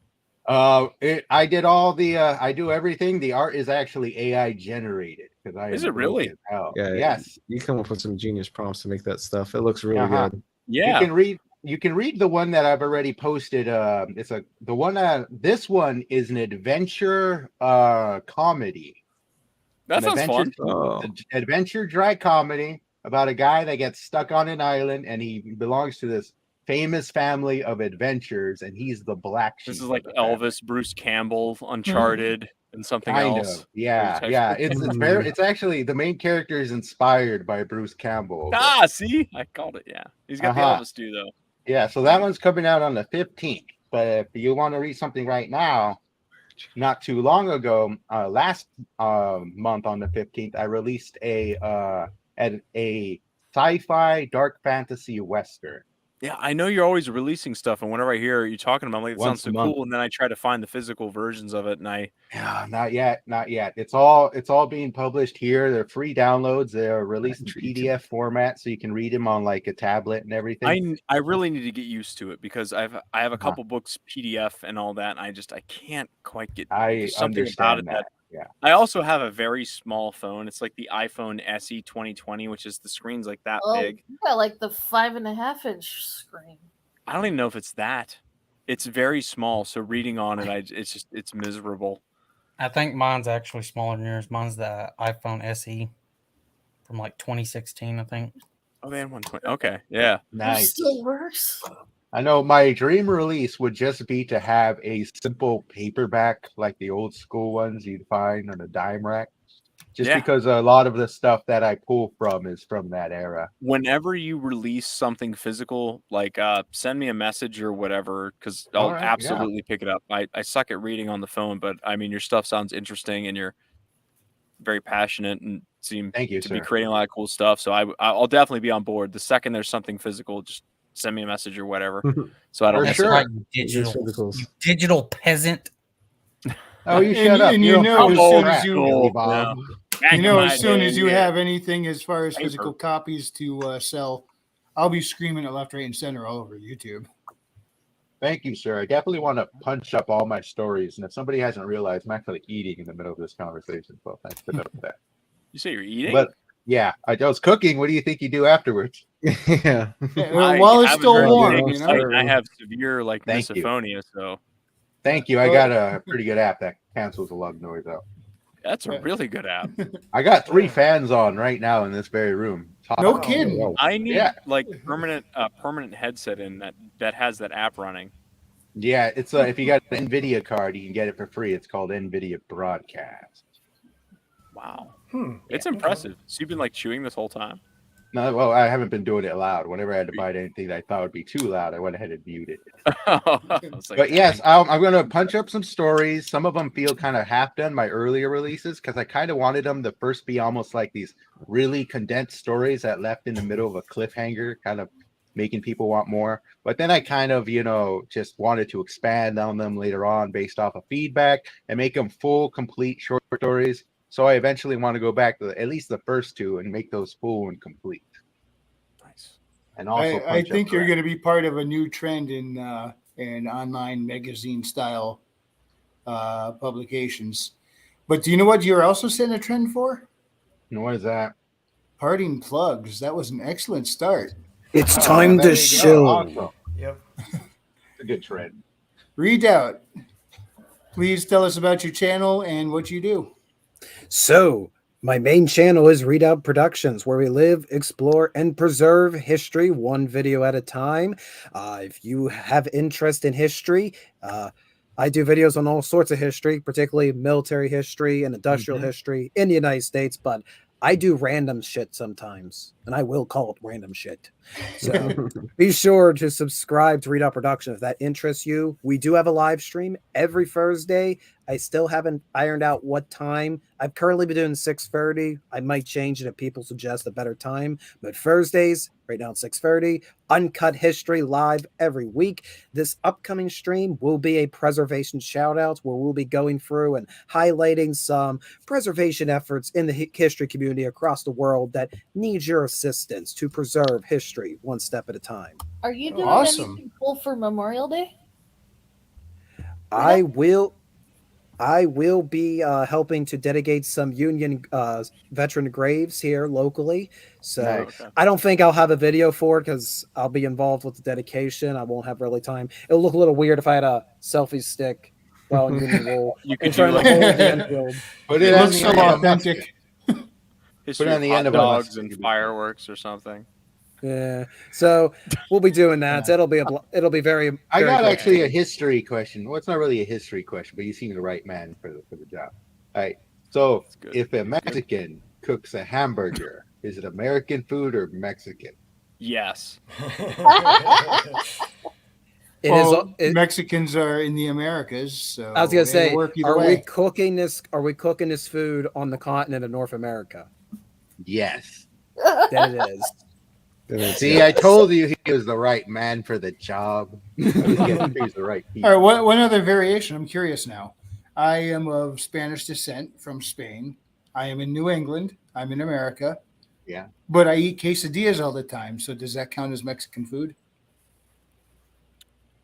I did all the I do everything. The art is actually AI generated because I Is am it really? broke as hell. Yeah. Yes. You come up with some genius prompts to make that stuff. It looks really Uh-huh. good. Yeah. You can read the one that I've already posted. This one is an adventure comedy. That sounds fun. Adventure dry comedy about a guy that gets stuck on an island and he belongs to this famous family of adventures and he's the black sheep. This is like Elvis, Bruce Campbell, Uncharted, and something Kind else. of. Yeah. It's actually the main character is inspired by Bruce Campbell. See, I called it. Yeah, he's got the Elvis do though. Yeah, so that one's coming out on the 15th. But if you want to read something right now, not too long ago, last month on the 15th, I released a sci-fi dark fantasy western. Yeah, I know you're always releasing stuff, and whenever I hear you talking about, it, I'm like, it sounds so cool. And then I try to find the physical versions of it, and not yet. It's all being published here. They're free downloads. They're released in PDF format, so you can read them on like a tablet and everything. I really need to get used to it because I have a couple books PDF and all that, and I can't quite get. There's something about it that. Yeah. I also have a very small phone. It's like the iPhone SE 2020, which is the screen's like that big. You got like the 5.5-inch screen. I don't even know if it's that. It's very small, so reading on it, it's miserable. I think mine's actually smaller than yours. Mine's the iPhone SE from like 2016, I think. Oh, they had 120. Okay, yeah. Nice. It still works. I know my dream release would just be to have a simple paperback like the old school ones you'd find on a dime rack. Just because a lot of the stuff that I pull from is from that era. Whenever you release something physical, like send me a message or whatever, because I'll absolutely pick it up. I suck at reading on the phone, but I mean, your stuff sounds interesting and you're very passionate and seem to be creating a lot of cool stuff. So I'll definitely be on board. The second there's something physical, just send me a message or whatever. So I don't That's right, you digital peasant. Oh, you shut up. And you know, as soon as you have anything as far as physical copies to sell, I'll be screaming it left, right, and center all over YouTube. Thank you, sir. I definitely want to punch up all my stories. And if somebody hasn't realized, I'm actually eating in the middle of this conversation. So thanks for that. You say you're eating? But yeah, I was cooking. What do you think you do afterwards? Yeah. While it's still warm, you know? I have severe misophonia, so. Thank you. I got a pretty good app that cancels a lot of noise out. That's a really good app. I got 3 fans on right now in this very room. No kidding. I need like permanent headset in that has that app running. Yeah, it's if you got an NVIDIA card, you can get it for free. It's called NVIDIA Broadcast. Wow. It's impressive. So you've been like chewing this whole time? No, well, I haven't been doing it loud. Whenever I had to bite anything that I thought would be too loud, I went ahead and muted it. But yes, I'm going to punch up some stories. Some of them feel kind of half done, my earlier releases, because I kind of wanted them to first be almost like these really condensed stories that left in the middle of a cliffhanger, kind of making people want more. But then I kind of, just wanted to expand on them later on based off of feedback and make them full, complete short stories. So I eventually want to go back to at least the first 2 and make those full and complete. Nice. and also I think you're going to be part of a new trend in online magazine style publications. But do you know what you're also setting a trend for? And what is that? Parting plugs. That was an excellent start. It's time to show. Awesome. Yep. It's a good trend. Redoubt, please tell us about your channel and what you do. So, my main channel is Redoubt Productions, where we live, explore, and preserve history one video at a time. If you have interest in history, I do videos on all sorts of history, particularly military history and industrial history in the United States, but I do random shit sometimes, and I will call it random shit. So be sure to subscribe to Redoubt Production if that interests you. We do have a live stream every Thursday. I still haven't ironed out what time. I've currently been doing 6:30. I might change it if people suggest a better time. But Thursdays, right now at 6:30, Uncut History live every week. This upcoming stream will be a preservation shout-out where we'll be going through and highlighting some preservation efforts in the history community across the world that need your assistance to preserve history one step at a time. Are you doing Awesome. anything cool for Memorial Day? I will be helping to dedicate some Union veteran graves here locally. So Nice. I don't think I'll have a video for it because I'll be involved with the dedication. I won't have really time. It'll look a little weird if I had a selfie stick while in Union wool. You and could trying do to hold like the Enfield. Put It it on looks the so end of a authentic. history on of the hot end of a dogs mustard. and fireworks or something. Yeah. So we'll be doing that. So it'll be very. I very got cool. actually a history question. Well, it's not really a history question, but you seem the right man for the job. All right. So good. if a Mexican cooks a hamburger, is it American food or Mexican? Yes. Mexicans are in the Americas, so I was gonna it'll say, work either are we way. cooking this? Are we cooking this food on the continent of North America? Yes. That it is. See, I told you he was the right man for the job. I was getting he's the right people. All right, one other variation. I'm curious now. I am of Spanish descent from Spain. I am in New England. I'm in America. Yeah. But I eat quesadillas all the time. So does that count as Mexican food?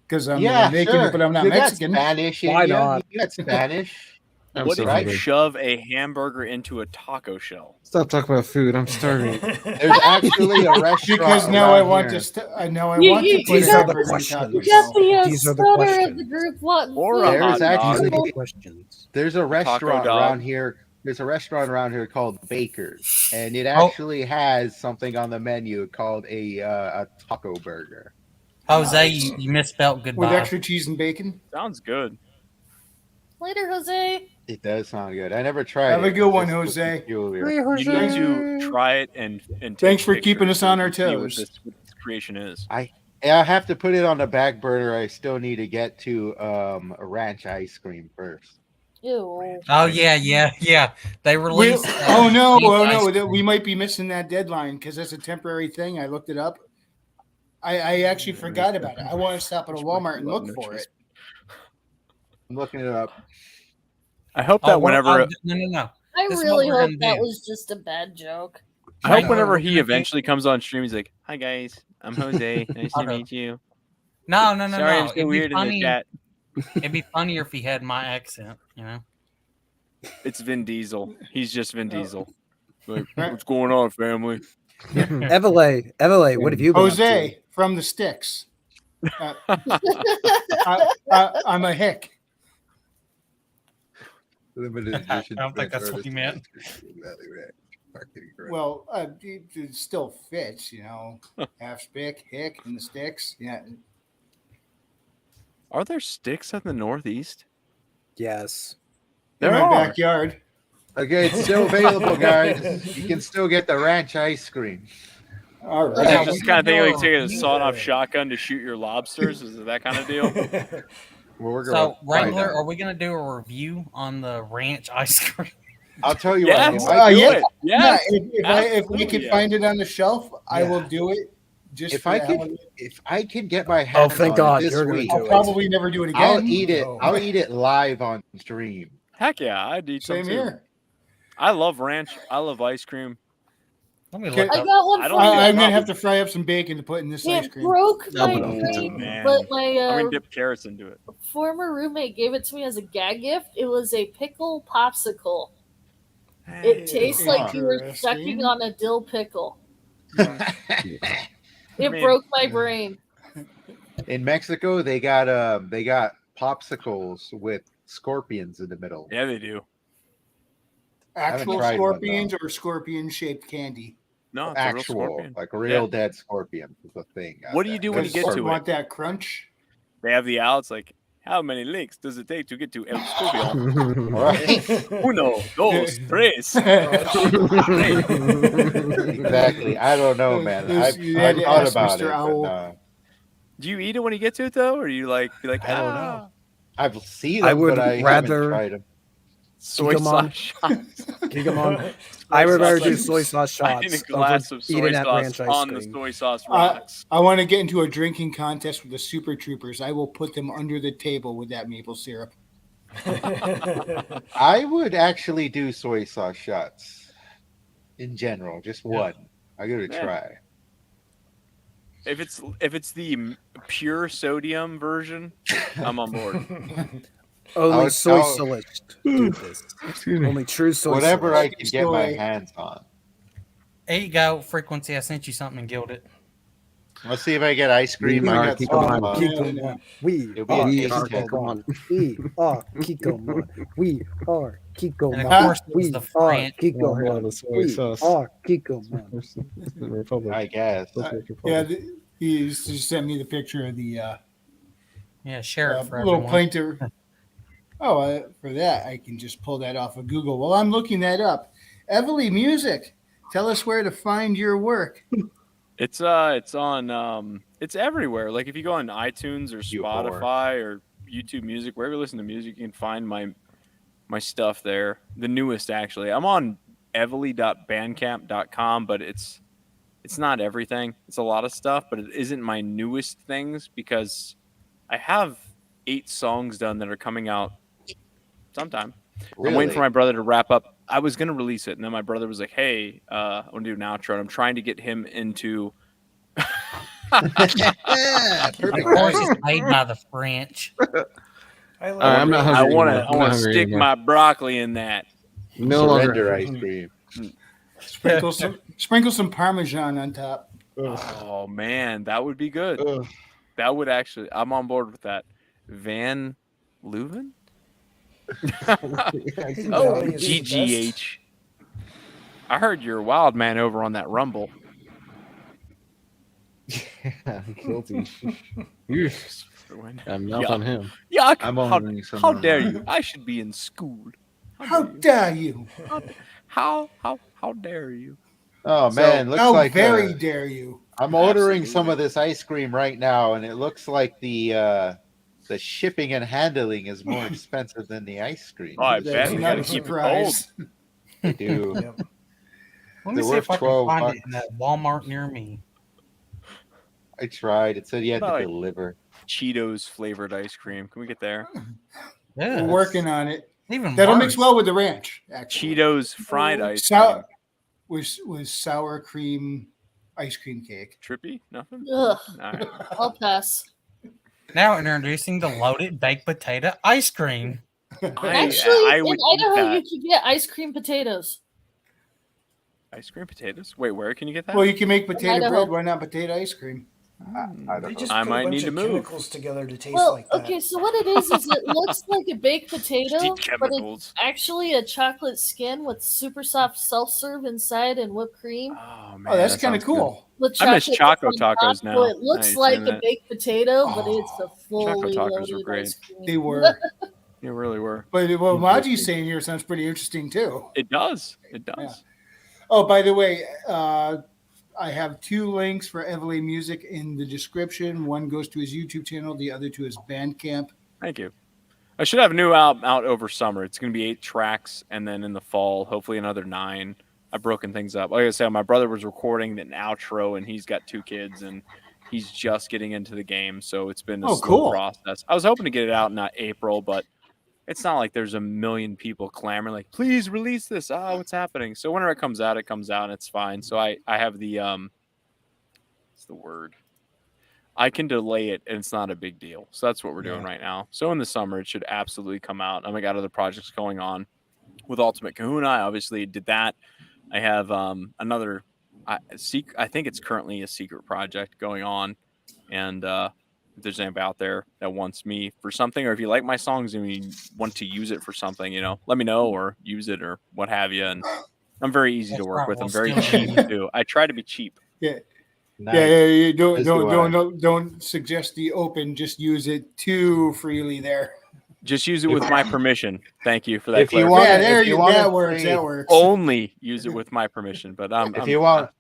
Because I'm making it, but I'm not You got Mexican. Spanish in Why you. not? You got Spanish. What if right. you shove a hamburger into a taco shell? Stop talking about food. I'm starving. There's actually a restaurant. Because now I around want here. to. Now I want to put These a are the hamburger in Taco questions. You got Shell. the These are the stutter of questions. the group wanting Or food. a There's hot dog. These are actually the questions. there's a restaurant dog. around here. There's a restaurant around here called Baker's, and it actually has something on the menu called a taco burger. Jose, you misspelled With goodbye. extra cheese and bacon. Sounds good. Later, Jose. It does sound good. I never tried Have it. a good one, It's just Jose. peculiar. You need to try it and take Thanks for keeping pictures us on so our you can see what toes. this creation is. I have to put it on the back burner. I still need to get to ranch ice cream first. Ew. Oh yeah. They released. Oh no! cheese Oh ice no! cream. We might be missing that deadline because that's a temporary thing. I looked it up. I actually forgot about it. I want to stop at a Walmart and look for it. I'm looking it up. I hope Oh, that whenever no. I This is really what we're hope gonna that do. was just a bad joke. I hope No, whenever we're he gonna do- eventually comes on stream, he's like, "Hi guys, I'm Jose. Nice to Okay. meet you. No. Sorry, I'm so It'd be weird in the funny. chat." It'd be funnier if he had my accent. You know. It's Vin Diesel. He's just Vin Diesel. Like, Right. what's going on, family? Evele, what have you been up to? Jose from the Sticks. I'm a hick. Limited I edition. don't think that's what he meant. Well, it still fits, you know. Half spick, hick, and the Sticks. Yeah. Are there sticks in the Northeast? Yes. In There my are. backyard. Okay, it's still available, guys. You can still get the ranch ice cream. All Is right. it just kind of thing like taking a sawed-off shotgun to shoot your lobsters? Is it that kind of deal? Well, we're So gonna find Wrangler, out. are we gonna do a review on the ranch ice cream? I'll tell you Yes, what. If I, do yeah. it. Yes. If we absolutely, can yes. find it on the shelf, I Yeah. will do it. Just if for I the hell could, of it. if I can get my hands thank on God it this you're gonna week, do I'll it. probably never do it again. I'll eat it. No. I'll eat it live on stream. Heck yeah, I'd eat some Same too. here. I love ranch. I love ice cream. Let me Okay. look I up. got one I for don't you. think I'm gonna Not have to with- fry up some bacon to put in this ice It cream. broke I'll my put it on pizza. brain, Man. but my I'm gonna dip carrots into it. former roommate gave it to me as a gag gift. It was a pickle popsicle. It tastes like you were sucking Interesting. on a dill pickle. It mean- broke my brain. In Mexico, they got popsicles with scorpions in the middle. Yeah, they do. Actual tried one, scorpions or scorpion-shaped candy? No, it's a real Actual, scorpion. like a real Yeah. dead scorpion is a thing. out What do you there. do when you That's get to You it? want that crunch? They have the outs like, how many links does it take to get to El Scorpion? Right? Uno, dos, tres. Exactly. I don't know, man. You had I've to thought ask about Mr. it, Owl. but no. Do you eat it when you get to it though, or you like be like, I don't know. I've seen them, I would but I rather- haven't tried them. soy Kikomon. sauce shots. Kikomon. I would rather do soy sauce I need shots a glass over of soy eating that sauce ranch ice on the cream. soy sauce rocks. I want to get into a drinking contest with the Super Troopers. I will put them under the table with that maple syrup. I would actually do soy sauce shots in general, just one. I give it a Yeah. try. If it's the pure sodium version, I'm on board. Only would- soy I'll- sauce do this. Only true soy Whatever sauce. I can get my Soy. hands on. There you go, Frequency. I sent you something and Gilded. Let's see if I get ice cream. We I are got Kikomon. some. Kikomon. We It'll be a are taste are test. Kikomon. We are Kikomon. We are And Kikomon. of course, it was We the are French. Kikomon. the soy We sauce. are Kikomon. Republic. I guess. Yeah, he just sent me the picture of the Yeah, share it for little everyone. plainter. Oh, for that, I can just pull that off of Google. Well, I'm looking that up. Evely Music, tell us where to find your work. It's on it's everywhere. Like if you go on iTunes or You whore. Spotify or YouTube Music, wherever you listen to music, you can find my stuff there. The newest actually. I'm on evely.bandcamp.com, but it's not everything. It's a lot of stuff, but it isn't my newest things because I have 8 songs done that are coming out sometime. Really? I'm waiting for my brother to wrap up. I was gonna release it, and then my brother was like, "Hey, I want to do an outro." And I'm trying to get him into. Yeah, Of perfect. course, it's made by the French. I like I'm not it. hungry I want anymore. to. I'm I not want to hungry stick anymore. my broccoli in that. No longer. Surrender ice cream. Sprinkle some Parmesan on top. Oh man, that would be good. Ugh. That would actually. I'm on board with that. Van Leuven. Oh, Valley is the GGH. I heard you're a wild man over on that Rumble. Guilty. I'm not Yeah. on him. Yeah, I'm how, wondering some. how dare you? I should be in school. How dare you? How dare you? Oh man, looks How like very dare you? I'm ordering Absolutely. some of this ice cream right now, and it looks like the shipping and handling is more expensive than the ice cream. Oh, I That's bet we not gotta a keep it surprise. They do. Yep. Let me They're see if worth I can 12 find it in bucks. that Walmart near me. I tried. It said you had to Like- deliver. Cheetos flavored ice cream. Can we get there? Yeah, We're working on it. even That'll worse. mix well with the ranch, actually. Cheetos fried ice Sour cream. with sour cream ice cream cake. Trippy? Nothing? Ugh, All right. I'll pass. Now introducing the loaded baked potato ice cream. Actually, I in would eat Idaho, that. you can get ice cream potatoes. Ice cream potatoes? Wait, where can you get that? Well, you can make potato Idaho. bread. Why not potato ice cream? I They don't just know. I put might a bunch need to of move. chemicals together to taste Well, like that. okay, so what it is it looks like a baked potato, Eat but it's chemicals. actually a chocolate skin with super soft self-serve inside and whipped cream Oh, man. Oh, that's that kind of sounds good. cool. with I miss chocolate Choco chips on Tacos top, now. So it looks Now you're like saying a that. baked potato, but it's a fully Tacos were loaded great. ice cream. They were. You really were. But what Maji's saying here sounds pretty interesting too. It does. It does. Yeah. Oh, by the way, I have 2 links for Evely Music in the description. One goes to his YouTube channel, the other to his Bandcamp. Thank you. I should have a new album out over summer. It's going to be 8 tracks, and then in the fall, hopefully another 9. I've broken things up. Like I said, my brother was recording an outro, and he's got 2 kids, and he's just getting into the game, so it's been a slow cool. process. I was hoping to get it out in April, but it's not like there's a million people clamoring like, please release this. Oh, what's happening? So whenever it comes out, and it's fine. So I have the what's the word? I can delay it and it's not a big deal. So that's what we're doing right now. So in the summer, it should absolutely come out. I got other projects going on with Ultimate Kahuna. I obviously did that. I have another I think it's currently a secret project going on. And if there's anybody out there that wants me for something, or if you like my songs and you want to use it for something, let me know, or use it or what have you. And I'm very easy to work with. I'm very cheap too. I try to be cheap. Yeah. Nice. Yeah. Don't suggest the open. Just use it too freely there. Just use it with my permission. Thank you for that. If you want, that works. Only use it with my permission. But if you want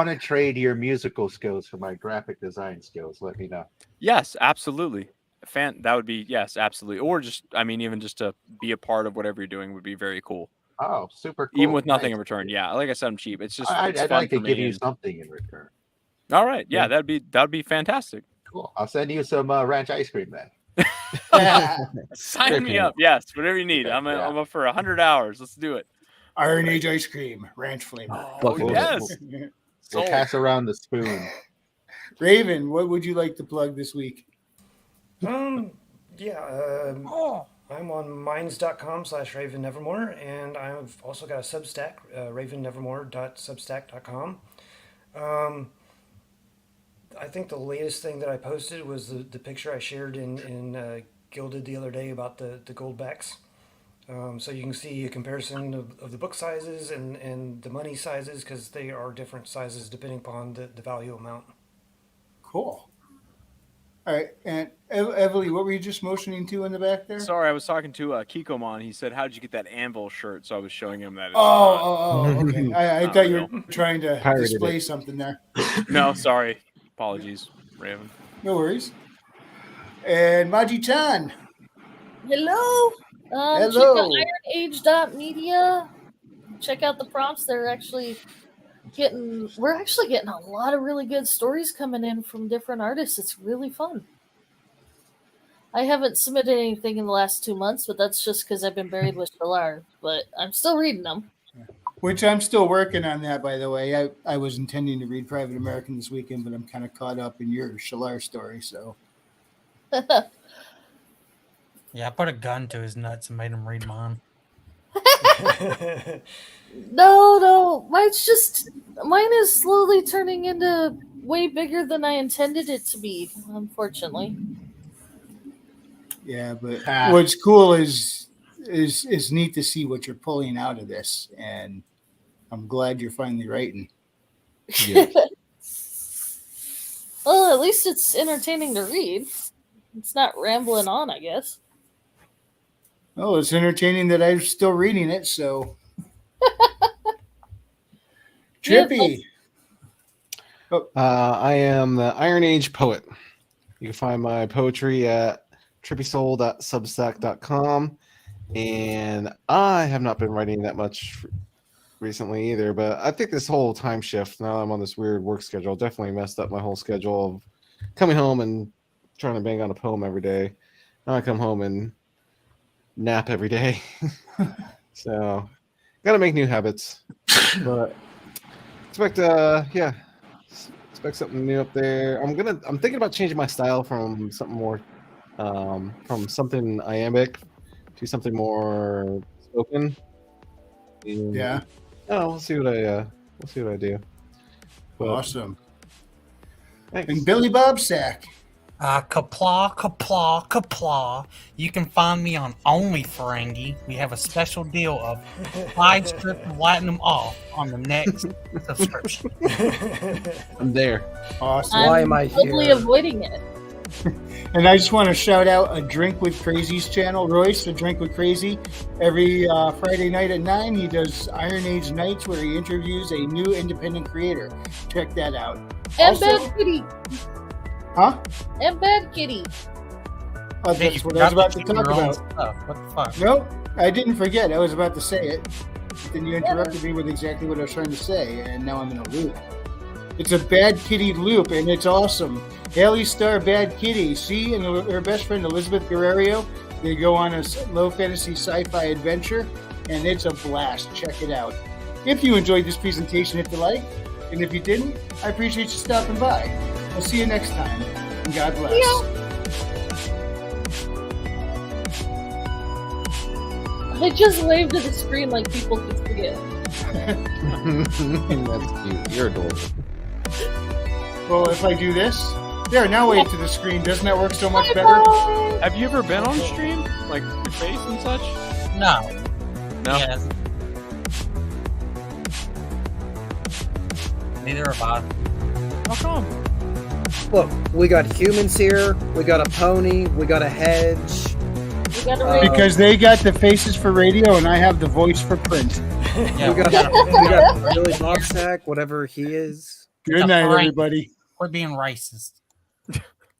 to trade your musical skills for my graphic design skills, let me know. Yes, absolutely. That would be absolutely. Or just even just to be a part of whatever you're doing would be very cool. Oh, super cool. Even with nothing in return. Yeah, like I said, I'm cheap. It's just I'd like to give you something in return. All right. Yeah, that'd be fantastic. Cool. I'll send you some ranch ice cream then. Sign me up. Yes, whatever you need. I'm up for 100 hours. Let's do it. IronAge ice cream, ranch flavor. Oh, yes. We'll pass around the spoon. Raven, what would you like to plug this week? I'm on minds.com/Raven Nevermore, and I've also got a Substack, ravennevermore.substack.com. I think the latest thing that I posted was the picture I shared in Gilded the other day about the gold backs. So you can see a comparison of the book sizes and the money sizes, because they are different sizes depending upon the value amount. Cool. All right, and Evely, what were you just motioning to in the back there? Sorry, I was talking to Kikomon. He said, "How'd you get that anvil shirt?" So I was showing him that. Okay. I thought you were trying to display it. something there. No, sorry. Apologies, Raven. No worries. And Maji-chan. Hello. Hello. Check out IronAge.media. Check out the prompts. We're actually getting a lot of really good stories coming in from different artists. It's really fun. I haven't submitted anything in the last 2 months, but that's just because I've been buried with Shalar. But I'm still reading them. Which I'm still working on that, by the way. I was intending to read Private American this weekend, but I'm kind of caught up in your Shalar story, so. Yeah, I put a gun to his nuts and made him read mine. No. Mine is slowly turning into way bigger than I intended it to be, unfortunately. Yeah, but what's cool is neat to see what you're pulling out of this, and I'm glad you're finally writing. Yeah. Well, at least it's entertaining to read. It's not rambling on, I guess. Oh, it's entertaining that I'm still reading it, so. Trippy. I am the IronAge poet. You can find my poetry at trippysoul.substack.com. And I have not been writing that much recently either, but I think this whole time shift, now I'm on this weird work schedule, definitely messed up my whole schedule of coming home and trying to bang on a poem every day. Now I come home and nap every day. So gotta make new habits. But expect something new up there. I'm thinking about changing my style from something more from something iambic to something more spoken. And, Yeah. Oh, we'll see what I do. But, Awesome. thanks. And Billy Bob Sack. Kapla. You can find me on Only Ferengi. We have a special deal of 5 strips and lighten them off on the next subscription. I'm there. Awesome. Why am I totally here? avoiding it. And I just want to shout out A Drink with Crazy's channel, Royce, A Drink with Crazy. Every Friday night at 9, he does IronAge Nights where he interviews a new independent creator. Check that out. And Also- Bad Kitty. Huh? And Bad Kitty. Oh, Hey, that's you what I was forgot about to to do talk your own about. stuff. What the fuck? Nope, I didn't forget. I was about to say it. But then you interrupted me with exactly what I was trying to say, and now I'm in a loop. It's a Bad Kitty loop, and it's awesome. Haley Star Bad Kitty. She and her best friend Elizabeth Guerrero, They go on a low fantasy sci-fi adventure, and it's a blast. Check it out. If you enjoyed this presentation, hit the like, and if you didn't, I appreciate you stopping by. We'll see you next time, and God bless. I just waved at the screen like people could forget. That's cute. You're adorable. Well, if I do this, there, now wave to the screen. Doesn't that work so much better? Have you ever been on stream, like your face and such? No. No. Yes. Neither have I. How come? Look, we got humans here. We got a pony. We got a hedge. We got a Because they got the faces for radio, and I have the voice for print. Yeah, we got Billy Bobsack, whatever he is. Good night, everybody. We're being racist.